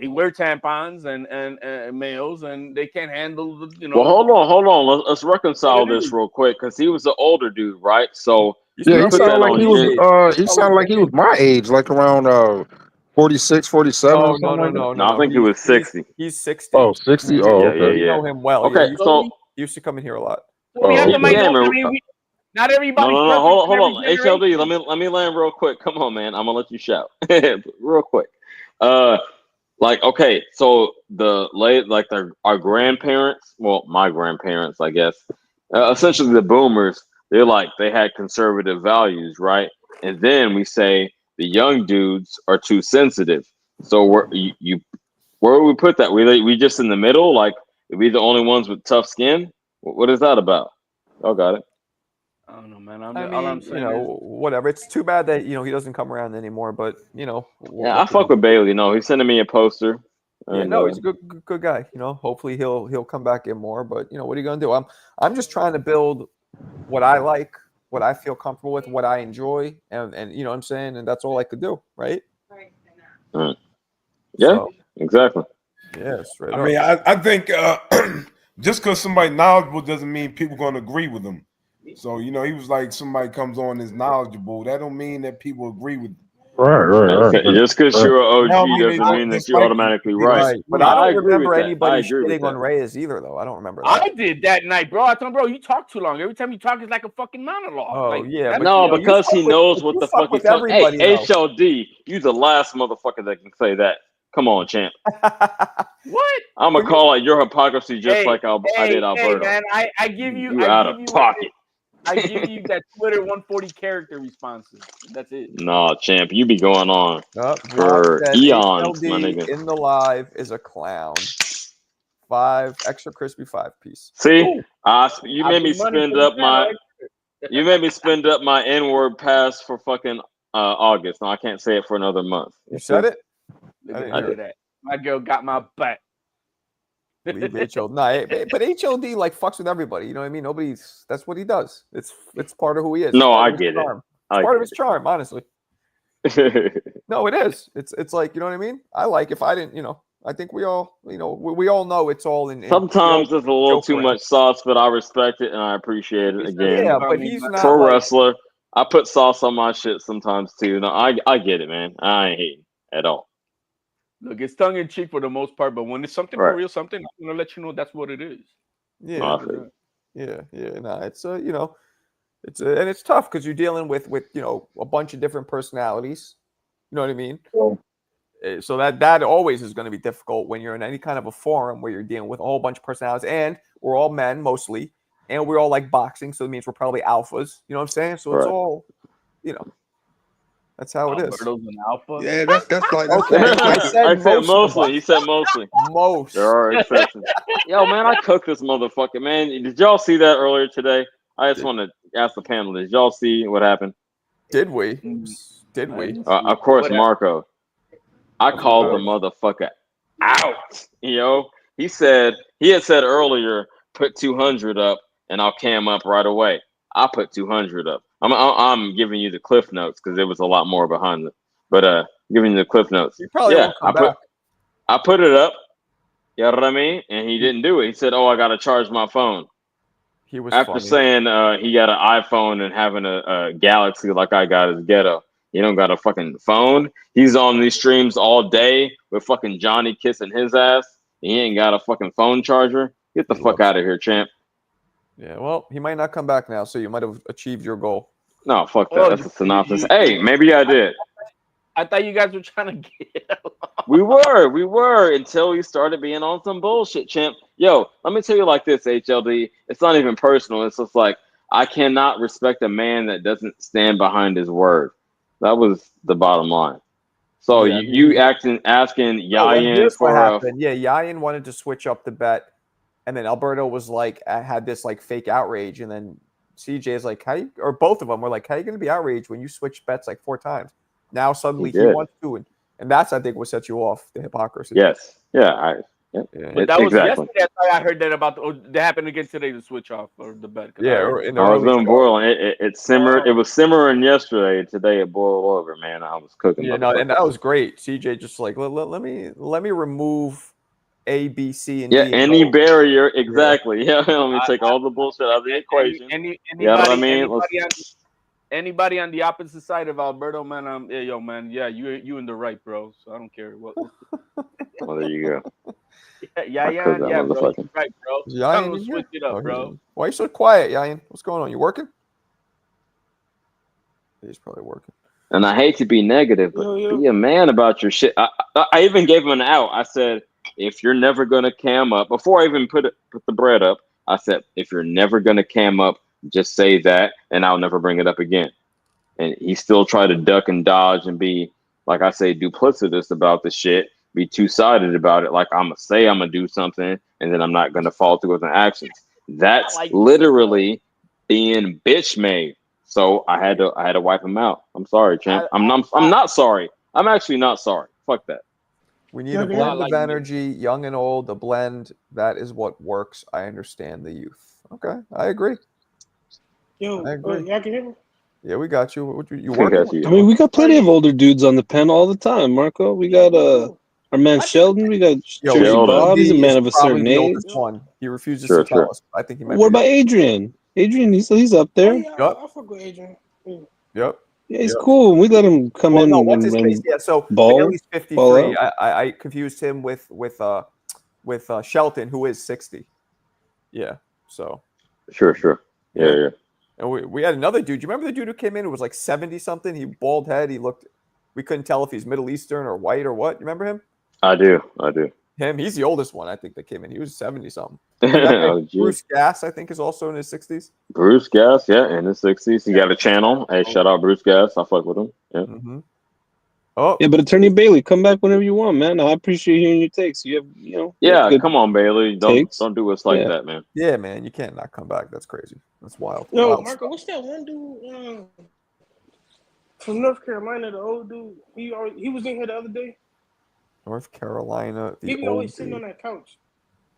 they wear tampons and males, and they can't handle the. Well, hold on. Let's reconcile this real quick because he was the older dude, right? So yeah, he sounded like he was. He sounded like he was my age, like around 46, 47. No. I think he was 60. He's 60. Oh, 60? Oh, okay. You know him well. Okay, he used to come in here a lot. Not everybody's No. perfect. Hold in on. every HLD, generation. let me land real quick. Come on, man. I'm gonna let you shout real quick. Like, okay, so our grandparents, well, my grandparents, I guess, essentially the boomers, they had conservative values, right? And then we say the young dudes are too sensitive. So where would we put that? We just in the middle, like we the only ones with tough skin? What is that about? Y'all got it. I don't know, man. I All I'm mean, saying is, whatever. It's too bad that he doesn't come around anymore. But Yeah, I what can you fuck with do? Bailey. No, he's sending me a poster. Yeah, And no, he's a good guy. Hopefully he'll come back in more. But what are you gonna do? I'm just trying to build what I like, what I feel comfortable with, what I enjoy, and you know what I'm saying, and that's all I could do, right? Yeah, So, exactly. yeah, straight I up. mean, I think just because somebody knowledgeable doesn't mean people going to agree with them. So he was like somebody comes on is knowledgeable. That don't mean that people agree with. Right. Just because you're an Now, I OG mean, they doesn't don't mean that you're dislike you. automatically They right. Right, but disagree. I I don't agree with remember that. I anybody agree with shitting on that. Reyes either, though. I don't remember I that. did that night, bro. I told him, bro, you talk too long. Every time you talk, it's like a fucking monologue. Oh Like yeah, that's but No, you because he fuck with knows what you the fuck fuck he's with talking. Hey, everybody though. HLD, you the last motherfucker that can say that. Come on, champ. what? I'm gonna call out your hypocrisy just like I did Hey, Alberto. man. I give you, You out of pocket. I give you that Twitter 140 character responses. That's it. No, champ, you be going on Whyte for said eons, my HLD nigga. in the live is a clown. 5 extra crispy 5-piece. See, you I made me bring money spend to the up channel. you made me spend up my N-word pass for fucking August. No, I can't say it for another month. You said it? Look at that. My girl got my butt. Leave HLD. No, but HLD like fucks with everybody. You know what I mean? That's what he does. It's part of who he is. No, It's I part of his get it. charm. It's part of his charm, honestly. No, it is. It's like, you know what I mean? I like if I didn't, I think we all, we all know it's all in Sometimes there's a little too around. much sauce, but I respect it and I appreciate it. Again, Yeah, but he's not pro like, wrestler. I put sauce on my shit sometimes too. No, I get it, man. I ain't hating at all. Look, it's tongue in cheek for the most part, but when it's something for real, I'm gonna let you know that's what it is. Yeah, yeah. No, it's and it's tough because you're dealing with a bunch of different personalities. You know what I mean? So that always is going to be difficult when you're in any kind of a forum where you're dealing with a whole bunch of personalities, and we're all men mostly, and we're all like boxing, so it means we're probably alphas. You know what I'm saying? So it's all, that's how it is. Alberto's an alpha. Yeah, that's like Okay, I said mostly. He said mostly. Most. There are exceptions. Yo, man, I cooked this motherfucker, man. Did y'all see that earlier today? I just want to ask the panel: did y'all see what happened? Did we? Did we? Of course, Marco. I called the motherfucker out. He had said earlier, put 200 up and I'll cam up right away. I put 200 up. I'm giving you the cliff notes because there was a lot more behind it. But giving you the cliff notes. You probably won't come back. I put it up. You know what I mean? And he didn't do it. He said, "Oh, I gotta charge my phone." He was after saying he got an iPhone and having a Galaxy like I got his ghetto. He don't got a fucking phone. He's on these streams all day with fucking Johnny kissing his ass. And he ain't got a fucking phone charger. Get the fuck out of here, champ. Yeah, well, he might not come back now, so you might have achieved your goal. No, fuck that. That's a synopsis. Hey, maybe I did. I thought you guys were trying to get We were until we started being on some bullshit, champ. Yo, let me tell you like this, HLD. It's not even personal. It's just like I cannot respect a man that doesn't stand behind his word. That was the bottom line. So you asking Yayan what for happened. Yeah, Yayan wanted to switch up the bet, and then Alberto was like, had this like fake outrage, and then CJ is like, or both of them were like, how are you going to be outraged when you switch bets like 4 times? Now suddenly he wants to, and that's, I think, what set you off, the hypocrisy. Yes. Yeah. But that was yesterday. I thought I heard that that happened again today, the switch off or the bet. Yeah, I was been boiling. It simmered. It was simmering yesterday. Today it boiled over, man. I was cooking. Yeah, no, and that was great. CJ just like let me remove A, B, C, and D. Any barrier, exactly. Yeah, let me take all the bullshit out of the equation. You know what I mean? Anybody on the opposite side of Alberto, man, you in the right, bro. So I don't care what. Well, there you go. Yeah, bro, you're right, bro. Yayan, switch it up, bro. Why are you so quiet, Yayan? What's going on? You working? He's probably working. And I hate to be negative, but be a man about your shit. I even gave him an out. I said, if you're never gonna cam up, before I even put the bread up, I said, if you're never gonna cam up, just say that, and I'll never bring it up again. And he still tried to duck and dodge and be, like I say, duplicitous about the shit, be two-sided about it. Like I'm gonna do something, and then I'm not gonna follow through with an actions. That's literally being bitch made. So I had to wipe him out. I'm sorry, champ. I'm not sorry. I'm actually not sorry. Fuck that. We need a blend of energy, young and old. A blend that is what works. I understand the youth. Okay, I agree. Yo, I agree. y'all can hear me? Yeah, we got you. You working? I mean, we got plenty of older dudes on the pen all the time, Marco. We got our man Sheldon. We got Jersey Bob. He's a man of a certain age. One. He refuses to tell us. I think he might. What about Adrian? Adrian, he's up there. I fuck with Adrian. Yep. Yeah, he's cool. We let him come in and Yeah, so ball. Bailey's 53. I confused him with Shelton, who is 60. Yeah. So. Sure. Yeah. And we had another dude. You remember the dude who came in who was like 70 something? He bald head. We couldn't tell if he's Middle Eastern or white or what. You remember him? I do. Him. He's the oldest one, I think, that came in. He was 70 something. Bruce Gass, I think, is also in his 60s. Bruce Gass, yeah, in his 60s. He got a channel. Hey, shout out Bruce Gass. I fuck with him. Yeah. Mm-hmm. Oh yeah, but Attorney Bailey, come back whenever you want, man. I appreciate hearing your takes. You have, Yeah, come on, Bailey. Don't do us like that, man. Yeah, man, you can't not come back. That's crazy. That's wild. Yo, wild Marco, what's that one dude from North Carolina? The old dude. He was in here the other day. North Carolina. He be always sitting on that couch.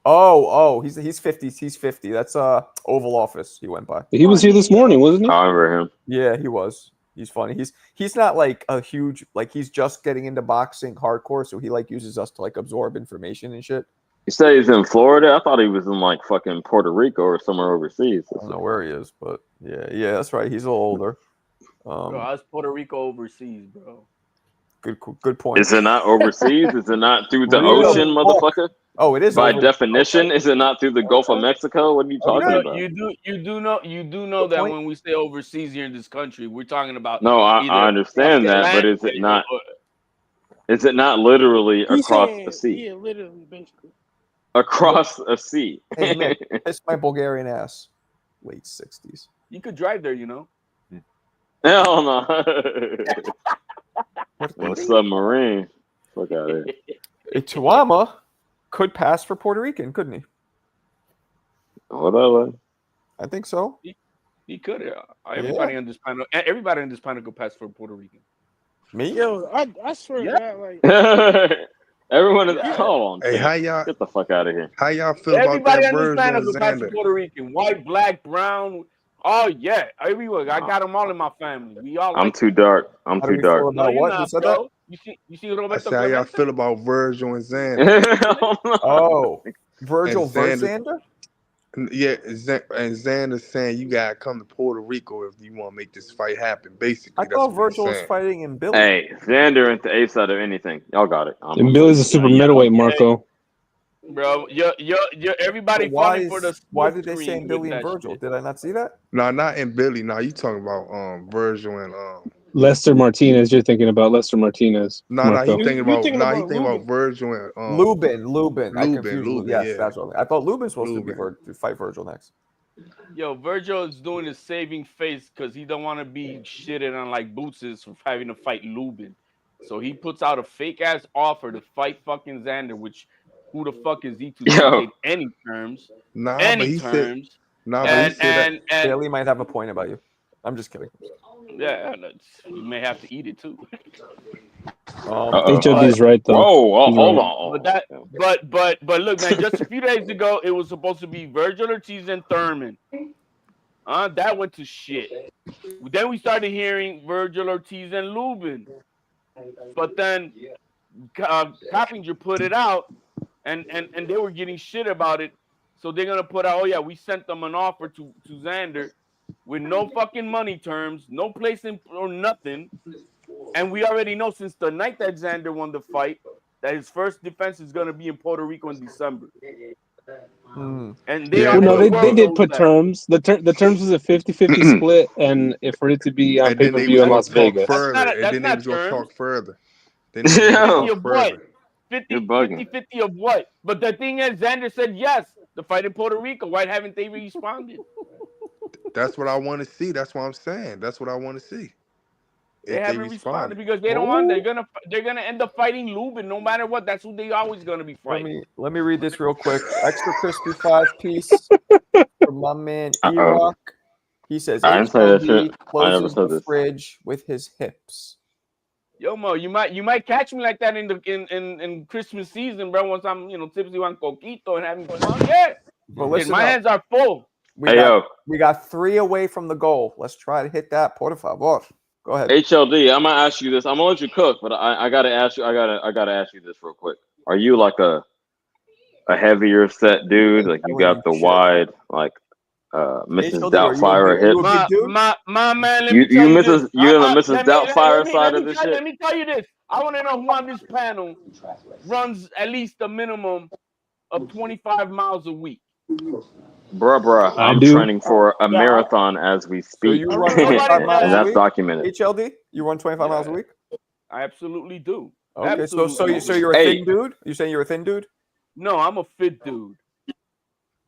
Oh, he's 50. He's 50. That's Oval Office. He went by. He was here this morning, wasn't he? I remember him. Yeah, he was. He's funny. He's not like a huge, like he's just getting into boxing hardcore, so he like uses us to like absorb information and shit. You say he's in Florida? I thought he was in like fucking Puerto Rico or somewhere overseas. I don't know where he is, but yeah, that's right. He's a little older. Bro, how's Puerto Rico overseas, bro? Good point. Is it not overseas? Is it not through the ocean, motherfucker? Oh, it is. By definition, is it not through the Gulf of Mexico? What are you talking about? You do know that when we say overseas here in this country, we're talking about. No, I understand that, but is it not? Is it not literally across the sea? Yeah, literally, basically. Across a sea. Hey man, kiss my Bulgarian ass. Late 60s. You could drive there, you know. Hell no. In submarine. Fuck out of here. Itauma could pass for Puerto Rican, couldn't he? Whatever. I think so. He could. Everybody on this panel could pass for Puerto Rican. Me? Yo, I swear to God, like everyone is. Hold on. Hey, how y'all? Get the fuck out of here. How y'all feel about that Everybody on this panel Virgil could pass Xander? for Puerto Rican. White, black, brown. Oh yeah, everyone. I got them all in my family. We all. I'm too dark. I'm too dark. No, what? Who said that? You see Roberto? I said, how y'all feel about Virgil and Xander? Oh, Virgil versus Xander? Yeah, and Xander's saying you gotta come to Puerto Rico if you want to make this fight happen. Basically, I thought Virgil was fighting in Billy. Hey, Xander ain't the ace out of anything. Y'all got it. And Billy's a super middleweight, Marco. Bro, everybody fighting for the. Why did they say Billy and Virgil? Did I not see that? No, not in Billy. No, you talking about Virgil and Lester Martinez. You're thinking about Lester Martinez. No, you thinking about Virgil and Lubin. I confused Lubin. Yes, yeah. that's what I thought. Lubin's supposed to fight Virgil next. Yo, Virgil is doing his saving face because he don't want to be shitted on like Boots is for having to fight Lubin. So he puts out a fake ass offer to fight fucking Xander, which who the fuck is he to dictate any terms? And Bailey might have a point about you. I'm just kidding. Yeah, you may have to eat it too. HOD's right though. Hold on. But look, man. Just a few days ago, it was supposed to be Virgil Ortiz and Thurman. That went to shit. Then we started hearing Virgil Ortiz and Lubin. But then Coppinger put it out, and they were getting shit about it. So they're gonna put out, oh yeah, we sent them an offer to Xander with no fucking money terms, no place in or nothing. And we already know since the night that Xander won the fight that his first defense is gonna be in Puerto Rico in December. And they did put terms. The terms was a 50-50 split, and for it to be on And pay then per they view was in gonna Las talk Vegas. further. And then they was gonna talk further. Then they was gonna talk further. 50-50 of what? But the thing is, Xander said yes. The fight in Puerto Rico. Why haven't they responded? That's what I want to see. That's what I'm saying. That's what I want to see. They haven't responded because they don't want. They're gonna end up fighting Lubin no matter what. That's who they always gonna be fighting. Let me read this real quick. Extra crispy 5-piece from my man E-Rock. He says I didn't say that shit. HLD I never closes said the this. fridge with his hips. Yo, Mo, you might catch me like that in Christmas season, bro. Once I'm tipsy on coquito and having fun. Yeah, But listen, my hands are full. We got 3 away from the goal. Let's try to hit that. Por favor. Go ahead. HLD, I'm gonna ask you this. I'm gonna let you cook, but I gotta ask you. I gotta ask you this real quick. Are you like a heavier set dude? Like you got the wide, like Mrs. Doubtfire hips? My man, let me tell you this. You on the Mrs. Doubtfire side of the shit? Let me tell you this. I want to know who on this panel runs at least a minimum of 25 miles a week. Bruh, I'm training for a marathon as we speak. So you run 25 miles and a that's week? documented. HLD? You run 25 miles a week? I absolutely do. Okay, so you're a thin dude? You saying you're a thin dude? No, I'm a fit dude.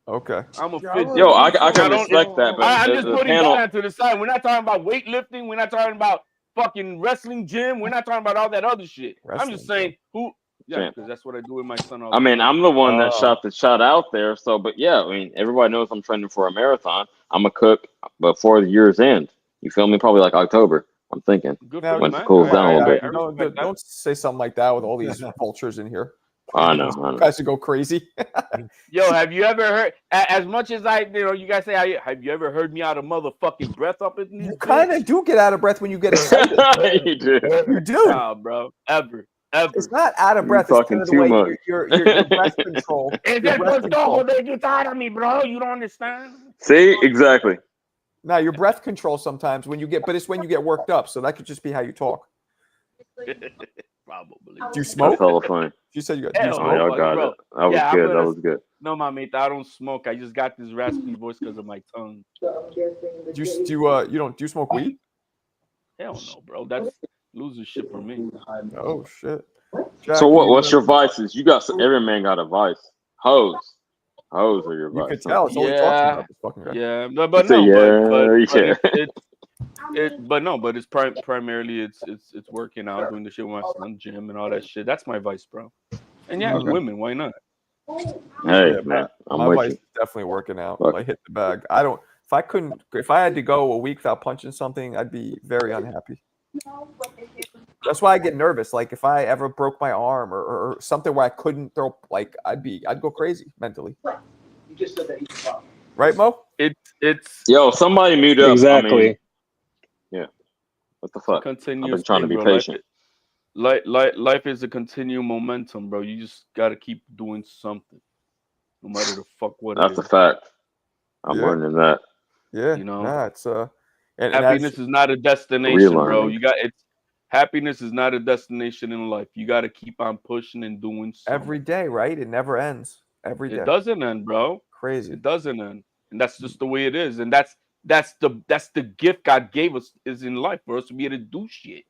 Okay. I'm a fit dude. Yo, I can respect that, but I'm just putting panel... that to the side. We're not talking about weightlifting. We're not talking about fucking wrestling gym. We're not talking about all that other shit. I'm just saying who. Yeah, because that's what I do with my son. I mean, I'm the one that shot the shot out there. So, but yeah, I mean, everybody knows I'm training for a marathon. I'm a cook before the year's end. You feel me? Probably like October. I'm thinking once it cools down a little bit. Don't say something like that with all these vultures in here. I know. You guys should go crazy. Yo, have you ever heard? As much as you guys say, have you ever heard me out of motherfucking breath up in these? You kind of do get out of breath when you get excited. You do. You do. Nah, bro. Ever. It's not out of breath. It's kind of the way your breath control. It's just they get out of me, bro. You don't understand. See, exactly. Now your breath control sometimes when you get, but it's when you get worked up. So that could just be how you talk. Probably. Do you smoke? That's hella funny. You said you got. Y'all got it. That was good. That was good. No, my mate, I don't smoke. I just got this raspy voice because of my tongue. Do you smoke weed? Hell no, bro. That's loser shit for me. Oh shit. Jack, so what's your vices? You got every man got a vice. Hoes are your vices. You could tell. It's only talking about this fucking guy. Yeah, but it's primarily it's working out, doing the shit with my son, gym, and all that shit. That's my vice, bro. And women, why not? Hey, man, my vice is definitely working out. I hit the bag. If I had to go a week without punching something, I'd be very unhappy. That's why I get nervous. Like if I ever broke my arm or something where I couldn't throw, like I'd go crazy mentally. You just said that. Right, Mo? It's yo, somebody mute up. Exactly. I mean, yeah. What the fuck? I've been trying to be patient. Life is a continual momentum, bro. You just gotta keep doing something, no matter the fuck what. That's a fact. I'm learning that. Yeah, it's and happiness is not a destination, bro. Happiness is not a destination in life. You got to keep on pushing and doing something. Every day, right? It never ends. Every day. It doesn't end, bro. Crazy. It doesn't end. And that's just the way it is. And that's the gift God gave us is in life for us to be able to do shit.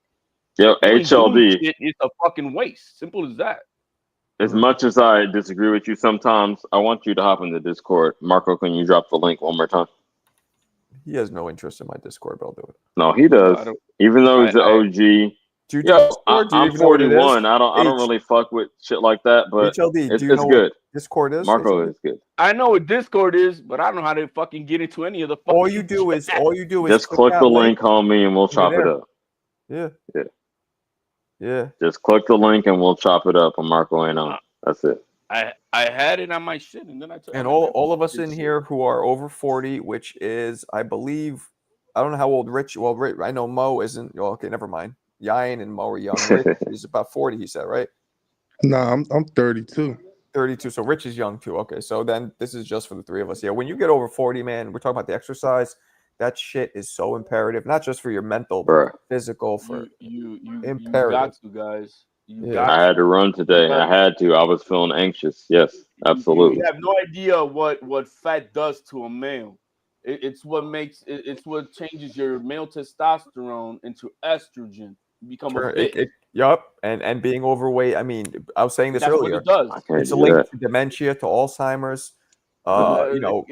Yo, HLD. It's a fucking waste. Simple as that. As much as I disagree with you sometimes, I want you to hop into Discord. Marco, can you drop the link one more time? He has no interest in my Discord, but I'll do it. No, he does. Even though he's an OG. I'm 41. I don't really fuck with shit like that, but HLD, it's good. Discord is? Marco is good. I know what Discord is, but I don't know how to fucking get into any of the fucking all you do is just click the link, homie, and we'll chop it up. Yeah. Just click the link and we'll chop it up, and Marco ain't on. That's it. I had it on my shit, and then I took. And all of us in here who are over 40, which is, I believe, I don't know how old Rich. Well, Rich, I know Mo isn't. Well, okay, never mind. Yain and Mo are young. Rich is about 40. He said, right? Nah, I'm 32. 32. So Rich is young too. Okay, so then this is just for the three of us. Yeah, when you get over 40, man, we're talking about the exercise. That shit is so imperative, not just for your mental, but physical. For you imperative. got to, guys. You Yeah. got I had to run today. But I had to. I was feeling anxious. Yes, you absolutely. have no idea what fat does to a male. It's what makes it's what changes your male testosterone into estrogen. You become a bitch. Yup. And being overweight. I mean, I was saying this That's what earlier. it does. I can't It's do linked that. to dementia, to Alzheimer's. You It, know.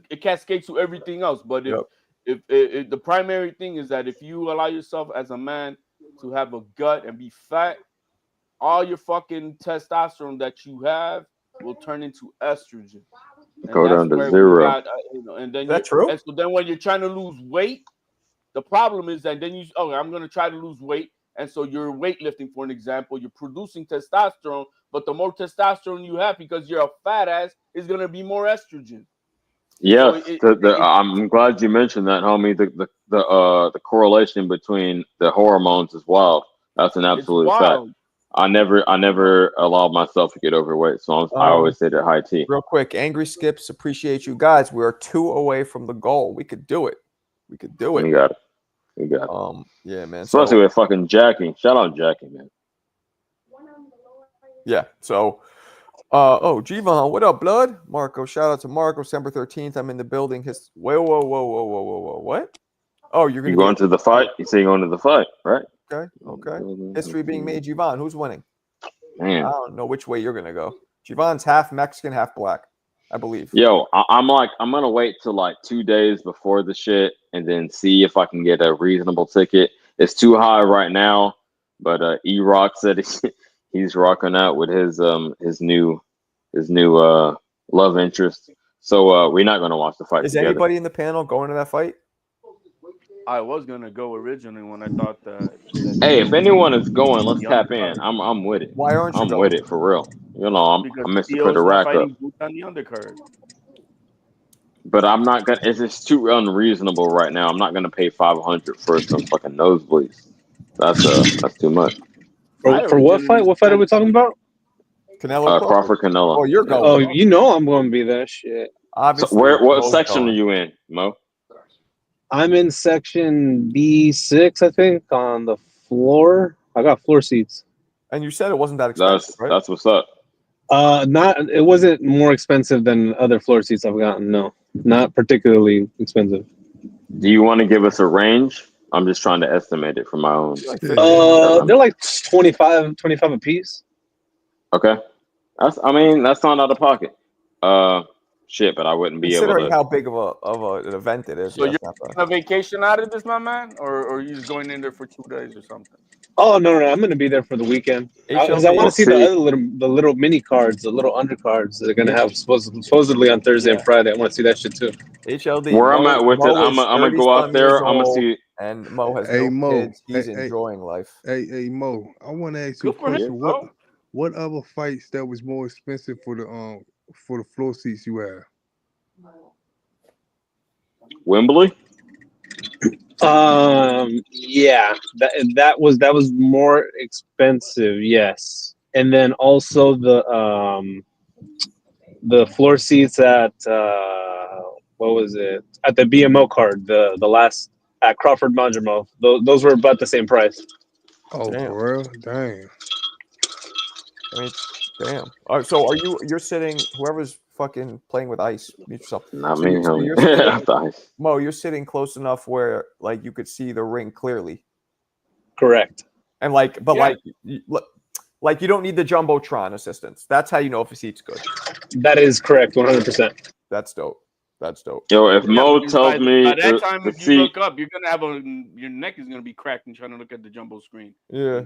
it cascades to everything else. But Yep. if the primary thing is that if you allow yourself as a man to have a gut and be fat, all your fucking testosterone that you have will turn into estrogen, and Go that's down to where we 0. got and then Is that true? and so then when you're trying to lose weight, the problem is that then I'm going to try to lose weight, and so you're weightlifting, for an example, you're producing testosterone, but the more testosterone you have because you're a fat ass is going to be more estrogen. So Yes, I'm glad you mentioned that, homie. The correlation between the hormones is wild. That's an it's absolute fact. wild. I never allowed myself to get overweight, so I always stayed at high T. Real quick, Angry Skips, appreciate you guys. We are 2 away from the goal. We could do it. We could do it. We got it. We got it. Yeah, man. Especially So with fucking Jackie. Shout out Jackie, man. yeah. So G-Von, what up, blood? Marco, shout out to Marco. December 13th. I'm in the building. Whoa. What? Oh, you're You gonna be going to the fight? You say you're going to the fight, right? Okay. History being made. G-Von, who's winning? Man. I don't know which way you're gonna go. G-Von's half Mexican, half black, I believe. Yo, I'm gonna wait till like 2 days before the shit and then see if I can get a reasonable ticket. It's too high right now, but E-Rock said he's rocking out with his new love interest. So we're not gonna watch the fight Is together. anybody in the panel going to that fight? I was gonna go originally when I thought that Hey, if Theo anyone is going, let's the tap in. undercard. I'm with it. Why aren't you I'm going? with it for real. You know, I'm Because Mr. Put a Theo's not rack up. fighting Boots on the undercard. But I'm not gonna. It's just too unreasonable right now. I'm not gonna pay 500 for some fucking nosebleeds. That's too much. For what fight? What fight are we talking about? Canelo Crawford Canelo. Oh, you're going. Oh, you know I'm going to be there. Shit. Obviously. So what Mo's section going. are you in, Mo? I'm in section B6, I think, on the floor. I got floor seats. And you said it wasn't that expensive, right? That's what's up. It wasn't more expensive than other floor seats I've gotten. No, not particularly expensive. Do you want to give us a range? I'm just trying to estimate it for my own. They're like 25 a piece. Okay. That's not out of pocket. Shit, but I wouldn't be able Considering to. how big of an event it is. So Yeah, you're it's not bad. on a vacation out of this, my man, or you just going in there for 2 days or something? Oh no, I'm going to be there for the weekend because I want to see the little mini cards, the little undercards that they're going to have supposedly on Thursday and Friday. I want to see that shit too. HLD. Where I'm at with it, I'm is gonna go out 30-some years there. I'm gonna old, see. and Mo has Hey no Mo, kids. He's enjoying life. Hey Mo, I want to ask you a Good for him, question. bro. What other fights that was more expensive for the floor seats you have? Wembley. Yeah, that was more expensive. Yes, and then also the floor seats at what was it at the BMO card, the last at Crawford Manjamov. Those were about the same price. Oh, Damn. for real? Dang. I mean, damn. So you're sitting, whoever's fucking playing with ice, mute yourself. Not So me, you're homie. sitting, Not the ice. Mo, you're sitting close enough where like you could see the ring clearly. Correct. And like you don't need the Jumbotron assistance. That's how you know if a seat's good. That is correct, 100%. That's dope. Yo, if Mo tells by me that time, the if you seat, look up, you're gonna have your neck is gonna be cracked and trying to look at the jumbo screen. Yeah.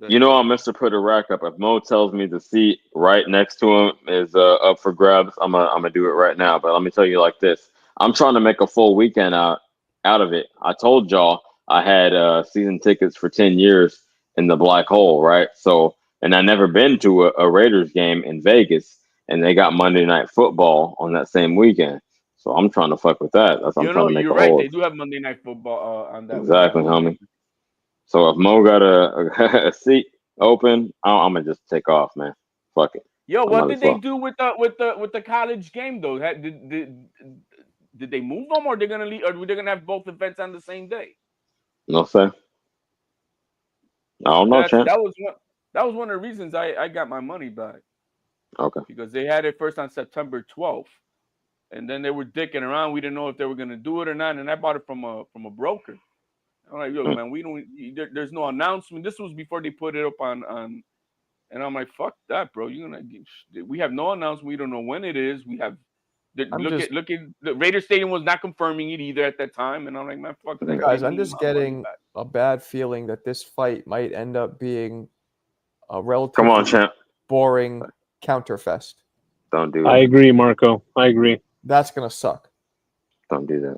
you know I'm Mr. Put a rack up. If Mo tells me the seat right next to him is up for grabs, I'm gonna do it right now. But let me tell you like this: I'm trying to make a full weekend out of it. I told y'all I had season tickets for 10 years in the black hole, right? So, and I never been to a Raiders game in Vegas, and they got Monday Night Football on that same weekend. So I'm trying to fuck with that. I'm trying to make You're a right. whole. They do have Monday Night Football on that Exactly, weekend. homie. So if Mo got a seat open, I'm gonna just take off, man. Fuck it. Yo, what did they do with the college game though? Did they move them, or they're gonna leave, or they're gonna have both events on the same day? No say. I don't know, champ. That was one. That was one of the reasons I got my money back. Okay. Because they had it first on September 12th, and then they were dicking around. We didn't know if they were gonna do it or not, and I bought it from a broker. I'm like, yo, man, we don't. There's no announcement. This was before they put it up on. And I'm like, fuck that, bro. You're gonna. We have no announcement. We don't know when it is. We have. Look at the Raider Stadium was not confirming it either at that time, and I'm like, man, fuck that. Guys, I'm just getting a bad feeling that this fight might end up being a relatively boring counterfest. Don't do that. I agree, Marco. I agree. That's gonna suck. Don't do that.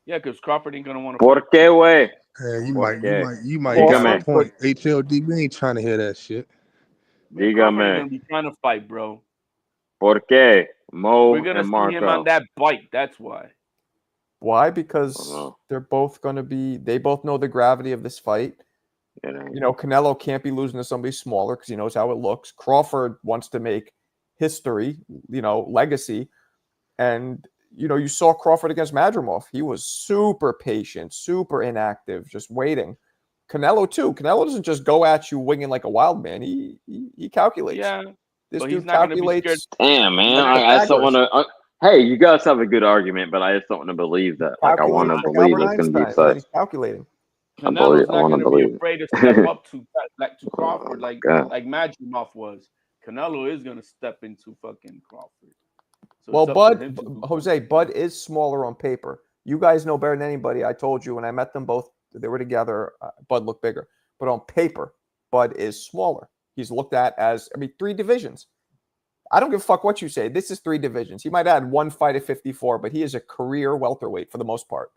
Yeah, because Crawford ain't gonna want to. ¿Por qué, güey? Hey, you might Dígame. have a point. HLD, we ain't trying to hear that shit. Crawford ain't gonna be trying to fight, bro. ¿Por qué? Mo We're gonna and see Marco. him on that bite. That's why. Why? Because they're both going to be. They both know the gravity of this fight. You know, Canelo can't be losing to somebody smaller because he knows how it looks. Crawford wants to make history, you know, legacy. And, you know, you saw Crawford against Madrimov. He was super patient, super inactive, just waiting. Canelo, too. Canelo doesn't just go at you winging like a wild man. He calculates. Yeah. This but dude he's not calculates. Damn, man. I just don't want to. Hey, you guys have a good argument, but I just don't want to believe that. Like, I want to believe it's going to be a fight. He's calculating. Canelo's not going to be it. afraid to step up to Crawford like Madrimov was. Canelo is going to step into fucking Crawford. So well, Bud is smaller on paper. You guys know better than anybody. I told you when I met them both, they were together. Bud looked bigger. But on paper, Bud is smaller. He's looked at as, 3 divisions. I don't give a fuck what you say. This is 3 divisions. He might add one fight at 54, but he is a career welterweight for the most part.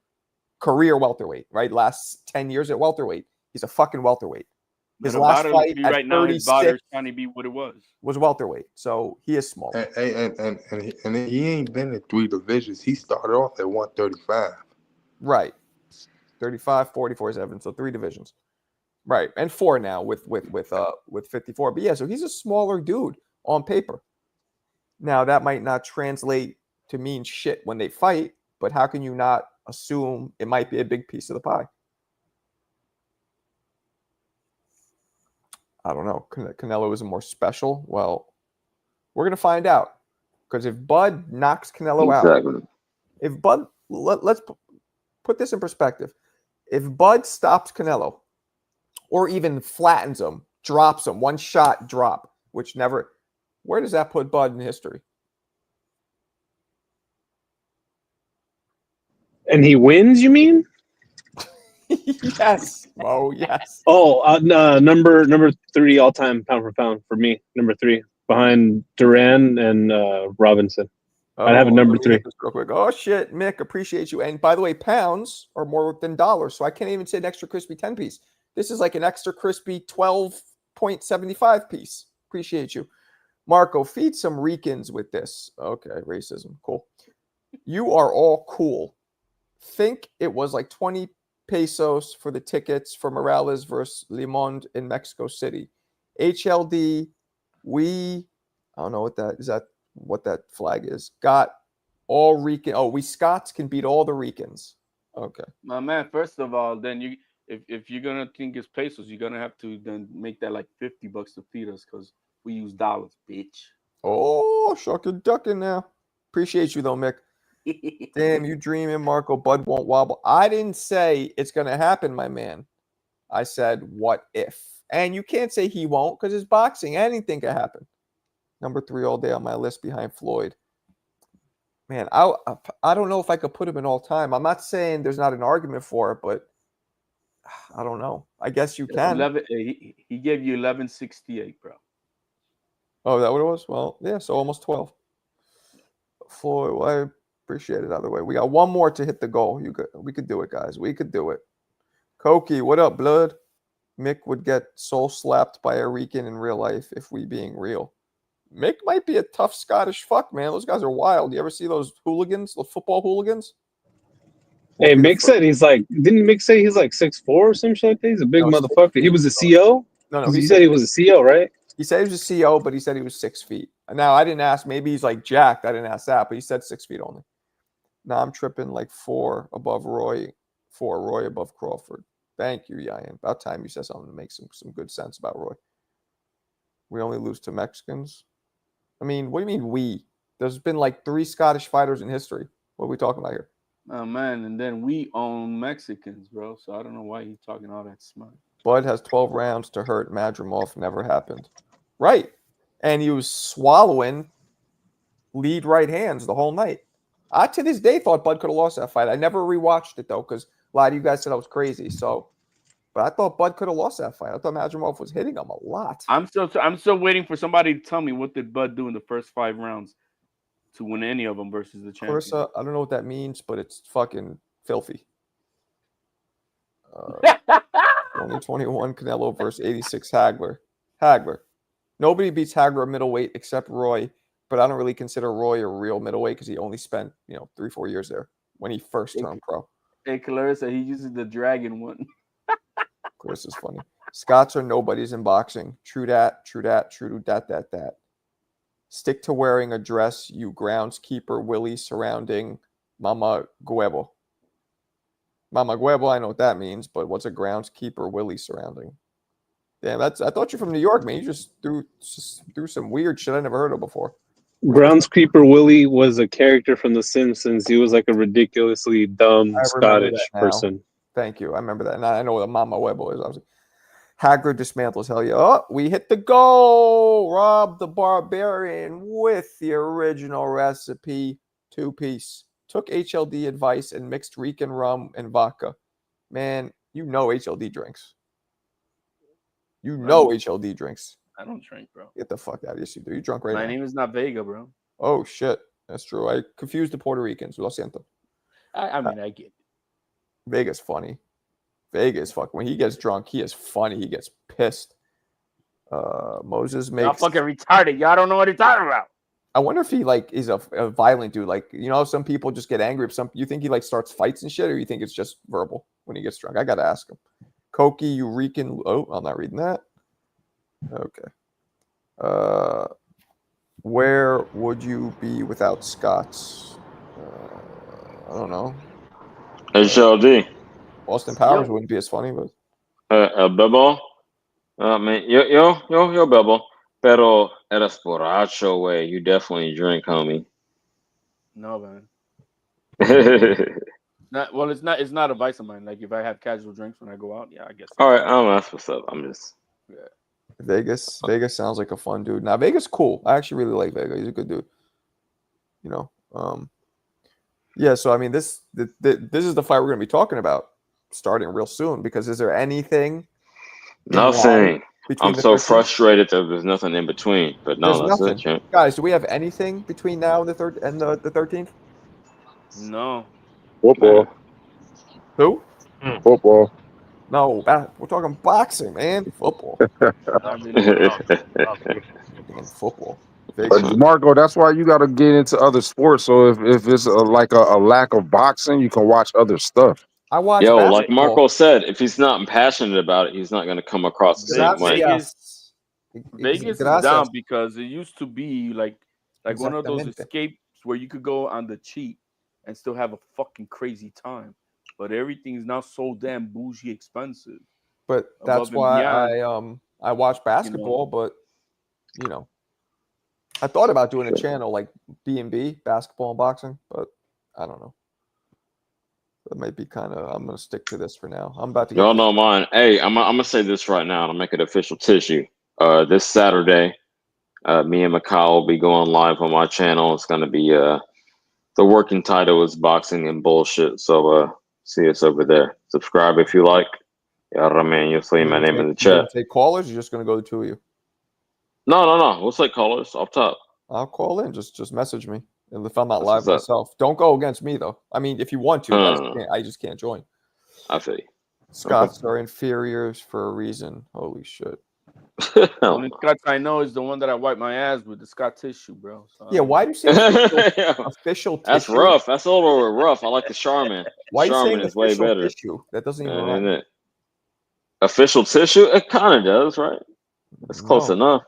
Career welterweight, right? Last 10 years at welterweight. He's a fucking welterweight. His last fight at right now, 36 his body's trying to be what it was welterweight. So he is small. And he ain't been in 3 divisions. He started off at 135. Right. 35, 44, 7. So 3 divisions. Right. And 4 now with 54. But yeah, so he's a smaller dude on paper. Now that might not translate to mean shit when they fight, but how can you not assume it might be a big piece of the pie? I don't know. Canelo isn't more special. Well, we're going to find out. Because if Bud knocks Canelo out, if Bud, let's put this in perspective. If Bud stops Canelo or even flattens him, drops him, one shot drop, which never, where does that put Bud in history? And he wins, you mean? Yes. Oh, yes. Oh, number 3 all-time pound for pound for me. Number 3 behind Duran and Robinson. I have a number 3. Real quick. Oh shit, Mick, appreciate you. And by the way, pounds are more than dollars, so I can't even say an extra crispy 10 piece. This is like an extra crispy 12.75 piece. Appreciate you. Marco, feed some Ricans with this. Okay, racism. Cool. You are all cool. Think it was like 20 pesos for the tickets for Morales versus Limond in Mexico City. HLD, I don't know what that is. That what that flag is? Got all Rican. Oh, we Scots can beat all the Ricans. Okay, my man. First of all, then if you're gonna think it's pesos, you're gonna have to then make that like $50 to feed us because we use dollars, bitch. Oh, shucking ducking now. Appreciate you though, Mick. Damn, you dreaming, Marco. Bud won't wobble. I didn't say it's going to happen, my man. I said, what if? And you can't say he won't because it's boxing. Anything can happen. Number 3 all day on my list behind Floyd. Man, I don't know if I could put him in all time. I'm not saying there's not an argument for it, but I don't know. I guess you can. He gave you 1168, bro. Oh, is that what it was? Well, yeah, so almost 12. Floyd, well, I appreciate it either way. We got one more to hit the goal. We could do it, guys. We could do it. Koki, what up, blood? Mick would get soul slapped by a Rican in real life if we being real. Mick might be a tough Scottish fuck, man. Those guys are wild. You ever see those hooligans, the football hooligans? Hey, Mick said he's like, didn't Mick say he's like 6'4" or some shit like that? He's a big motherfucker. He was a CO? No, he said he was a CO, right? He said he was a CO, but he said he was 6 feet. Now, I didn't ask. Maybe he's like jacked. I didn't ask that, but he said 6 feet only. Now I'm tripping like 4 above Roy, 4 Roy above Crawford. Thank you, Yayan. About time you said something to make some good sense about Roy. We only lose to Mexicans. I mean, what do you mean we? There's been like 3 Scottish fighters in history. What are we talking about here? Oh man, and then we own Mexicans, bro. So I don't know why he's talking all that smart. Bud has 12 rounds to hurt Madrimov. Never happened. Right. And he was swallowing lead right hands the whole night. I, to this day, thought Bud could have lost that fight. I never rewatched it, though, because a lot of you guys said I was crazy. So, but I thought Bud could have lost that fight. I thought Madrimov was hitting him a lot. I'm still waiting for somebody to tell me what did Bud do in the first 5 rounds to win any of them versus the champion. Clarissa, I don't know what that means, but it's fucking filthy. 2021 Canelo versus 86 Hagler. Nobody beats Hagler at middleweight except Roy, but I don't really consider Roy a real middleweight because he only spent 3-4 years there when he first turned pro. Hey, Clarissa, he uses the dragon one. Clarissa's funny. Scots are nobodies in boxing. True that. True to that. Stick to wearing a dress, you groundskeeper Willie surrounding Mama Guebo. Mama Guebo, I know what that means, but what's a groundskeeper Willie surrounding? Damn, I thought you're from New York, man. You just threw some weird shit I never heard of before. Groundskeeper Willie was a character from The Simpsons. He was like a ridiculously dumb Scottish person. Thank you. I remember that. And I know what Mama Webo is, obviously. Hagler dismantles. Hell yeah. Oh, we hit the goal. Rob the Barbarian with the original recipe. 2-piece. Took HLD advice and mixed Rican rum and vodka. Man, HLD drinks. HLD drinks. I don't drink, bro. Get the fuck out of here. You do. You drunk right now. My name is not Vega, bro. Oh, shit. That's true. I confused the Puerto Ricans. Lo siento. I mean, I get it. Vega's funny. Vega's fuck. When he gets drunk, he is funny. He gets pissed. Moses makes. Y'all fucking retarded. Y'all don't know what he's talking about. I wonder if he is a violent dude. Like, some people just get angry. If you think he starts fights and shit, or you think it's just verbal when he gets drunk? I gotta ask him. Koki Eureka. Oh, I'm not reading that. Okay. Where would you be without Scots? I don't know. HLD. Austin Powers wouldn't be as funny, but Bebo. Yo, Bebo. Pero eres borracho, way. You definitely drink, homie. No, man. It's not a vice of mine. Like, if I have casual drinks when I go out, yeah, I guess. All right, that's what's up. I'm just. Yeah. Vegas sounds like a fun dude. Now Vegas cool. I actually really like Vega. He's a good dude. Yeah. So I mean, this is the fight we're going to be talking about starting real soon. Because is there anything? Nothing. I'm so frustrated that there's nothing in between. But no, that's nothing. It, champ. Guys, do we have anything between now and the 13th? No. Football. Who? Football. No, we're talking boxing, man. Football. Football. But Marco, that's why you got to get into other sports. So if it's a lack of boxing, you can watch other stuff. I watch. Like Marco said, if he's not passionate about it, he's not going to come across the same way. Vegas is down because it used to be like one of those escapes where you could go on the cheap and still have a fucking crazy time. But everything's now so damn bougie expensive. But that's why I watch basketball. But I thought about doing a channel like B&B, basketball and boxing, but I don't know. That might be I'm going to stick to this for now. I'm about to get. Y'all know mine. Hey, I'm going to say this right now. I'll make it official tissue. This Saturday, me and Mikhail will be going live on my channel. It's going to be the working title is Boxing and Bullshit. So see us over there. Subscribe if you like. Yeah, man, you'll see my name in the chat. Take callers. You're just going to go to 2 of you. No. We'll take callers off top. I'll call in. Just message me. And if I'm not live myself, don't go against me though. I mean, if you want to, I just can't join. I feel you. Scots are inferiors for a reason. Holy shit. The only Scots I know is the one that I wipe my ass with, the Scott tissue, bro. So, yeah, why do you say official tissue? That's rough. That's a little rough. I like the Charmin. Why Charmin is way better. Tissue? That doesn't even rhyme. Official tissue? It kind of does, right? It's close enough.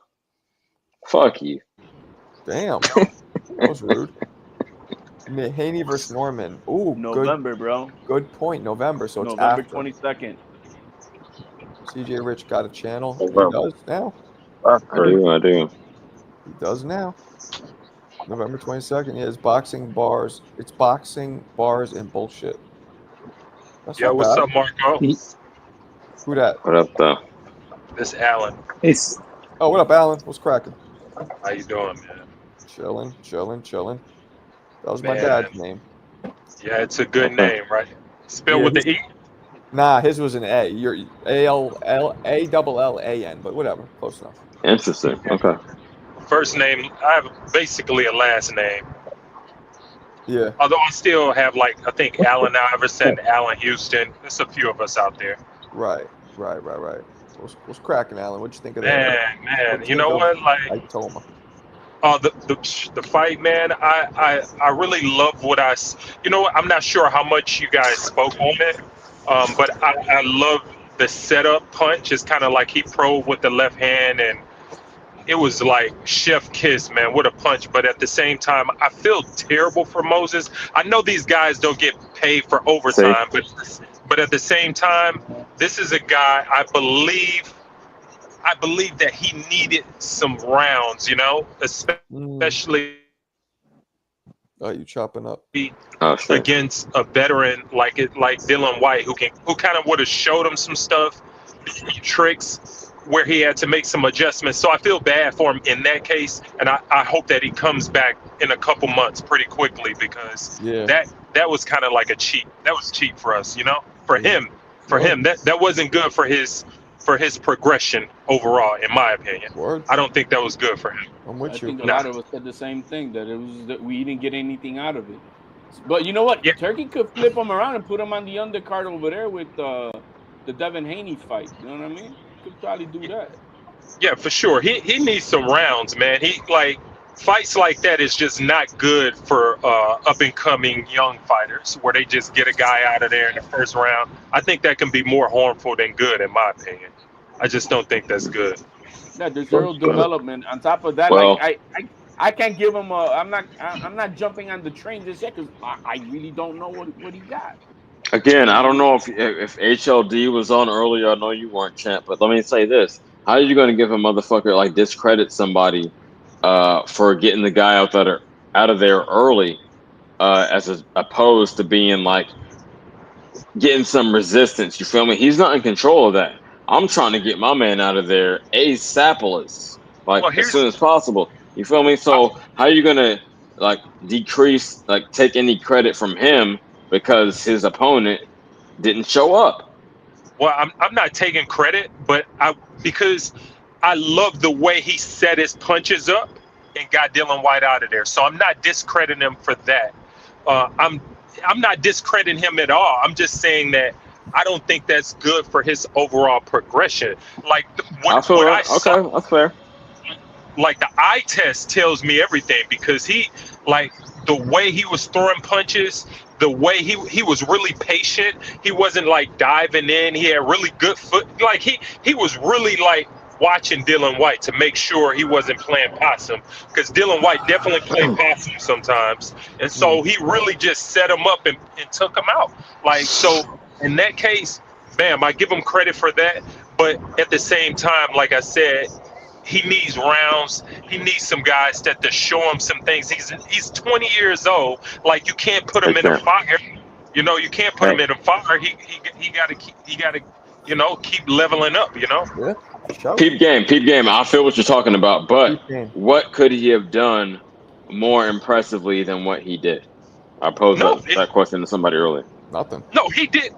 Fuck you. Damn. That was rude. Haney versus Norman. Ooh, November, bro. Good point. November. So November it's 22nd. CJ Rich got a channel. He does now. I do. He does now. November 22nd. Yeah, it's boxing bars. It's boxing bars and bullshit. That's Yo, not what's bad. up, Marco? Who that? What up, though? This Alan. Oh, what up, Alan? What's cracking? How you doing, man? Chilling. That was my Man, dad's name. yeah, it's a good name, right? Spelled Yeah, with the E. Nah, his was an A. You're ALLAN, but whatever, close enough. Interesting. Okay. First name, I have basically a last name. Yeah. Although I still have, like, I think Allen Iverson, Allen Houston. There's a few of us out there. Right. What's cracking, Alan? What'd you think of that? Man, you know what? Like, Itauma. The fight, man. I really love what you know what? I'm not sure how much you guys spoke on it, but I love the setup punch. It's kind of like he probed with the left hand, and it was like chef kiss, man. What a punch! But at the same time, I feel terrible for Moses. I know these guys don't get paid for overtime, but at the same time, this is a guy I believe that he needed some rounds, you know, especially you chopping up against a veteran like Dylan Whyte, who kind of would have showed him some stuff, tricks where he had to make some adjustments. So I feel bad for him in that case, and I hope that he comes back in a couple months pretty quickly, because that was kind of like cheap for us, you know, for him that wasn't good for his progression overall, in my opinion. I don't think that was good for him. I think a lot of us said the same thing, that we didn't get anything out of it. But you know what? Yeah. Turkey could flip him around and put him on the undercard over there with the Devin Haney fight. You know what I mean? Could probably do that. Yeah, for sure. He needs some rounds, man. He fights like that is just not good for up and coming young fighters, where they just get a guy out of there in the first round. I think that can be more harmful than good, in my opinion. I just don't think that's good. Yeah, there's zero development. On top of that, I can't give him I'm not jumping on the train just yet, because I really don't know what he got. Again, I don't know if HLD was on earlier. I know you weren't, champ, but let me say this: how are you going to give a motherfucker like discredit somebody for getting the guy out of there early, as opposed to being like getting some resistance? You feel me? He's not in control of that. I'm trying to get my man out of there ASAPless, as soon as possible. You feel me? So how are you gonna take any credit from him because his opponent didn't show up? Well, I'm not taking credit, but because I love the way he set his punches up and got Dylan Whyte out of there. So I'm not discrediting him for that. I'm not discrediting him at all. I'm just saying that I don't think that's good for his overall progression. Like what I saw, okay, that's fair. Like the eye test tells me everything, because the way he was throwing punches, the way he was really patient. He wasn't like diving in. He had really good foot. Like he was really like watching Dylan Whyte to make sure he wasn't playing possum, because Dylan Whyte definitely played possum sometimes. And so he really just set him up and took him out. Like, so in that case, bam, I give him credit for that. But at the same time, like I said, he needs rounds. He needs some guys to show him some things. He's 20 years old. Like, you can't put him in a fire. You know, you can't put him in a fire. He gotta keep leveling up. You know. Yeah. Peep game. I feel what you're talking about, but what could he have done more impressively than what he did? I posed that question to somebody earlier. Nothing. No, he did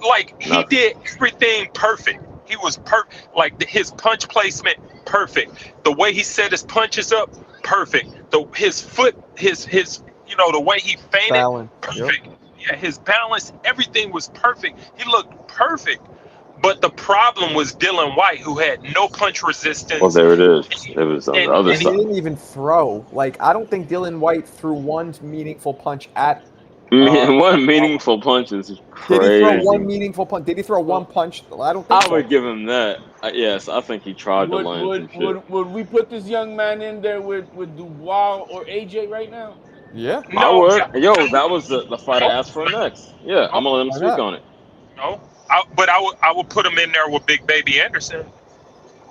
did everything perfect. He was perfect. Like his punch placement, perfect. The way he set his punches up, perfect. His foot, his the way he feinted, balance. Perfect. Yep. Yeah, his balance, everything was perfect. He looked perfect. But the problem was Dylan Whyte, who had no punch resistance. Well, there it is. It was on the other side. He didn't even throw. Like, I don't think Dylan Whyte threw one meaningful punch at. One meaningful punch is crazy. Did he throw one meaningful punch? Did he throw one punch? I don't think so. I would give him that. Yes, I think he tried to land some shit. Would we put this young man in there with Dubois or AJ right now? Yeah. I would. Yo, that was the fight I asked for next. Yeah, I'm going to let him speak on it. No. I would put him in there with Big Baby Anderson.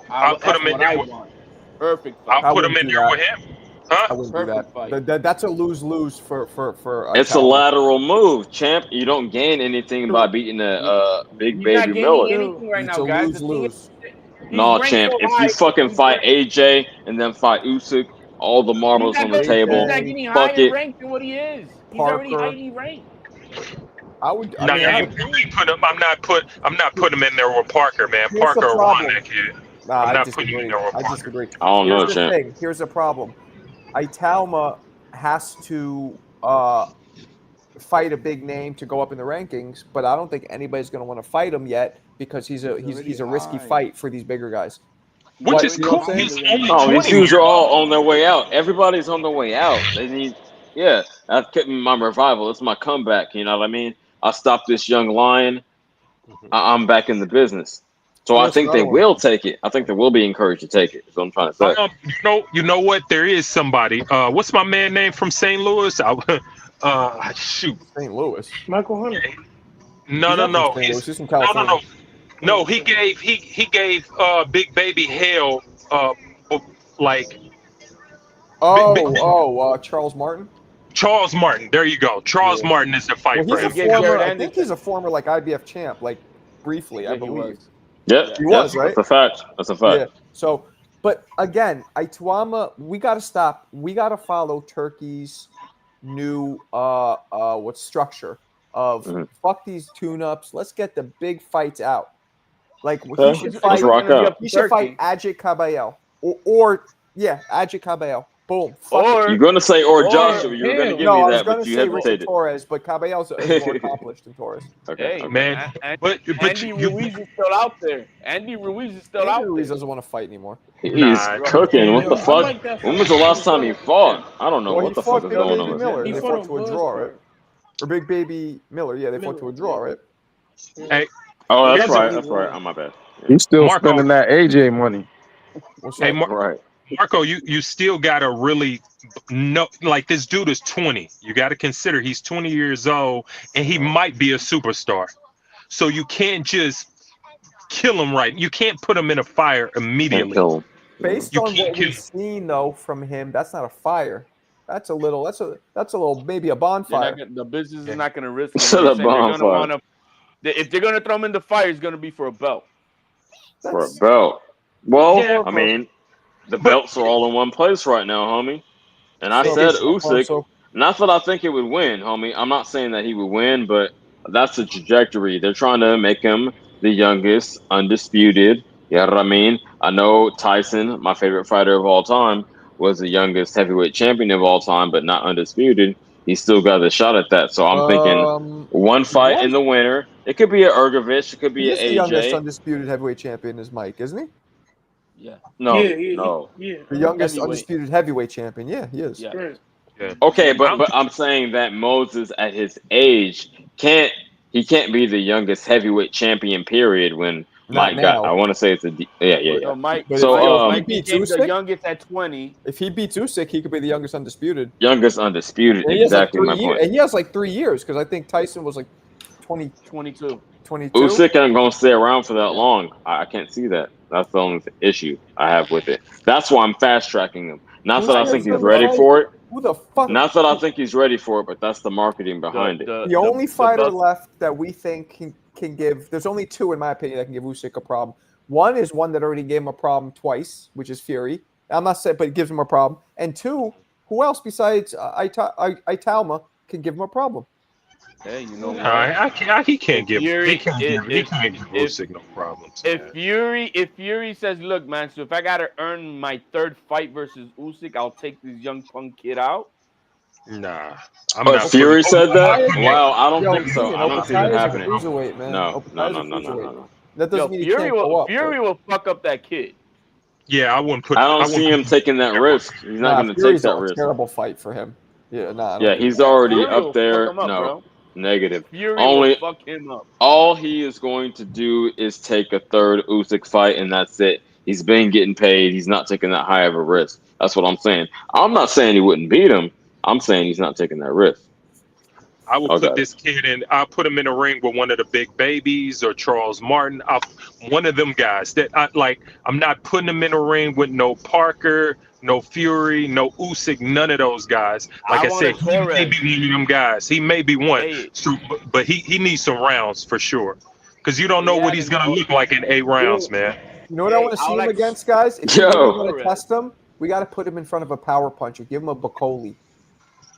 I'll put That's him in what there I with. want. Perfect I'll fight. I put him wouldn't in do there that. with him. Huh? I wouldn't do Perfect that. fight. That's a lose-lose for It's a Itauma. lateral move, champ. You don't gain anything by beating a Big He's Baby not gaining Miller. anything right It's now, a guys. The thing is, lose-lose. he's No, ranked champ. so If you high. fucking fight AJ and then fight Usyk, all the marbles on the He's table. not AJ, getting Fuck higher it. ranked than what he is. He's already Parker. highly ranked. I Nah, mean, I you would. ain't put him. I'm not putting him in there with Parker, man. Here's the Parker will run problem. that kid. Nah, I'm I not putting him in disagree. there with I Parker. disagree. I don't Here's know, the champ. thing. Here's the problem. Itauma has to fight a big name to go up in the rankings, but I don't think anybody's going to want to fight him yet because he's a risky fight for these bigger guys. Which is You know cool. what I'm saying? He's only Oh, 20 these dudes years are all old. on their way out. Everybody's on their way out. They need, yeah, that's my revival. It's my comeback. You know what I mean? I stopped this young lion. I'm back in the business. So I Here's think they another one. will take it. I think they will be encouraged to take it. That's what I'm trying to say. You know what? There is somebody. What's my man name from St. Louis? Shoot. St. Louis. Michael Hunter. No. He's not from St. Louis. He's from California. No, he gave Big Baby hell like Charles Martin. Charles Martin. There you go. Charles Martin is the fight Well, for he's him. a former. I think he's a former like IBF champ, like briefly, I believe. Yeah, he was, right? That's a fact. That's a fact. Yeah. So, but again, Itauma, we got to stop. We got to follow Turkey's new structure of fuck these tune-ups. Let's get the big fights out. Like he should fight. He should fight Ajit Cabello or Ajit Cabello. Boom. You're going to say Joshua. You were going to give me I was that, going but to you say Richard hesitated. Torres, but Cabello's more accomplished than Torres. Okay, man. But Andy Ruiz is still out there. Andy Ruiz is still out Ruiz there. doesn't want to fight anymore. He's cooking. What the fuck? When was the last time he fought? I don't know what the fuck is going on with Miller. him. They fought to a draw, right? Or Big Baby Miller. Yeah, they fought to a draw, right? Hey. Oh, that's right. That's right. My bad. He's still spending that AJ money. Hey, Marco, you still gotta really know. Like this dude is 20. You got to consider he's 20 years old and he might be a superstar. So you can't just kill him right. You can't put him in a fire immediately. Based on what we've seen though from him, that's not a fire. That's a little maybe a bonfire. The business is not going to risk it. A bonfire. If they're going to throw him in the fire, it's going to be for a belt. For a belt. Well, I mean, the belts are all in one place right now, homie. And I said Usyk. Not that I think it would win, homie. I'm not saying that he would win, but that's the trajectory. They're trying to make him the youngest, undisputed. You know what I mean? I know Tyson, my favorite fighter of all time, was the youngest heavyweight champion of all time, but not undisputed. He still got a shot at that. So I'm thinking one fight in the winter. It could be an Ergovich. It could be an AJ. The youngest undisputed heavyweight champion is Mike, isn't he? Yeah. No. The youngest undisputed heavyweight champion. Yeah, he is. Yeah. Okay, but I'm saying that Moses at his age can't be the youngest heavyweight champion. Period. When Mike got, I want to say it's No, Mike. So Mike became the youngest at 20. If he beats Usyk, he could be the youngest undisputed. Youngest undisputed. Exactly my point. And he has like 3 years because I think Tyson was like 22. Usyk ain't gonna stay around for that long. I can't see that. That's the only issue I have with it. That's why I'm fast tracking him. Not that I think he's ready for it. Who the fuck? Not that I think he's ready for it, but that's the marketing behind it. The only fighter left that we think can give. There's only two, in my opinion, that can give Usyk a problem. One is one that already gave him a problem twice, which is Fury. I'm not saying, but it gives him a problem. And two, who else besides Itauma can give him a problem? Hey, you know what? He can't give Usyk no problems. If Fury says, "Look, man, so if I gotta earn my third fight versus Usyk, I'll take this young punk kid out." Nah, Fury said that. Wow, I don't think so. I don't see that Opetaya's happening. a cruiserweight, man. No. That doesn't mean he can't go up. Fury will fuck up that kid. Yeah, I wouldn't put. I don't see him taking that risk. He's not going to take that risk. Terrible fight for him. Yeah, Yeah, he's already up there. No. Negative. Fury will fuck him up. All he is going to do is take a third Usyk fight, and that's it. He's been getting paid. He's not taking that high of a risk. That's what I'm saying. I'm not saying he wouldn't beat him. I'm saying he's not taking that risk. I will put this kid in. I'll put him in a ring with one of the big babies or Charles Martin. One of them guys that I'm not putting him in a ring with no Parker, no Fury, no Usyk, none of those guys. Like I said, he may be one of them guys. He may be one, but he needs some rounds for sure. Because you don't know what he's gonna look like in 8 rounds, man. You know what I want to see him against, guys? If you really want to test him, we got to put him in front of a power puncher. Give him a Bacoli.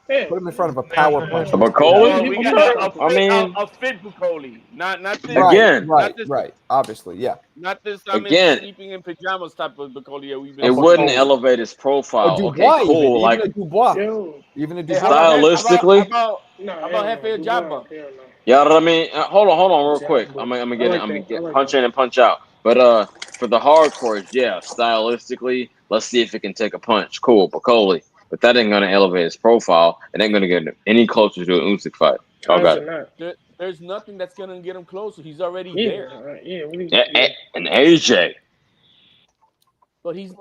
Yeah. Put him in front of a power puncher. A Bacoli? We got a fit Bacoli, not this. Right. Obviously, yeah. Not this. Sleeping in pajamas type of Bacoli. It wouldn't elevate his profile. Dubois, okay, cool. even a Dubois. Even a Dubois. Stylistically. How about Hefe Jamba? Yeah, I mean, hold on, real quick. I'm gonna get punch in and punch out. But for the hardcores, yeah, stylistically, let's see if it can take a punch. Cool, Bacoli. But that ain't gonna elevate his profile. It ain't gonna get him any closer to an Usyk fight. Y'all got it. There's nothing that's gonna get him closer. He's already there. And AJ. But he's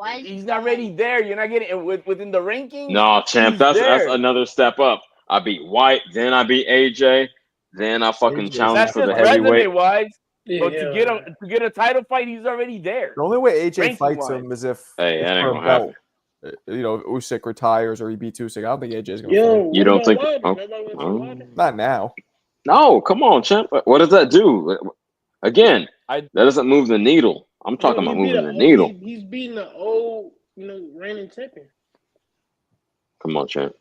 not already there. You're not getting within the rankings. No, champ, that's another step up. I beat Whyte, then I beat AJ, then I fucking challenged for the heavyweight. But to get a title fight, he's already there. The only way AJ fights him is if that ain't gonna happen. You know, Usyk retires or he beats Usyk. I don't think AJ's gonna fight. You don't think? Not now. No, come on, champ. What does that do? Again, that doesn't move the needle. I'm talking about moving the needle. He's beating the old, reigning champion. Come on, champ.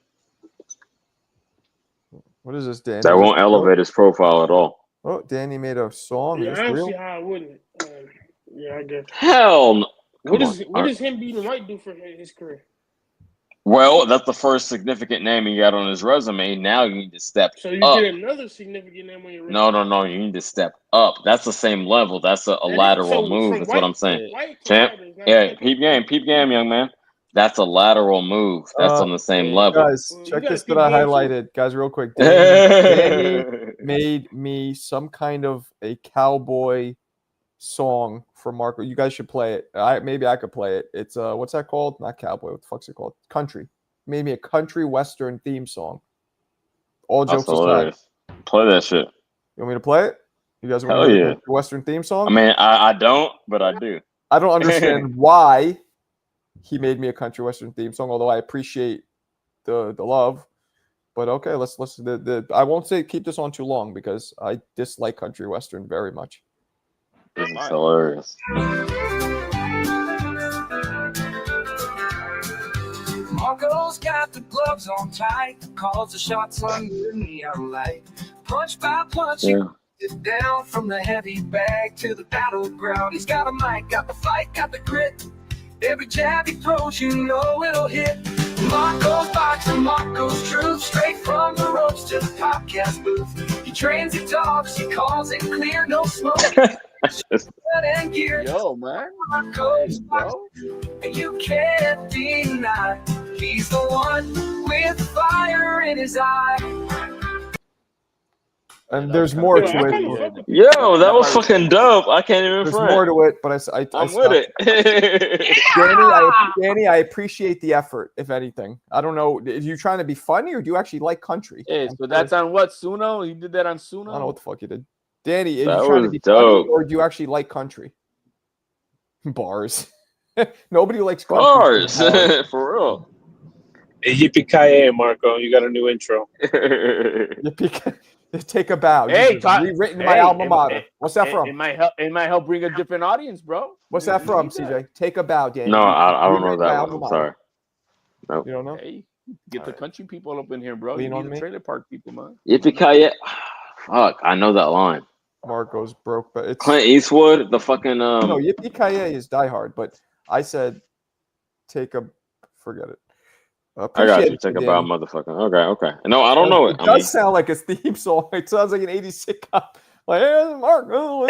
What is this, Danny? That won't elevate his profile at all. Oh, Danny made a song. Yeah, I don't see how it wouldn't. Yeah, I guess. Hell no. What does him beating Whyte do for his career? Well, that's the first significant name he got on his resume. Now you need to step up. So you get another significant name on your resume? No. You need to step up. That's the same level. That's a lateral move. That's what I'm saying. Champ, peep game, young man. That's a lateral move. That's on the same level. Guys, check this that I highlighted. Guys, real quick. Danny made me some kind of a cowboy song for Marco. You guys should play it. Maybe I could play it. It's what's that called? Not cowboy. What the fuck's it called? Country. Made me a country western theme song. All jokes aside. Play that shit. You want me to play it? You guys want to hear the western theme song? I mean, I don't, but I do. I don't understand why he made me a country western theme song, although I appreciate the love. But okay, let's listen. I won't say keep this on too long because I dislike country western very much. This is hilarious. Marco's got the gloves on tight, calls the shots under the neon light. Punch by punch, it down from the heavy bag to the battleground. He's got a mic, got the fight, got the grit. Every jab he throws, you know it'll hit. Marco's boxing, Marco's truth, straight from the ropes to the podcast booth. He trains his dogs, he calls it clear, no smoke. And gear. Yo, man. Marco's and you can't deny he's the one with fire in his eye. And there's more to it. Yo, that was fucking dope. I can't even There's front. more to it, but I'm with it. Danny, I appreciate the effort, if anything. I don't know. Are you trying to be funny or do you actually like country? Hey, so that's on what? Suno? He did that on Suno? I don't know what the fuck you did. Danny, are That you trying to was be dope. funny or do you actually like country? Bars. Nobody likes country. Bars. For real. Hey, yippee-ki-yay, Marco. You got a new intro. Take a bow. Hey, rewritten my alma mater. What's that from? It might help bring a different audience, bro. What's that from, CJ? Take a bow, Danny. No, I don't know that one. I'm sorry. Nope. You don't know? Hey, get the country people up in here, bro. Lean You on need the me. trailer park people, man. Yippee-ki-yay. Fuck, I know that line. Marco's broke, but it's Clint Eastwood, the fucking no, Yippee-ki-yay is Die Hard, but I said forget it. I got you. Take a bow, motherfucker. Okay. No, I don't know it. It does sound like a theme song. It sounds like an 80s sitcom. Like, hey, Marco.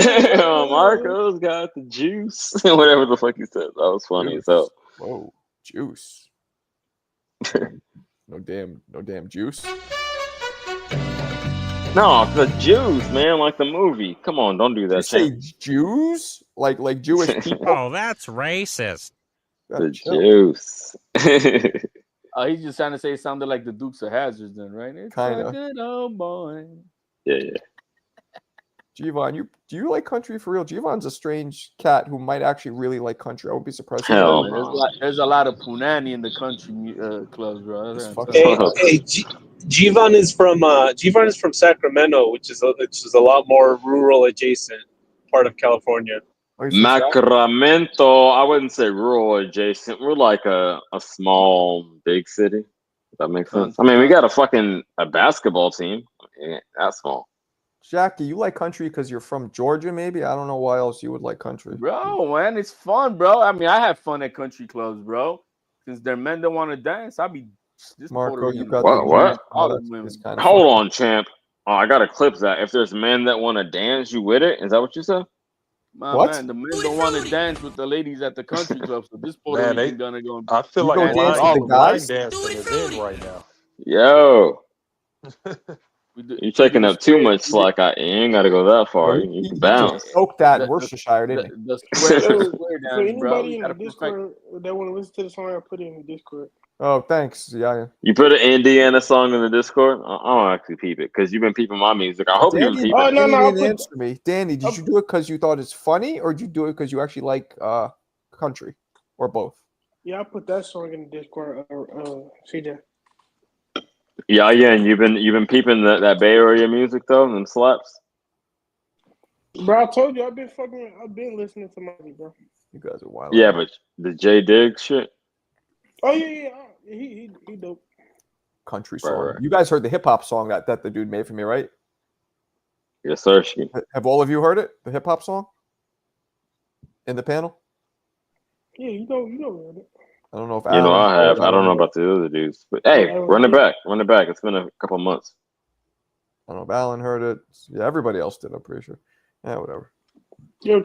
Marco's got the juice. Whatever the fuck he said. That was funny as hell. Whoa, juice. No damn juice. No, the Jews, man, like the movie. Come on, don't do that. You say Jews? Like Jewish people? Oh, that's racist. The Jews. He's just trying to say it sounded like the Dukes of Hazzard, then, right? It's Kinda. a good old boy. Yeah. Givon, do you like country for real? Givon's a strange cat who might actually really like country. I would be surprised. Hell there's a lot of punani in the country clubs, bro. Hey, Givon is from Sacramento, which is a lot more rural adjacent part of California. Sacramento, I wouldn't say rural adjacent. We're like a small, big city. If that makes sense. I mean, we got a basketball team. Yeah, that's small. Jackie, you like country because you're from Georgia, maybe? I don't know why else you would like country. Bro, man, it's fun, bro. I mean, I have fun at country clubs, bro. Since they're men that want to dance, I'll be this Marco, you got what? Kind of Hold on, champ. Oh, I gotta clip that. If there's men that want to dance, you with it? Is that what you said? Man, the men don't want to dance with the ladies at the country club, so this Puerto Rican gonna go. I feel like line dancing is in right now. Yo. You're taking up too much slack. You ain't got to go that far. You can bounce. Soak that in Worcestershire, didn't he? The square For dance, anybody bro. in the Discord that want to listen to the song, I put it in the Discord. Oh, thanks. Yeah. You put an Indiana song in the Discord? I don't actually peep it because you've been peeping my music. I hope you've been peeping. Oh, no, Danny didn't answer me. Danny, did you do it because you thought it's funny, or did you do it because you actually like country, or both? Yeah, I put that song in the Discord. CJ. Yeah, and you've been peeping that Bay Area music though, and slaps. Bro, I told you I've been listening to my bro. You guys are wild. Yeah, but the J Diggs shit. Oh yeah. He dope. Country song. Right. You guys heard the hip hop song that the dude made for me, right? Yes, sir. Have all of you heard it? The hip hop song in the panel? Yeah, you know it. I don't know if I have. I don't know about the other dudes, but hey, run it back. It's been a couple months. I don't know if Alan heard it. Yeah, everybody else did. I'm pretty sure. Yeah, whatever. Yo,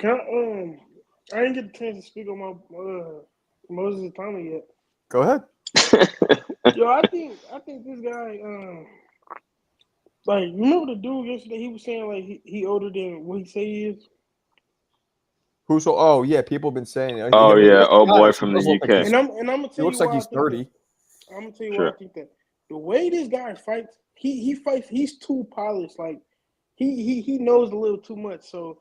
I didn't get a chance to speak on my Moses Itauma yet. Go ahead. Yo, I think this guy, like, remember the dude yesterday? He was saying like he older than what he say he is. Who's so? Oh yeah, people have been saying. Oh yeah, boy from the UK. And I'm gonna tell you. He looks like he's 30. I'm gonna tell you why I think that. The way this guy fights, he fights. He's too polished. Like he knows a little too much. So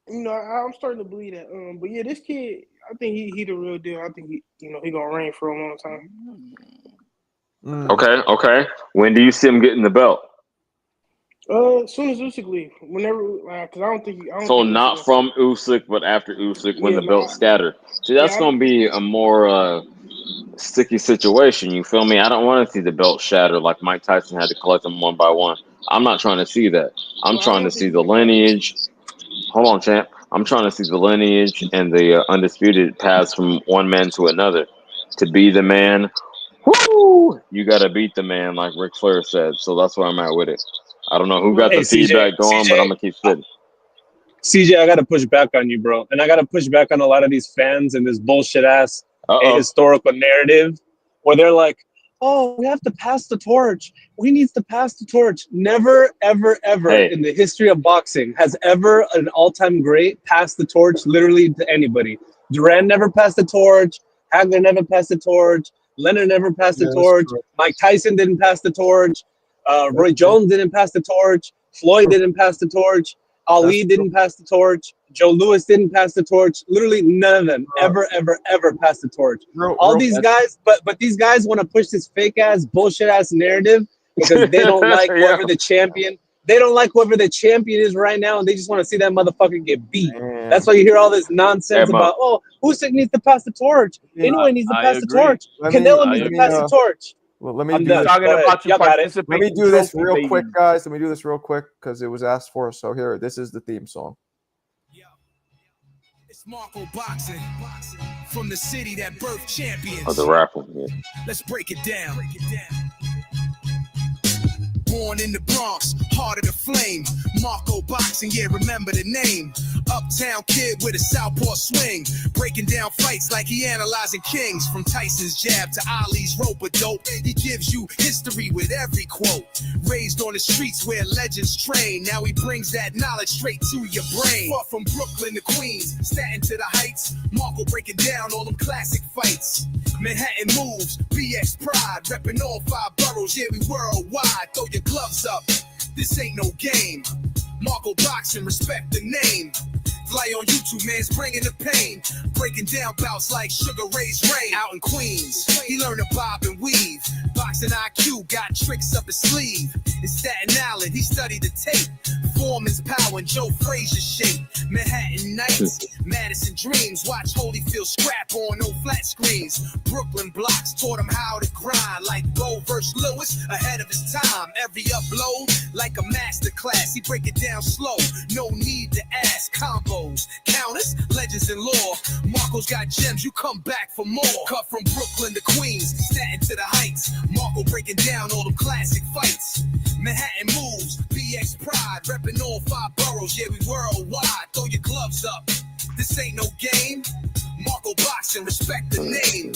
I'm starting to believe that. But yeah, this kid, I think he the real deal. I think he gonna reign for a long time. Okay. When do you see him getting the belt? As soon as Usyk leave, whenever, because I don't think. So not from Usyk, but after Usyk, when the belt scatter. See, that's gonna be a more sticky situation. You feel me? I don't want to see the belt shatter like Mike Tyson had to collect them one by one. I'm not trying to see that. I'm trying to see the lineage. Hold on, champ. I'm trying to see the lineage and the undisputed paths from one man to another. To be the man, whoo! You gotta beat the man, like Ric Flair said. So that's where I'm at with it. I don't know who got the feedback going, but I'm gonna keep spitting. CJ, I gotta push back on you, bro, and I gotta push back on a lot of these fans and this bullshit ass historical narrative, where they're like, "Oh, we have to pass the torch. We need to pass the torch." Never, ever, ever in the history of boxing has ever an all-time great passed the torch literally to anybody. Duran never passed the torch. Hagler never passed the torch. Leonard never passed the torch. Mike Tyson didn't pass the torch. Roy Jones didn't pass the torch. Floyd didn't pass the torch. Ali didn't pass the torch. Joe Louis didn't pass the torch. Literally none of them ever passed the torch. All these guys, but these guys want to push this fake ass, bullshit ass narrative because they don't like whoever the champion. They don't like whoever the champion is right now, and they just want to see that motherfucker get beat. That's why you hear all this nonsense about, Usyk needs to pass the torch. Inoue needs to pass the torch. Canelo needs to pass the torch. Well, let me do this real quick, guys. Let me do this real quick because it was asked for. So here, this is the theme song. It's Marco Boxing from the city that birthed champions. Oh, the rapper. Yeah. Let's break it down. Born in the Bronx, heart of the flame. Marco Boxing, yeah, remember the name. Uptown kid with a southpaw swing, breaking down fights like he analyzing kings. From Tyson's jab to Ali's rope-a-dope, he gives you history with every quote. Raised on the streets where legends train, now he brings that knowledge straight to your brain. Far from Brooklyn to Queens, Staten to the Heights, Marco breaking down all them classic fights. Manhattan moves, BX pride, repping all 5 boroughs, yeah, we worldwide. Throw your gloves up, this ain't no game. Marco Boxing, respect the name. Fly on YouTube, man's bringing the pain. Breaking down bouts like Sugar Ray's Rain. Out in Queens, he learned to bob and weave. Boxing IQ got tricks up his sleeve. In Staten Island, he studied the tape. Foreman's power and Joe Frazier's shape. Manhattan nights, Madison dreams. Watch Holyfield scrap on no flat screens. Brooklyn blocks taught him how to grind. Like Bo vs. Lewis, ahead of his time. Every upload, like a master class. He break it down slow, no need to ask. Combos, counters, legends in lore. Marco's got gems, you come back for more. Cut from Brooklyn to Queens, Staten to the Heights. Marco breaking down all them classic fights. Manhattan moves, BX pride, repping all 5 boroughs, yeah, we worldwide. Throw your gloves up, this ain't no game. Marco Boxing, respect the name.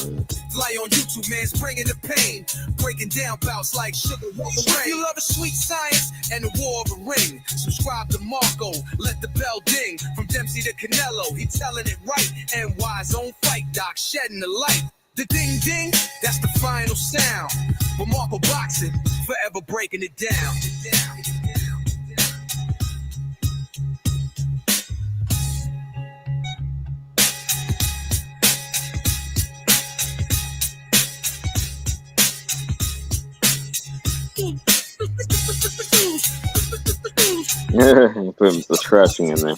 Fly on YouTube, man's bringing the pain. Breaking down bouts like Sugar Ray. If you love a sweet science and the war of a ring, subscribe to Marco, let the bell ding. From Dempsey to Canelo, he telling it right. NY's own fight doc, shedding the light. The ding ding, that's the final sound. But Marco Boxing, forever breaking it down. Yeah, put the scratching in there.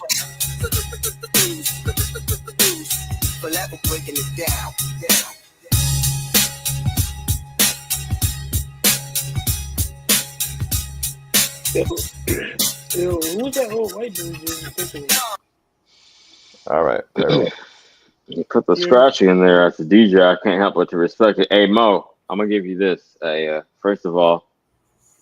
Forever breaking it down. Yo, who's that old white dude? All right. You put the scratching in there as a DJ. I can't help but to respect it. Hey, Mo, I'm going to give you this. First of all,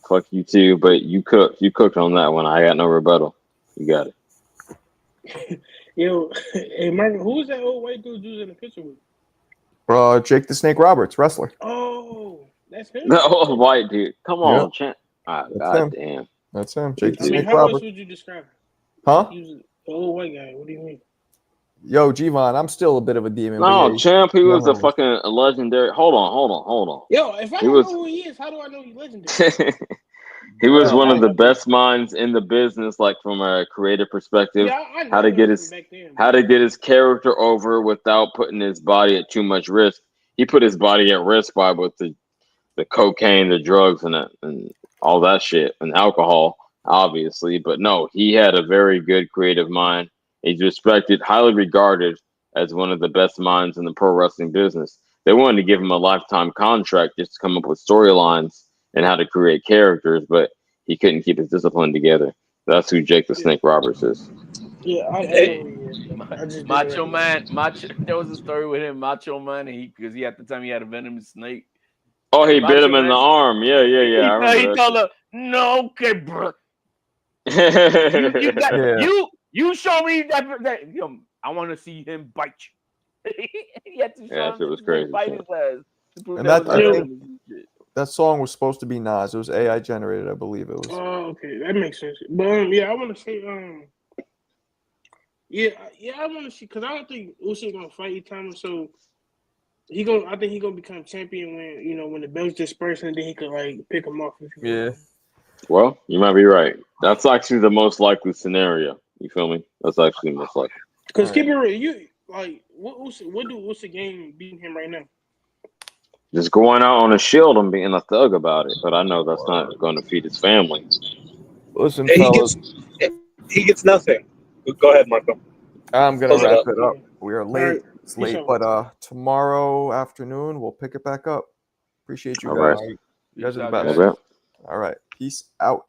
fuck you too, but you cooked. You cooked on that one. I got no rebuttal. You got it. Yo, hey, Marvin, who's that old white dude in the picture with? Jake the Snake Roberts, wrestler. Oh, that's him? The old white dude. Come on, Yep. champ. That's God him. damn. That's him. Jake the I mean, Snake how Roberts. else would you describe him? Huh? He was an old white guy. What do you mean? Yo, G-Von, I'm still a bit of a demon. No, but champ, he was a young fucking legendary. Hold on. Yo, if I don't know who he is, how do I know he's legendary? He was one of the best minds in the business, like from a creative perspective. Yeah, I know how to get his back then, how to get his character over without putting his body at too much risk. He put his body at risk by with the cocaine, the drugs, and all that shit, and alcohol, obviously. But no, he had a very good creative mind. He's respected, highly regarded as one of the best minds in the pro wrestling business. They wanted to give him a lifetime contract just to come up with storylines and how to create characters, but he couldn't keep his discipline together. That's who Jake the Snake Roberts is. Yeah, I know who he is. Macho Man. There was a story with him, Macho Man, and because he at the time he had a venomous snake. Oh, he Macho bit him in Man, the arm. Yeah. I remember he that told shit. her, "No, okay, bro. You show me that I want to see him bite you." He had to show him it was crazy. bite his ass. And I think that song was supposed to be Nas. It was AI generated, I believe it was. Oh, okay, that makes sense. But yeah, I want to say I want to see because I don't think Usyk gonna fight Itauma, so I think he gonna become champion when the belts disperse and then he could like pick him off. Yeah. Well, you might be right. That's actually the most likely scenario. You feel me? That's actually the most likely. Because keep it real, you like what do Usyk gain beating him right now? Just going out on a shield and being a thug about it, but I know that's not going to feed his family. Listen, fellas, he gets nothing. Go ahead, Marco. I'm gonna wrap it up. We are late. Right. It's late, but tomorrow afternoon we'll pick it back up. Appreciate you All guys. right. You guys are the Peace best. out, guys. All right. Peace out.